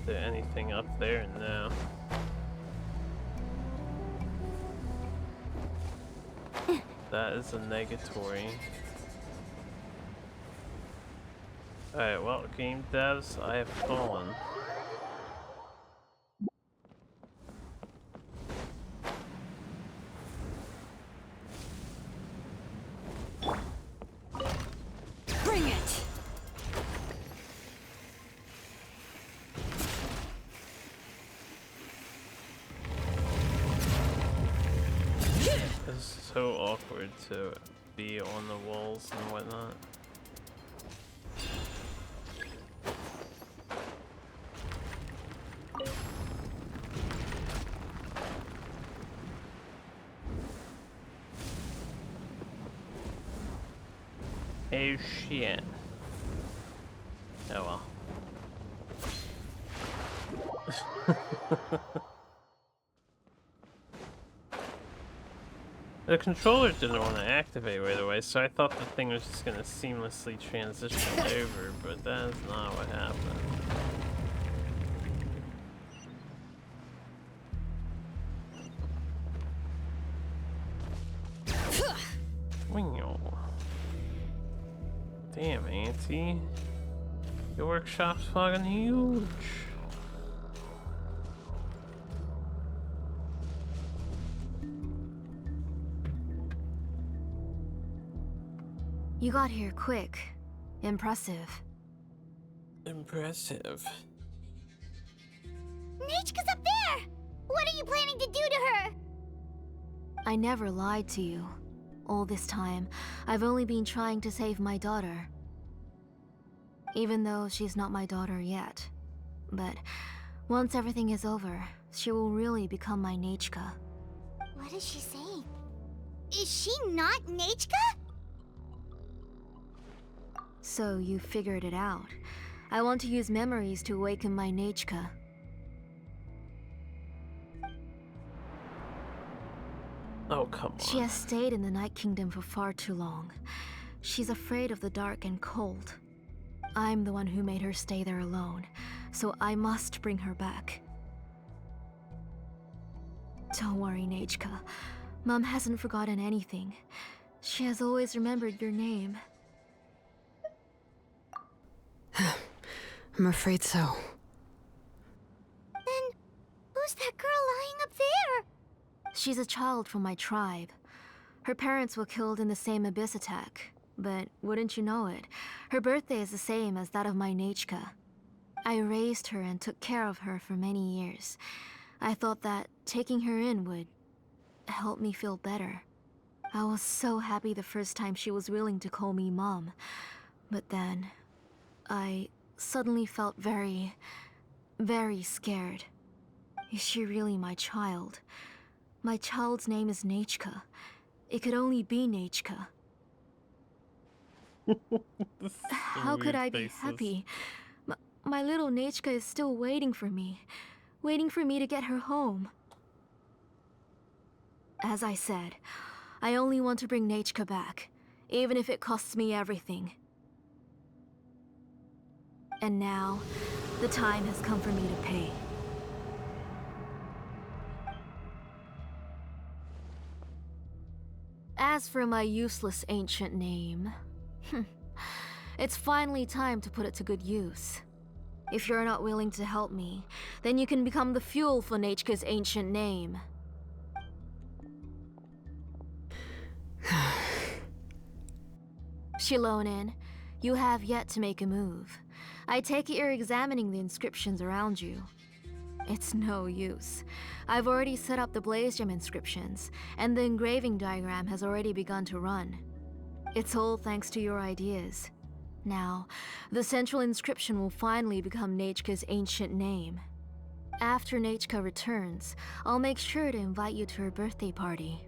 there anything up there? No. That is a negatory. Alright, well, game devs, I have fallen. Bring it! It's so awkward to be on the walls and whatnot. Oh shit. Oh well. The controller didn't want to activate right away, so I thought the thing was just going to seamlessly transition over, but that's not what happened. Damn, Auntie. Your workshop's fucking huge. You got here quick. Impressive. Impressive. Nechka's up there! What are you planning to do to her? I never lied to you. All this time, I've only been trying to save my daughter. Even though she's not my daughter yet. But once everything is over, she will really become my Nechka. What is she saying? Is she not Nechka? So you figured it out. I want to use memories to awaken my Nechka. Oh, come on. She has stayed in the Night Kingdom for far too long. She's afraid of the dark and cold. I'm the one who made her stay there alone, so I must bring her back. Don't worry, Nechka. Mom hasn't forgotten anything. She has always remembered your name. I'm afraid so. Then, who's that girl lying up there? She's a child from my tribe. Her parents were killed in the same abyss attack. But wouldn't you know it, her birthday is the same as that of my Nechka. I raised her and took care of her for many years. I thought that taking her in would help me feel better. I was so happy the first time she was willing to call me Mom. But then, I suddenly felt very, very scared. Is she really my child? My child's name is Nechka. It could only be Nechka. How could I be happy? My little Nechka is still waiting for me to get her home. As I said, I only want to bring Nechka back, even if it costs me everything. And now, the time has come for me to pay. As for my useless ancient name, it's finally time to put it to good use. If you're not willing to help me, then you can become the fuel for Nechka's ancient name. Shilonin, you have yet to make a move. I take it you're examining the inscriptions around you. It's no use. I've already set up the Blaze Gem inscriptions, and the engraving diagram has already begun to run. It's all thanks to your ideas. Now, the central inscription will finally become Nechka's ancient name. After Nechka returns, I'll make sure to invite you to her birthday party.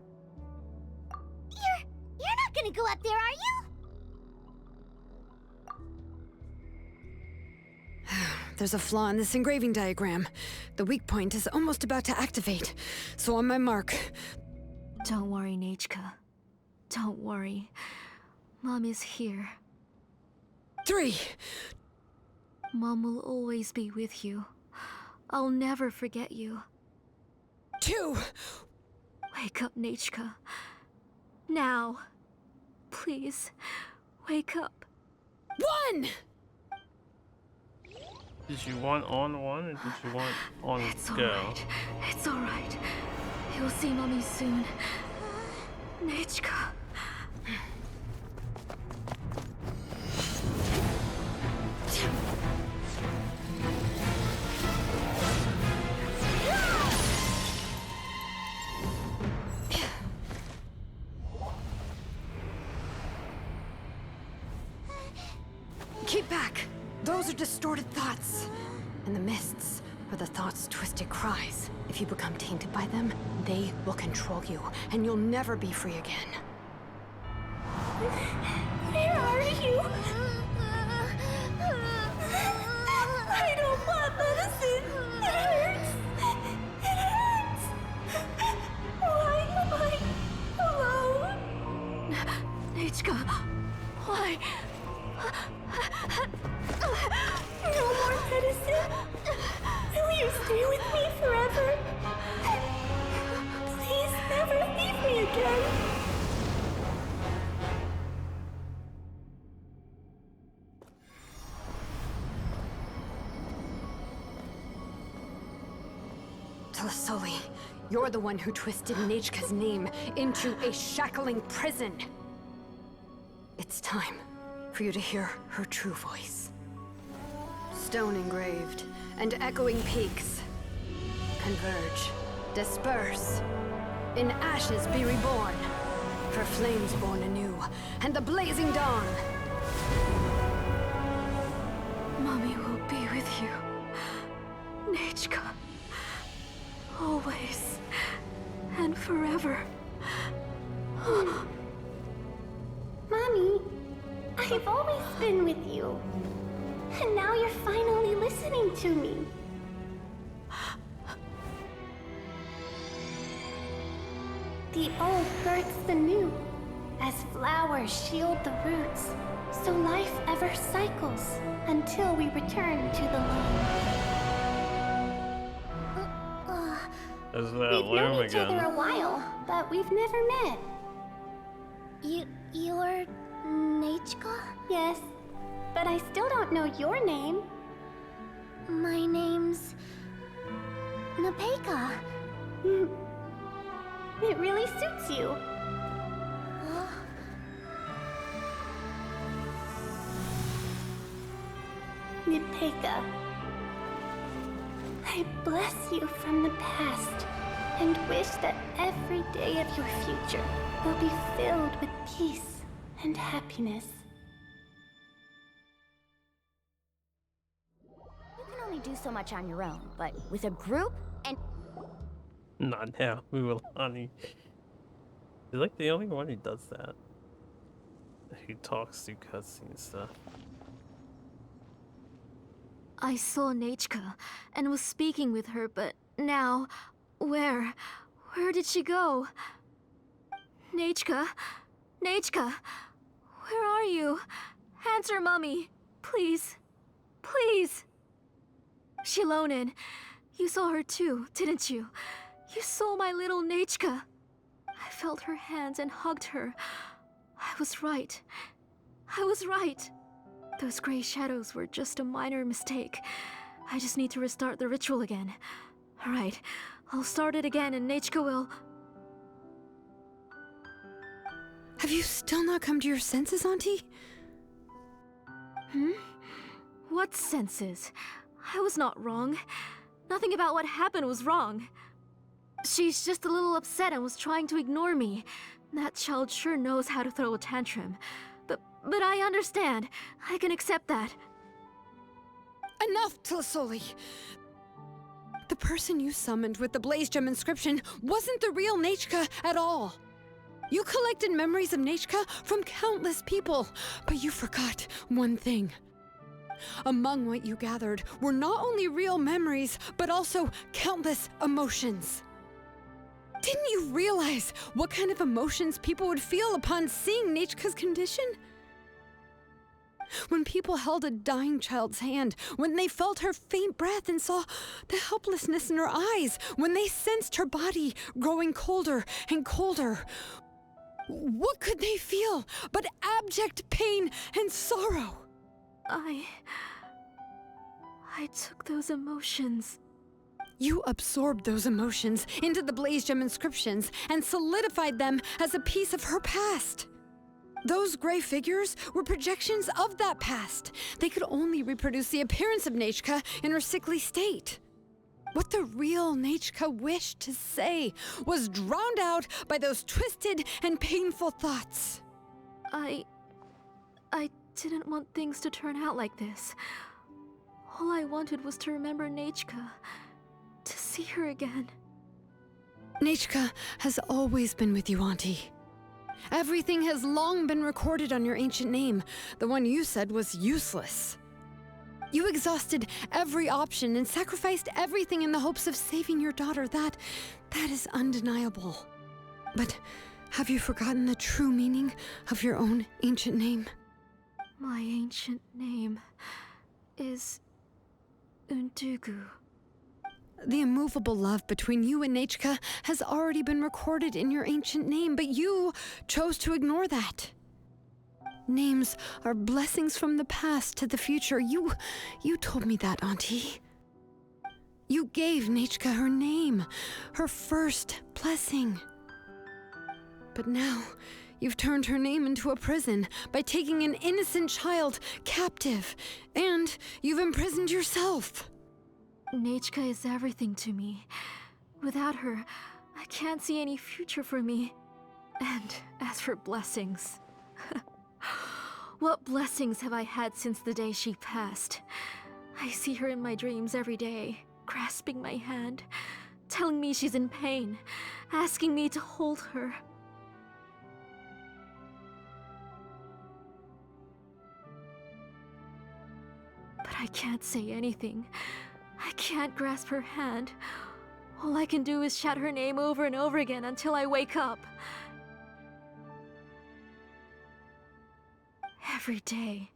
You're not gonna go up there, are you? There's a flaw in this engraving diagram. The weak point is almost about to activate. So on my mark. Don't worry, Nechka. Don't worry. Mom is here. 3. Mom will always be with you. I'll never forget you. 2. Wake up, Nechka. Now. Please, wake up. 1! Did you want on one or did you want on It's go? alright. It's alright. You'll see Mommy soon. Nechka. Keep back! Those are distorted thoughts. And the mists are the thoughts' twisted cries. If you become tainted by them, they will control you, and you'll never be free again. Where are you? you. I don't want medicine. It hurts. It hurts. Why am I alone? Nichka, why? No more medicine. Will you stay with me forever? Please never leave me again. Tlasoli, you're the one who twisted Nechka's name into a shackling prison. It's time for you to hear her true voice. Stone engraved and echoing peaks converge, disperse, in ashes be reborn, for flames born anew, and the blazing dawn. Mommy will be with you. Nichka. Always. And forever. Mommy, I've always been with you. And now you're finally listening to me. The old births the new, as flowers shield the roots, so life ever cycles until we return to the loam. Is that We've known Loom each again? other a while, but we've never met. You're Nechka? Yes, but I still don't know your name. My name's Nepeka. It really suits you. Nepeka, I bless you from the past and wish that every day of your future will be filled with peace and happiness. You can only do so much on your own, but with a group and... Not now, Mualani. He's like the only one who does that. Who talks through cutscene stuff. I saw Nechka and was speaking with her, but now, where did she go? Nechka? Nechka? Where are you? Answer, Mummy. Please. Please. Shilonen, you saw her too, didn't you? You saw my little Nechka. I felt her hands and hugged her. I was right. I was right. Those gray shadows were just a minor mistake. I just need to restart the ritual again. Alright, I'll start it again and Nechka will... Have you still not come to your senses, Auntie? What senses? I was not wrong. Nothing about what happened was wrong. She's just a little upset and was trying to ignore me. That child sure knows how to throw a tantrum. But I understand. I can accept that. Enough, Tlasoli! The person you summoned with the Blaze Gem inscription wasn't the real Nechka at all. You collected memories of Nechka from countless people, but you forgot one thing. Among what you gathered were not only real memories, but also countless emotions. Didn't you realize what kind of emotions people would feel upon seeing Nechka's condition? When people held a dying child's hand, when they felt her faint breath and saw the helplessness in her eyes, when they sensed her body growing colder and colder, what could they feel but abject pain and sorrow? I took those emotions. You absorbed those emotions into the Blaze Gem inscriptions and solidified them as a piece of her past. Those gray figures were projections of that past. They could only reproduce the appearance of Nechka in her sickly state. What the real Nechka wished to say was drowned out by those twisted and painful thoughts. I didn't want things to turn out like this. All I wanted was to remember Nechka, to see her again. Nechka has always been with you, Auntie. Everything has long been recorded on your ancient name, the one you said was useless. You exhausted every option and sacrificed everything in the hopes of saving your daughter. That is undeniable. But have you forgotten the true meaning of your own ancient name? My ancient name is Untugu. The immovable love between you and Nechka has already been recorded in your ancient name, but you chose to ignore that. Names are blessings from the past to the future. You told me that, Auntie. You gave Nechka her name, her first blessing. But now, you've turned her name into a prison by taking an innocent child captive, and you've imprisoned yourself. Nechka is everything to me. Without her, I can't see any future for me. And as for blessings... what blessings have I had since the day she passed? I see her in my dreams every day, grasping my hand, telling me she's in pain, asking me to hold her. But I can't say anything. I can't grasp her hand. All I can do is shout her name over and over again until I wake up. Every day,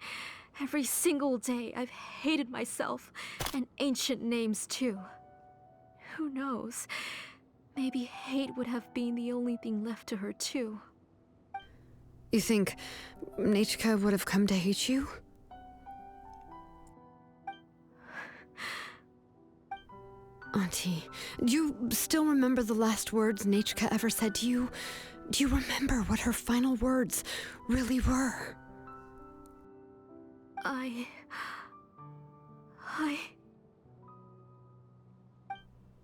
every single day, I've hated myself, and ancient names too. Who knows? Maybe hate would have been the only thing left to her too. You think Nechka would have come to hate you? Auntie, do you still remember the last words Nechka ever said to you? Do you remember what her final words really were?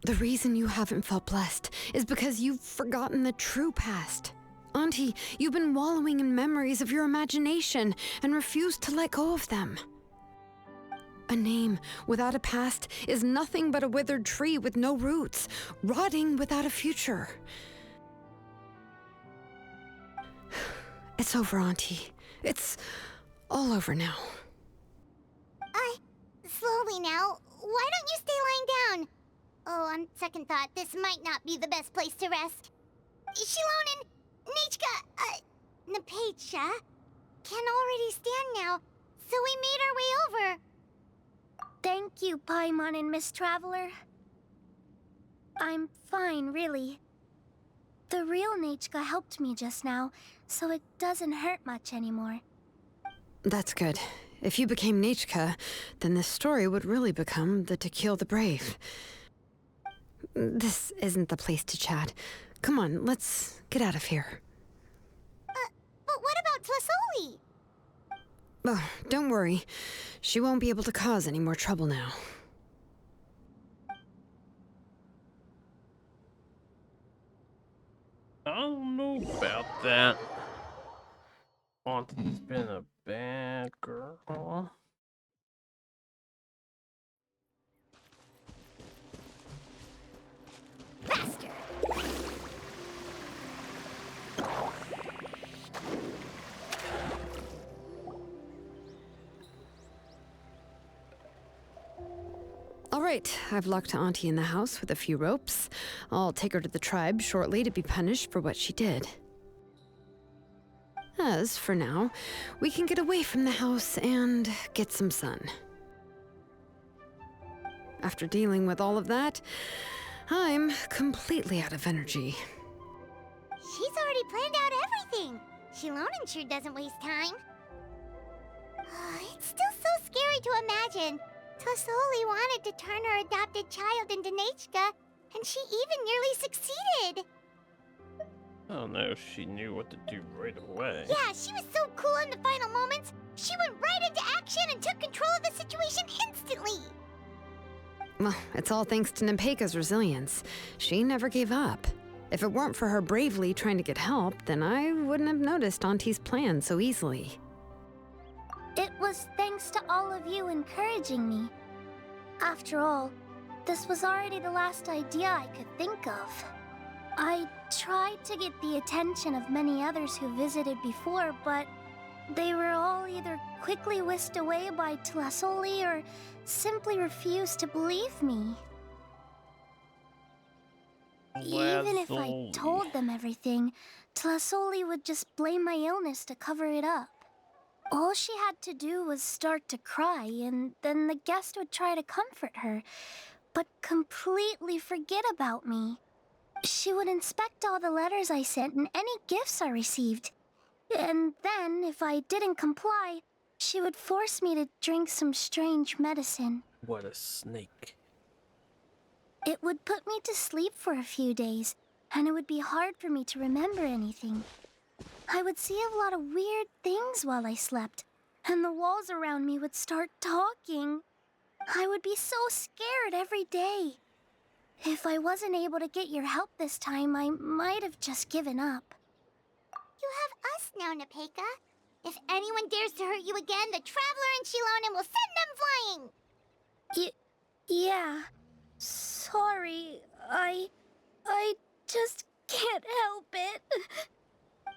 The reason you haven't felt blessed is because you've forgotten the true past. Auntie, you've been wallowing in memories of your imagination and refused to let go of them. A name without a past is nothing but a withered tree with no roots, rotting without a future. It's over, Auntie. It's all over now. Slowly now. Why don't you stay lying down? Oh, on second thought, this might not be the best place to rest. Shilonen, Nechka, Napecha can already stand now, so we made our way over. Thank you, Paimon and Miss Traveler. I'm fine, really. The real Nechka helped me just now, so it doesn't hurt much anymore. That's good. If you became Nechka, then this story would really become the To Kill the Brave. This isn't the place to chat. Come on, let's get out of here. But what about Tlasoli? Oh, don't worry. She won't be able to cause any more trouble now. I don't know about that. Auntie's been a bad girl. Faster! All right, I've locked Auntie in the house with a few ropes. I'll take her to the tribe shortly to be punished for what she did. As for now, we can get away from the house and get some sun. After dealing with all of that, I'm completely out of energy. She's already planned out everything. Shilonen sure doesn't waste time. It's still so scary to imagine. Tlasoli wanted to turn her adopted child into Nechka, and she even nearly succeeded. I don't know if she knew what to do right away. Yeah, she was so cool in the final moments. She went right into action and took control of the situation instantly. Well, it's all thanks to Nempeka's resilience. She never gave up. If it weren't for her bravely trying to get help, then I wouldn't have noticed Auntie's plan so easily. It was thanks to all of you encouraging me. After all, this was already the last idea I could think of. I tried to get the attention of many others who visited before, but they were all either quickly whisked away by Tlasoli or simply refused to believe me. Even if I told them everything, Tlasoli would just blame my illness to cover it up. All she had to do was start to cry, and then the guest would try to comfort her, but completely forget about me. She would inspect all the letters I sent and any gifts I received. And then, if I didn't comply, she would force me to drink some strange medicine. What a snake. It would put me to sleep for a few days, and it would be hard for me to remember anything. I would see a lot of weird things while I slept, and the walls around me would start talking. I would be so scared every day. If I wasn't able to get your help this time, I might have just given up. You have us now, Nepeka. If anyone dares to hurt you again, the Traveler and Shilonen will send them flying! Yeah. Sorry, I just can't help it.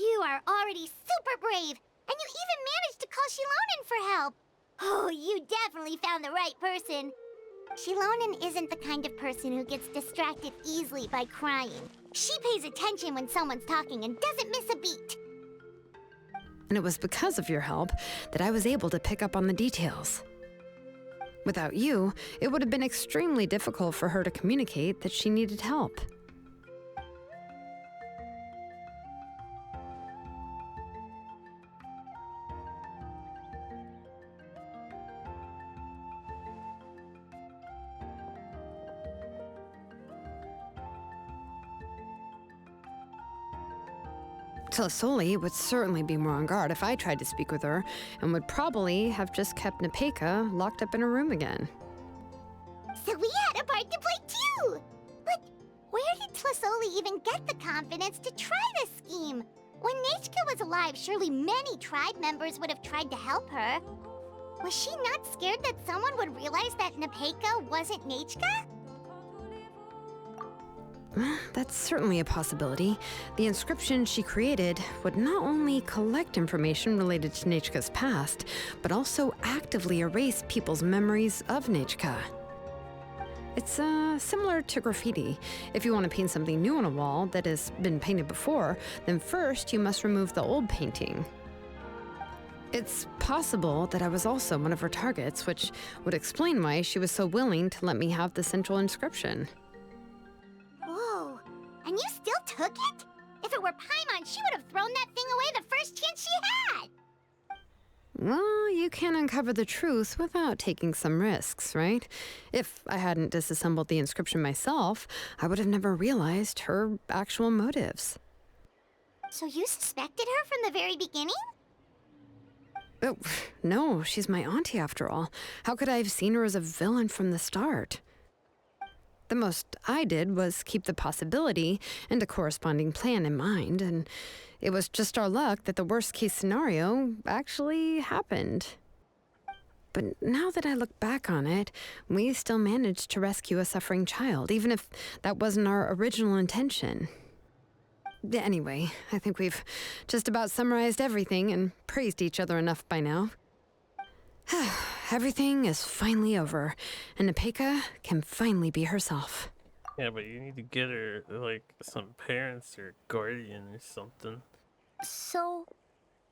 You are already super brave, and you even managed to call Shilonen for help. Oh, you definitely found the right person. Shilonen isn't the kind of person who gets distracted easily by crying. She pays attention when someone's talking and doesn't miss a beat. And it was because of your help that I was able to pick up on the details. Without you, it would have been extremely difficult for her to communicate that she needed help. Tlasoli would certainly be more on guard if I tried to speak with her, and would probably have just kept Nepeka locked up in her room again. So we had a part to play too! But where did Tlasoli even get the confidence to try this scheme? When Nechka was alive, surely many tribe members would have tried to help her. Was she not scared that someone would realize that Nepeka wasn't Nechka? That's certainly a possibility. The inscription she created would not only collect information related to Nechka's past, but also actively erase people's memories of Nechka. It's similar to graffiti. If you want to paint something new on a wall that has been painted before, then first you must remove the old painting. It's possible that I was also one of her targets, which would explain why she was so willing to let me have the central inscription. Whoa, and you still took it? If it were Paimon, she would have thrown that thing away the first chance she had! Well, you can uncover the truth without taking some risks, right? If I hadn't disassembled the inscription myself, I would have never realized her actual motives. So you suspected her from the very beginning? Oh, no, she's my auntie after all. How could I have seen her as a villain from the start? The most I did was keep the possibility and a corresponding plan in mind, and it was just our luck that the worst-case scenario actually happened. But now that I look back on it, we still managed to rescue a suffering child, even if that wasn't our original intention. Anyway, I think we've just about summarized everything and praised each other enough by now. Everything is finally over, and Nepeka can finally be herself. Yeah, but you need to get her, like, some parents or guardian or something. So,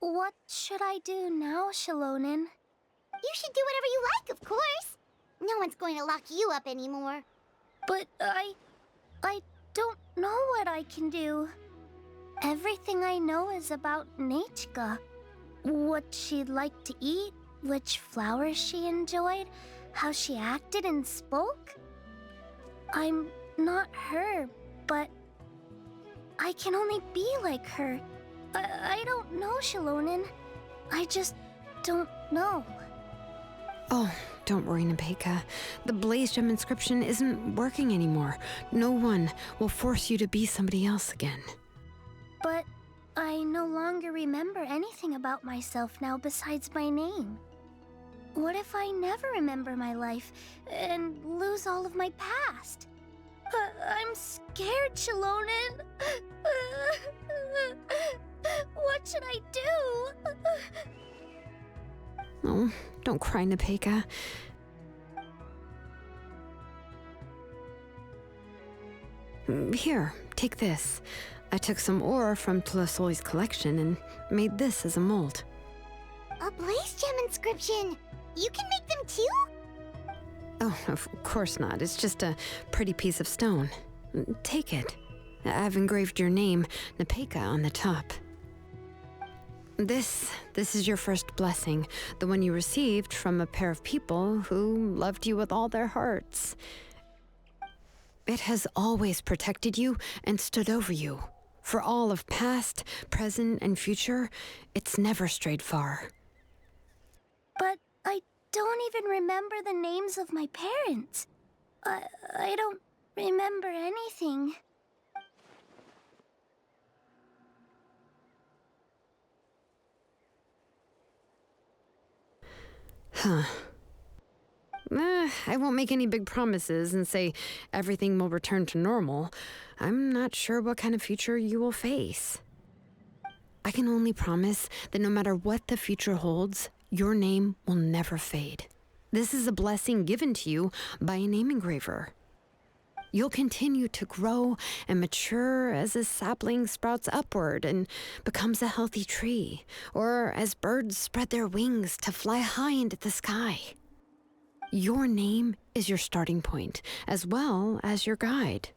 what should I do now, Shilonen? You should do whatever you like, of course. No one's going to lock you up anymore. But I don't know what I can do. Everything I know is about Nechka. What she'd like to eat, which flowers she enjoyed, how she acted and spoke. I'm not her, but I can only be like her. I don't know, Shilonen. I just don't know. Oh, don't worry, Nepeka. The Blaze Gem inscription isn't working anymore. No one will force you to be somebody else again. But I no longer remember anything about myself now besides my name. What if I never remember my life and lose all of my past? I'm scared, Shilonen. What should I do? Oh, don't cry, Nepeka. Here, take this. I took some ore from Tlasoli's collection and made this as a mold. A blaze gem inscription! You can make them too? Oh, of course not. It's just a pretty piece of stone. Take it. I've engraved your name, Nepeka, on the top. This is your first blessing, the one you received from a pair of people who loved you with all their hearts. It has always protected you and stood over you. For all of past, present, and future, it's never strayed far. But I don't even remember the names of my parents. I don't remember anything. Huh. I won't make any big promises and say everything will return to normal. I'm not sure what kind of future you will face. I can only promise that no matter what the future holds, your name will never fade. This is a blessing given to you by a name engraver. You'll continue to grow and mature as a sapling sprouts upward and becomes a healthy tree, or as birds spread their wings to fly high into the sky. Your name is your starting point, as well as your guide.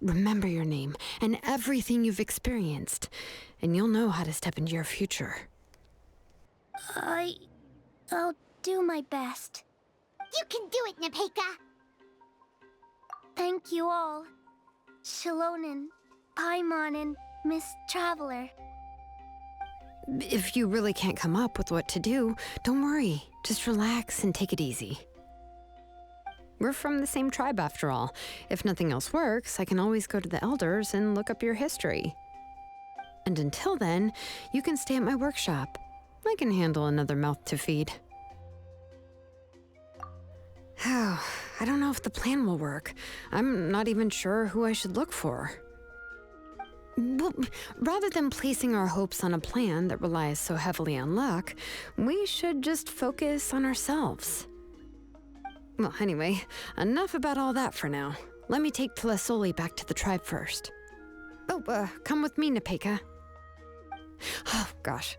Remember your name and everything you've experienced, and you'll know how to step into your future. I'll do my best. You can do it, Nepeka! Thank you all. Shilonen, Paimon, and Miss Traveler. If you really can't come up with what to do, don't worry. Just relax and take it easy. We're from the same tribe after all. If nothing else works, I can always go to the elders and look up your history. And until then, you can stay at my workshop. I can handle another mouth to feed. Oh, I don't know if the plan will work. I'm not even sure who I should look for. Well, rather than placing our hopes on a plan that relies so heavily on luck, we should just focus on ourselves. Well, anyway, enough about all that for now. Let me take Tlasoli back to the tribe first. Oh, come with me, Nepeka. Oh, gosh.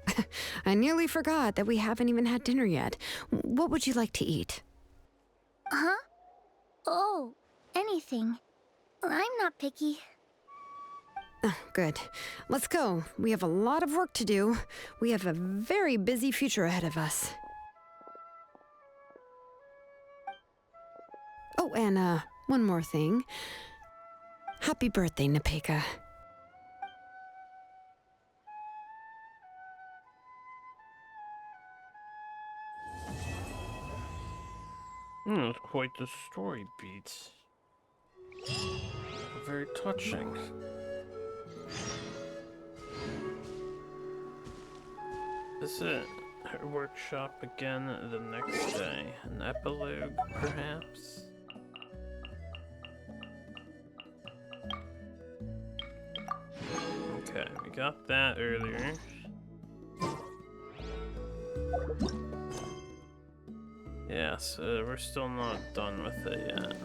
I nearly forgot that we haven't even had dinner yet. What would you like to eat? Huh? Oh, anything. I'm not picky. Oh, good. Let's go. We have a lot of work to do. We have a very busy future ahead of us. Oh, and one more thing. Happy birthday, Nepeka. That's quite the story beat. Very touching. Is it her workshop again the next day? An epilogue, perhaps? Okay, we got that earlier. Yes, we're still not done with it yet.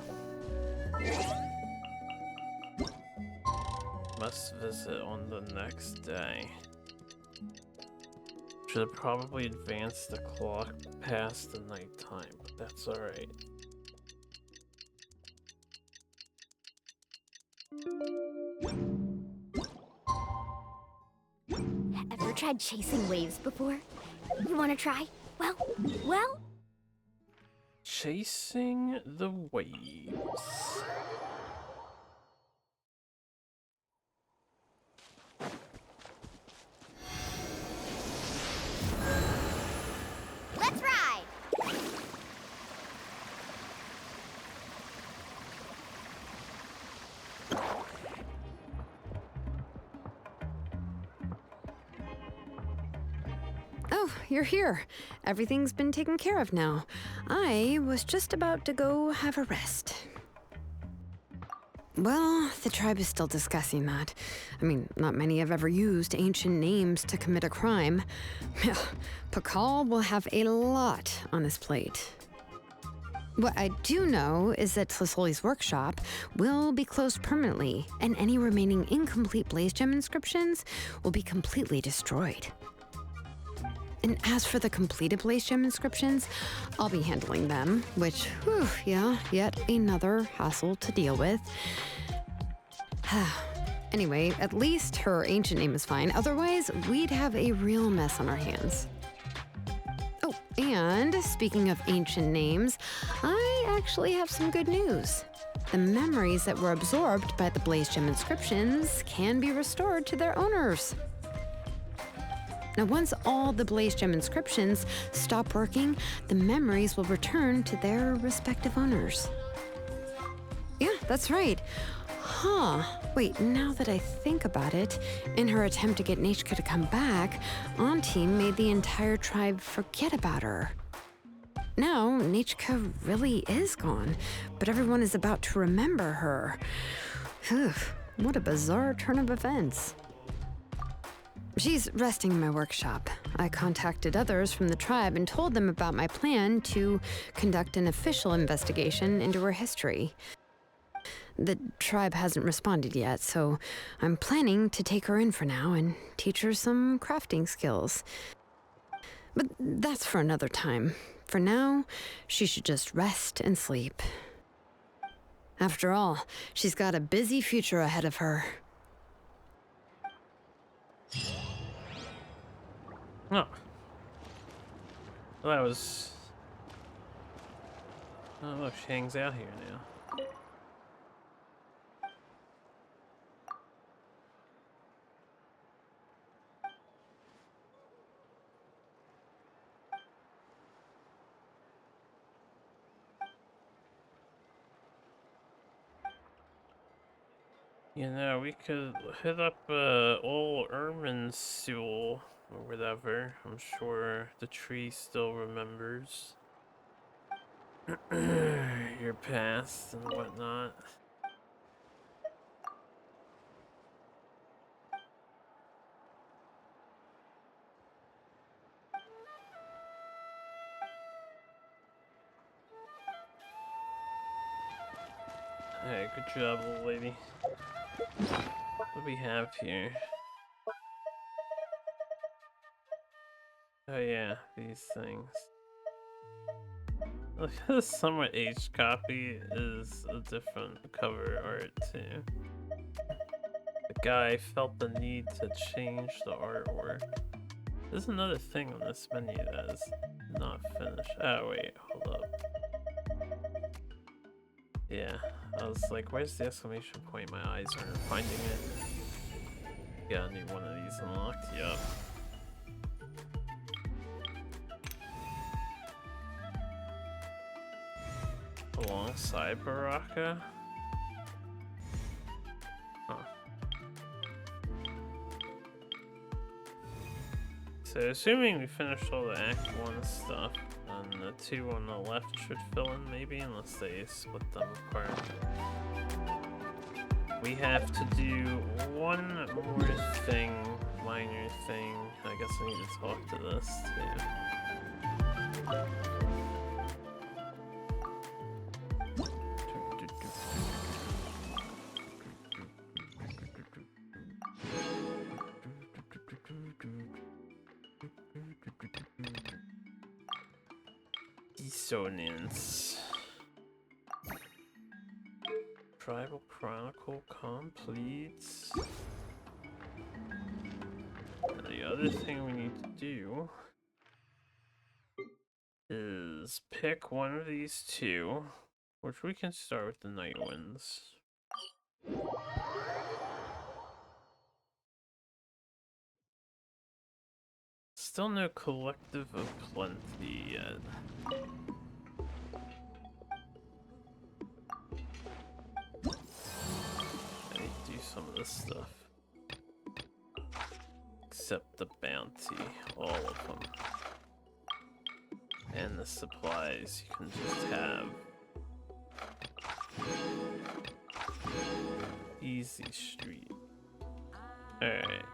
Must visit on the next day. Should have probably advanced the clock past the nighttime, but that's alright. Ever tried chasing waves before? You wanna try? Well? Chasing the waves. Let's ride! Oh, you're here. Everything's been taken care of now. I was just about to go have a rest. Well, the tribe is still discussing that. I mean, not many have ever used ancient names to commit a crime. Pakal will have a lot on his plate. What I do know is that Tlisoli's workshop will be closed permanently, and any remaining incomplete Blaze Gem inscriptions will be completely destroyed. And as for the completed Blaze Gem inscriptions, I'll be handling them, which, whew, yeah, yet another hassle to deal with. Anyway, at least her ancient name is fine, otherwise we'd have a real mess on our hands. Oh, and speaking of ancient names, I actually have some good news. The memories that were absorbed by the Blaze Gem inscriptions can be restored to their owners. Now, once all the Blaze Gem inscriptions stop working, the memories will return to their respective owners. Yeah, that's right. Huh. Wait, now that I think about it, in her attempt to get Nechka to come back, Auntie made the entire tribe forget about her. Now, Nechka really is gone, but everyone is about to remember her. Phew, what a bizarre turn of events. She's resting in my workshop. I contacted others from the tribe and told them about my plan to conduct an official investigation into her history. The tribe hasn't responded yet, so I'm planning to take her in for now and teach her some crafting skills. But that's for another time. For now, she should just rest and sleep. After all, she's got a busy future ahead of her. Oh. Well, that was... Oh, look, she hangs out here now. You know, we could hit up old Erminsul or whatever. I'm sure the tree still remembers your past and whatnot. Hey, good job, little lady. What do we have here? Oh yeah, these things. Look, this somewhat aged copy is a different cover art too. The guy felt the need to change the artwork. There's another thing on this menu that is not finished. Oh wait, hold up. Yeah, I was like, where's the exclamation point? My eyes aren't finding it. Yeah, I need one of these unlocked. Yup. Alongside Baraka? Huh. So assuming we finished all the Act 1 stuff, then the two on the left should fill in maybe, unless they split them apart. We have to do one more thing, minor thing. I guess I need to talk to this too. Dissonance. Tribal Chronicle complete. And the other thing we need to do is pick one of these two, which we can start with the Night Winds. Still no Collective of Plenty yet. I need to do some of this stuff. Except the bounty, all of them. And the supplies you can just have. Easy Street. Alright.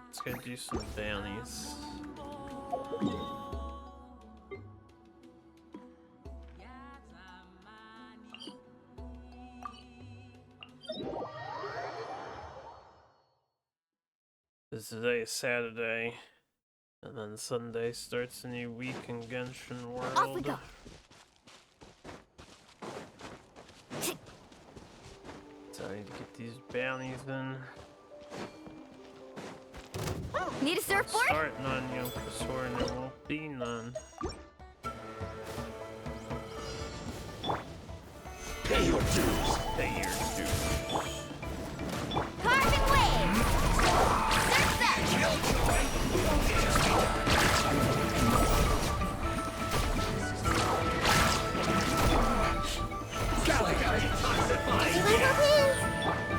Let's go do some bounties. Today is Saturday, and then Sunday starts a new week in Genshin World. Off we go. So I need to get these bounties in. Need a surfboard? Start none, young Professor, and there won't be none. Pay your dues. Pay your dues. Carbon wave! Surf that!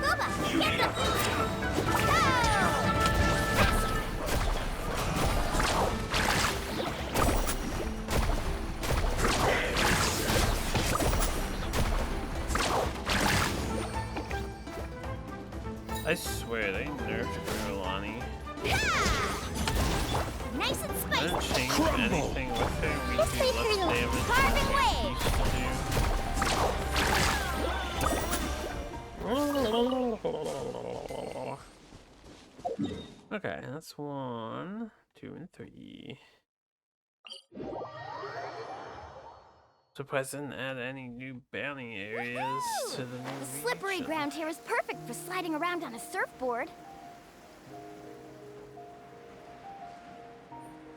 Boba, get them! Go! I swear they nerfed Kurlani. Nice and I spicy! didn't change anything with her. We This do way, less Kurlani. damage Carbon than wave! we used to do. Okay, that's 1, 2, and 3. Surprised I didn't add any new bounty areas to the new The slippery region. ground here is perfect for sliding around on a surfboard.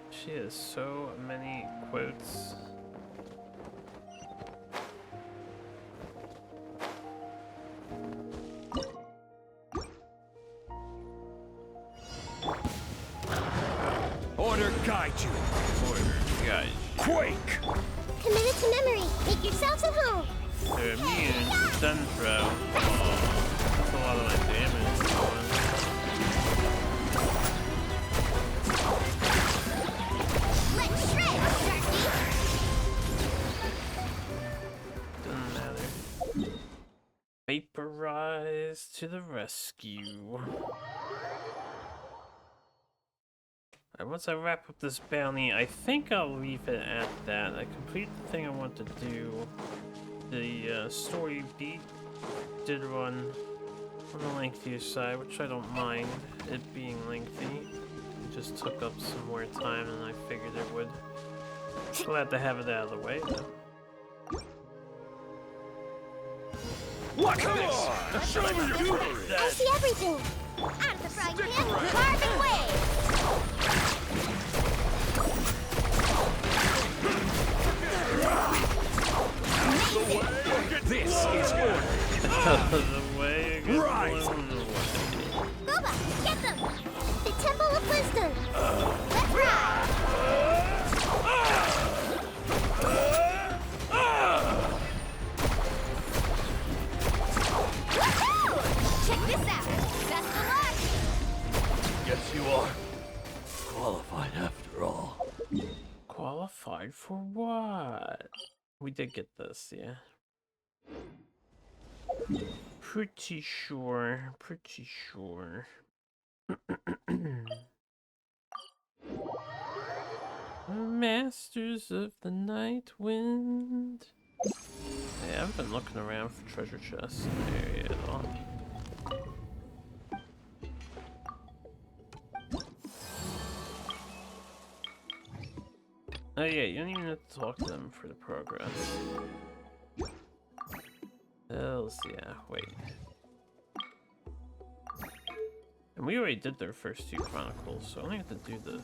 She has so many quotes. Order guide you. Order, guys. Quake. Commit it to memory. Make yourselves at home. They're immune to stun throw. That's a lot of my damage going. Let's shred, Sharky. Doesn't matter. Vaporize to the rescue. Alright, once I wrap up this bounty, I think I'll leave it at that. I completed the thing I want to do. The story beat did run on the lengthier side, which I don't mind it being lengthy. It just took up some more time than I figured it would. Glad to have it out of the way, though. What's this? Show me your fury. I see everything. Out of the frying pan, carbon wave. This is order. Out of the way, Right. Boba, get them. The Temple of Wisdom. Let's ride. Woohoo! Check this out. Best of luck. Guess you are qualified after all. Qualified for what? We did get this, yeah. Pretty sure, pretty sure. Masters of the Night Wind. Yeah, I've been looking around for treasure chests in the area at all. Oh yeah, you don't even have to talk to them for the progress. Hells yeah, wait. And we already did their first 2 chronicles, so I only have to do the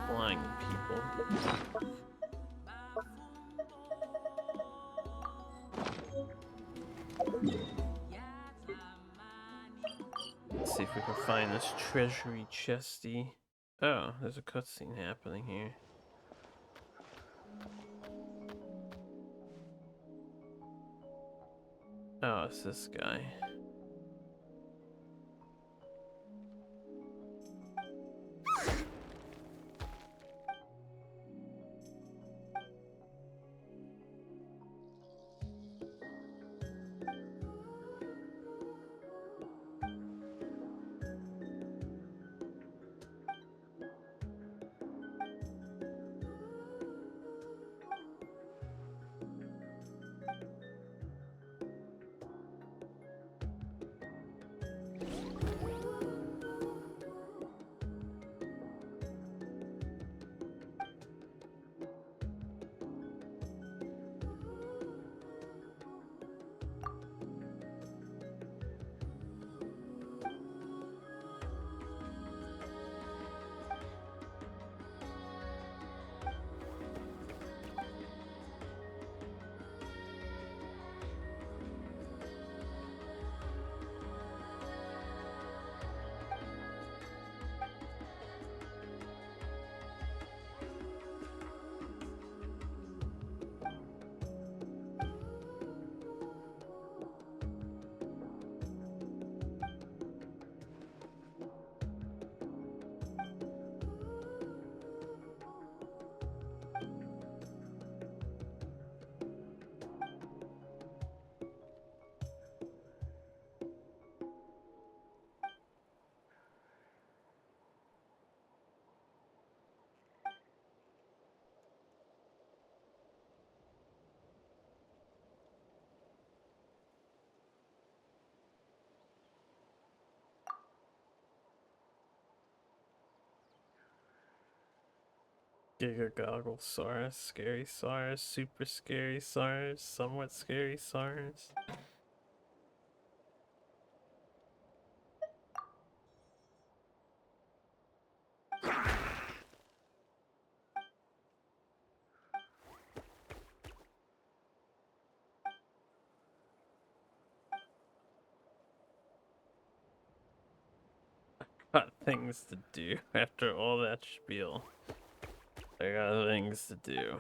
flying people. Let's see if we can find this treasury chesty. Oh, there's a cutscene happening here. Oh, it's this guy. Giga Goggle SARS, Scary SARS, Super Scary SARS, Somewhat Scary SARS. Got things to do after all that spiel. I got things to do.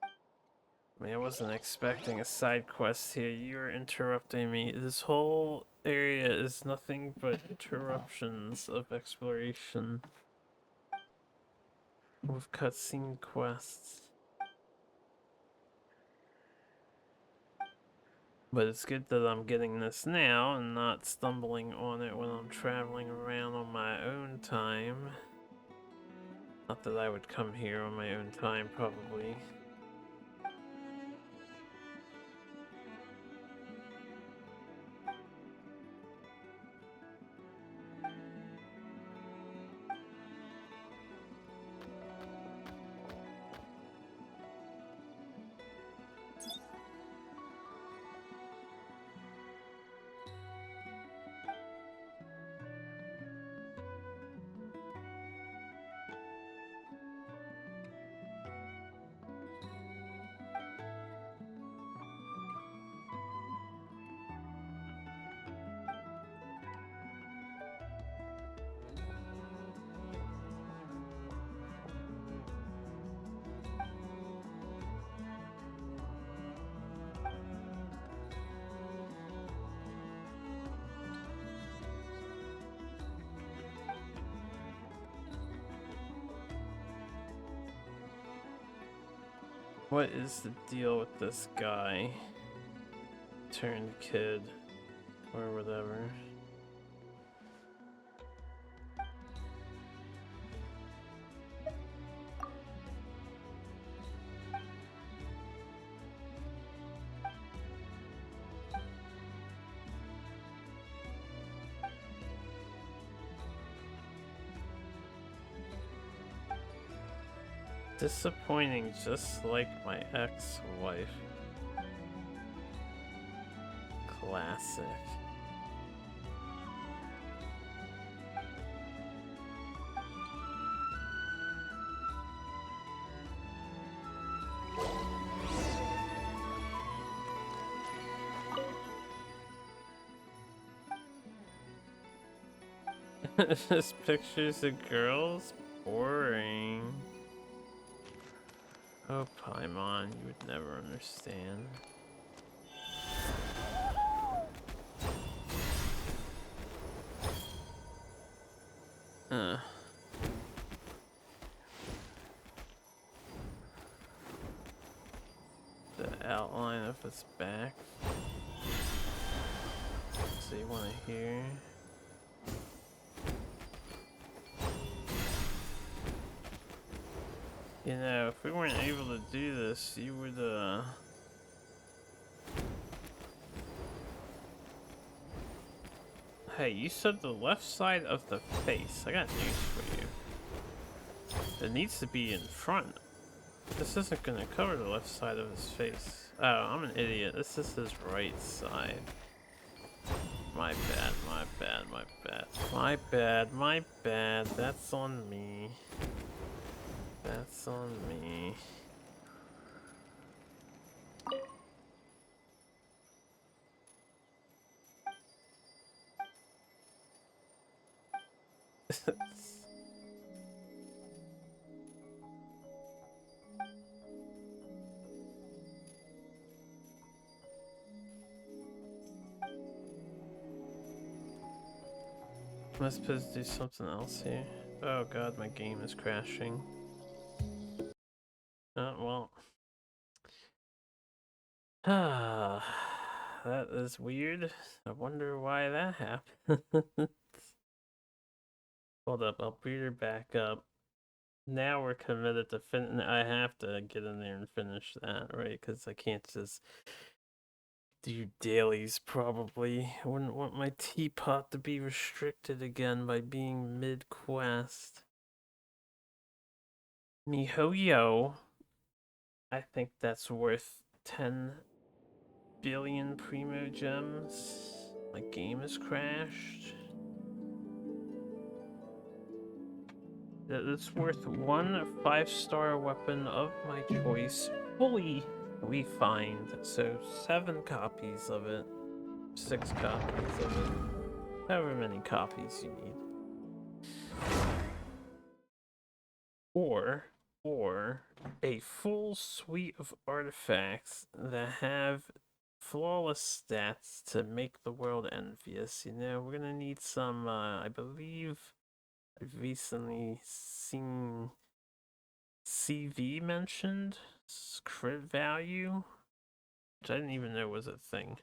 I mean, I wasn't expecting a side quest here. You're interrupting me. This whole area is nothing but interruptions of exploration with cutscene quests. But it's good that I'm getting this now and not stumbling on it when I'm traveling around on my own time. Not that I would come here on my own time, probably. What is the deal with this guy? Turned kid, or whatever. Disappointing, just like my ex-wife. Classic. Just pictures of girls? Boring. Oh, Paimon, you would never understand. The outline of its back. So you want to hear? You know, if we weren't able to do this, you would, Hey, you said the left side of the face. I got news for you. It needs to be in front. This isn't gonna cover the left side of his face. Oh, I'm an idiot. This is his right side. My bad, my bad, my bad. My bad, my bad. That's on me. That's on me. Am I supposed to do something else here? Oh god, my game is crashing. Well. That is weird. I wonder why that happened. Hold up, I'll boot her back up. Now we're committed to I have to get in there and finish that, right? Because I can't just do dailies, probably. I wouldn't want my teapot to be restricted again by being mid-quest. MiHoYo. I think that's worth 10 billion primo gems. My game has crashed. It's worth one 5-star weapon of my choice, fully refined. So 7 copies of it, 6 copies of it, however many copies you need. Or a full suite of artifacts that have flawless stats to make the world envious. You know, we're gonna need some, I believe I've recently seen CV mentioned, crit value, which I didn't even know was a thing.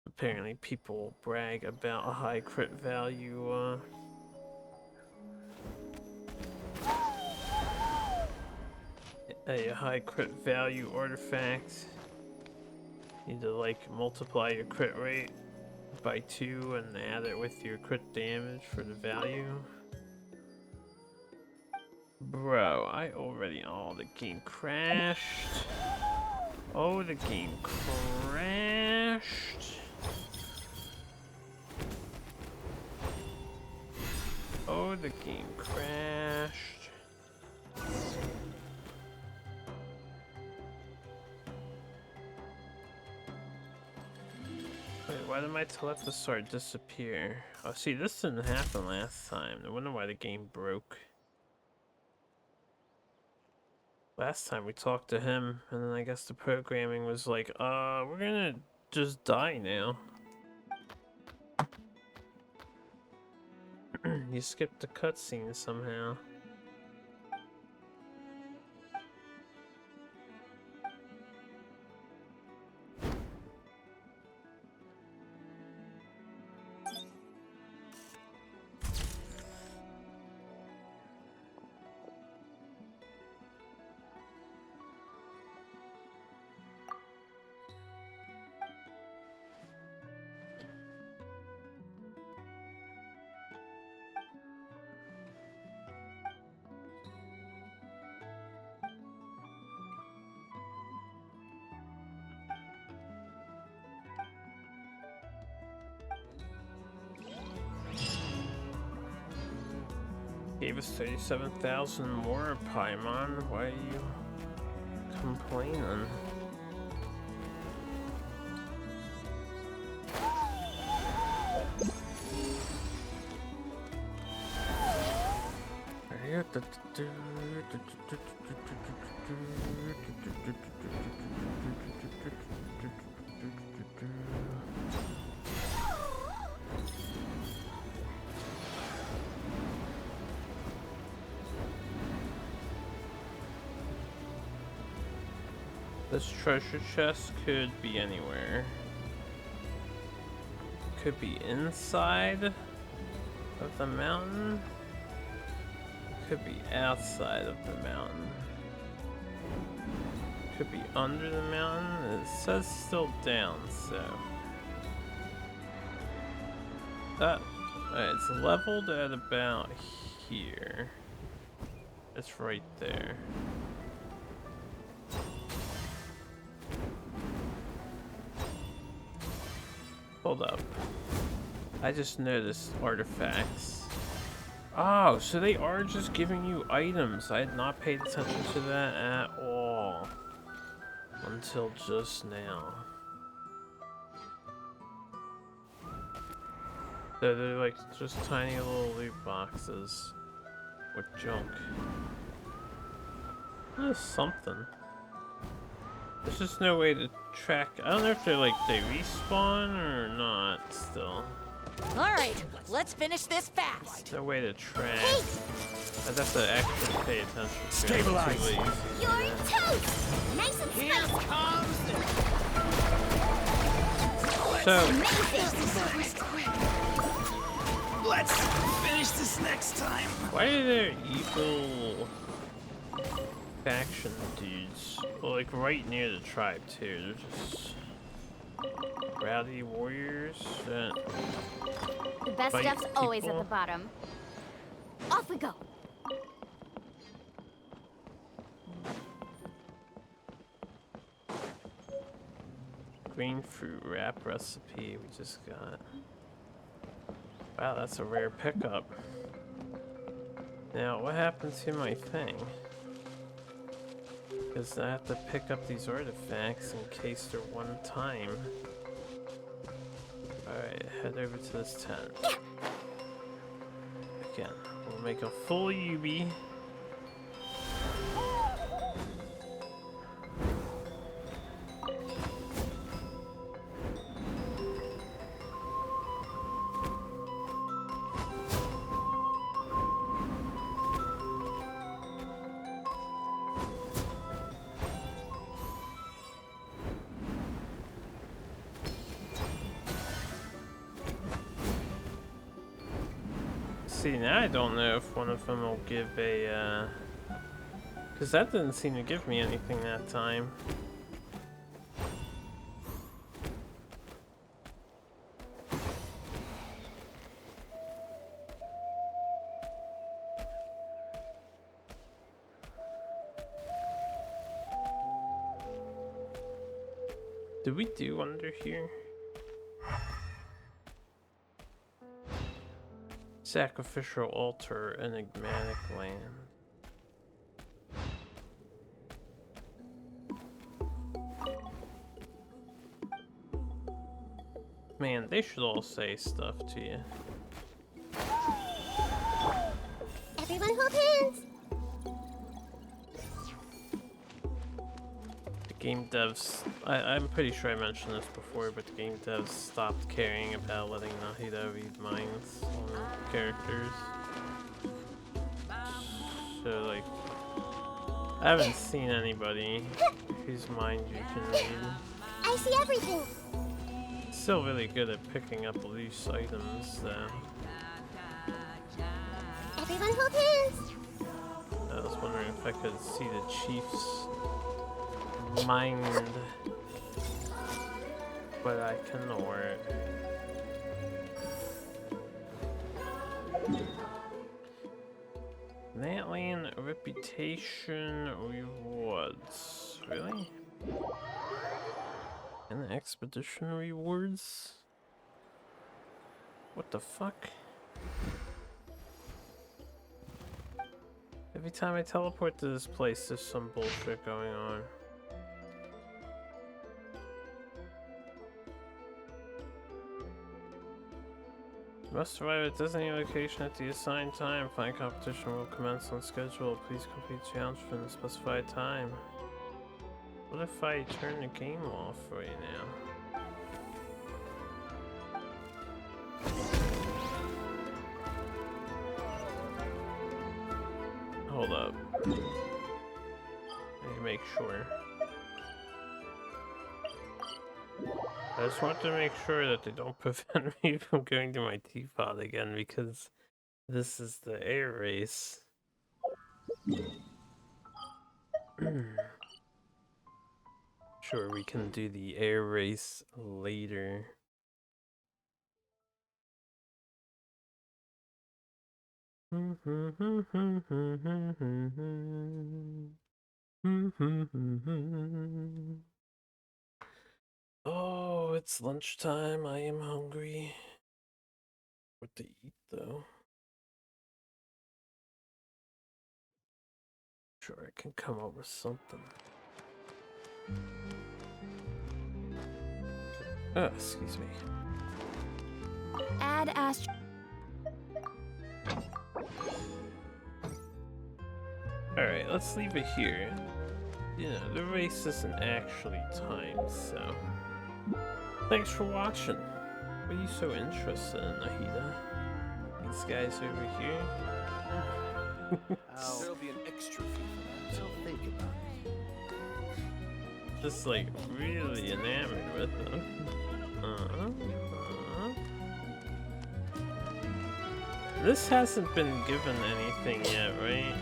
Apparently people brag about a high crit value, a high crit value artifact. You need to like multiply your crit rate by 2 and add it with your crit damage for the value. Bro, I already... Oh, the game crashed. Oh, the game crashed. Oh, the game crashed. Wait, why did my Telephosaur disappear? Oh, see, this didn't happen last time. I wonder why the game broke. Last time we talked to him, and then I guess the programming was like, we're gonna just die now. You skipped the cutscene somehow. Gave us 37,000 more, Paimon. Why are you complaining? This treasure chest could be anywhere. Could be inside of the mountain. Could be outside of the mountain. Could be under the mountain. It says still down, so. Alright, it's leveled at about here. It's right there. Hold up. I just noticed artifacts. Oh, so they are just giving you items. I had not paid attention to that at all. Until just now. So they're like just tiny little loot boxes with junk. That's something. There's just no way to track. I don't know if they're like they respawn or not still. Alright, let's finish this fast. No way to track. I'd have to actually pay attention to Stabilize. You're toast! Nice and Here spicy! comes So, Let's finish this next time. why are there evil faction dudes? Well, like right near the tribe too. They're just rowdy warriors that The best fight stuff's always at people. the bottom. Off we go! green fruit wrap recipe we just got. Wow, that's a rare pickup. Now, what happened to my thing? Because I have to pick up these artifacts in case they're one time. Alright, head over to this tent. Again, we'll make a full Yubi. See, now I don't know if one of them will give a, because that didn't seem to give me anything that time. Did we do under here? Sacrificial altar, enigmatic land. Man, they should all say stuff to you. Everyone hold hands! The game devs, I'm pretty sure I mentioned this before, but the game devs stopped caring about letting Nahida read minds on characters. So, like, I haven't seen anybody whose mind you can read. I see everything! Still really good at picking up loose items, though. Everyone hold hands! I was wondering if I could see the chief's mind, but I cannot. Natlan reputation rewards. Really? And the expedition rewards? What the fuck? Every time I teleport to this place, there's some bullshit going on. Must arrive at designated location at the assigned time. Flying competition will commence on schedule. Please complete challenge within the specified time. What if I turn the game off right now? Hold up. I need to make sure. I just want to make sure that they don't prevent me from going to my teapot again, because this is the air race. Sure, we can do the air race later. Oh, it's lunchtime. I am hungry. What to eat, though? Sure, I can come up with something. Oh, excuse me. Add Astro. Alright, let's leave it here. You know, the race isn't actually timed, so... Thanks for watching. What are you so interested in, Nahida? These guys over here? There'll be an extra fee for that, so think about it. Just like really enamored with them. This hasn't been given anything yet, right?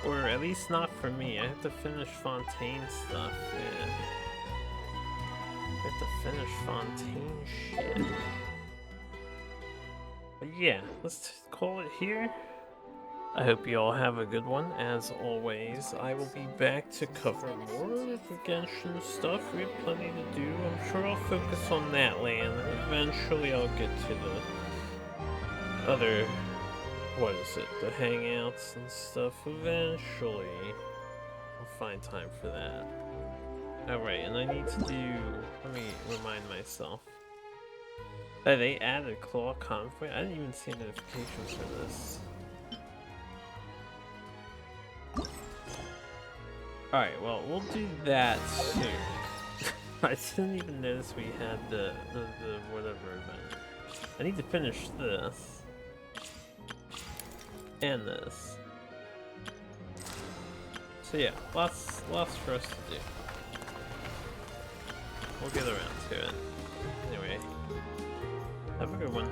Or at least not for me. I have to finish Fontaine stuff, yeah. I have to finish Fontaine shit. But yeah, let's call it here. I hope you all have a good one. As always, I will be back to cover more of the Genshin stuff. We have plenty to do. I'm sure I'll focus on Natlan. Eventually I'll get to the other, what is it, the hangouts and stuff. Eventually I'll find time for that. Alright, and I need to do, let me remind myself. Oh, they added Claw Convoy? I didn't even see notifications for this. Alright, well, we'll do that soon. I didn't even notice we had the whatever event. I need to finish this. And this. So yeah, lots for us to do. We'll get around to it. Anyway, have a good one.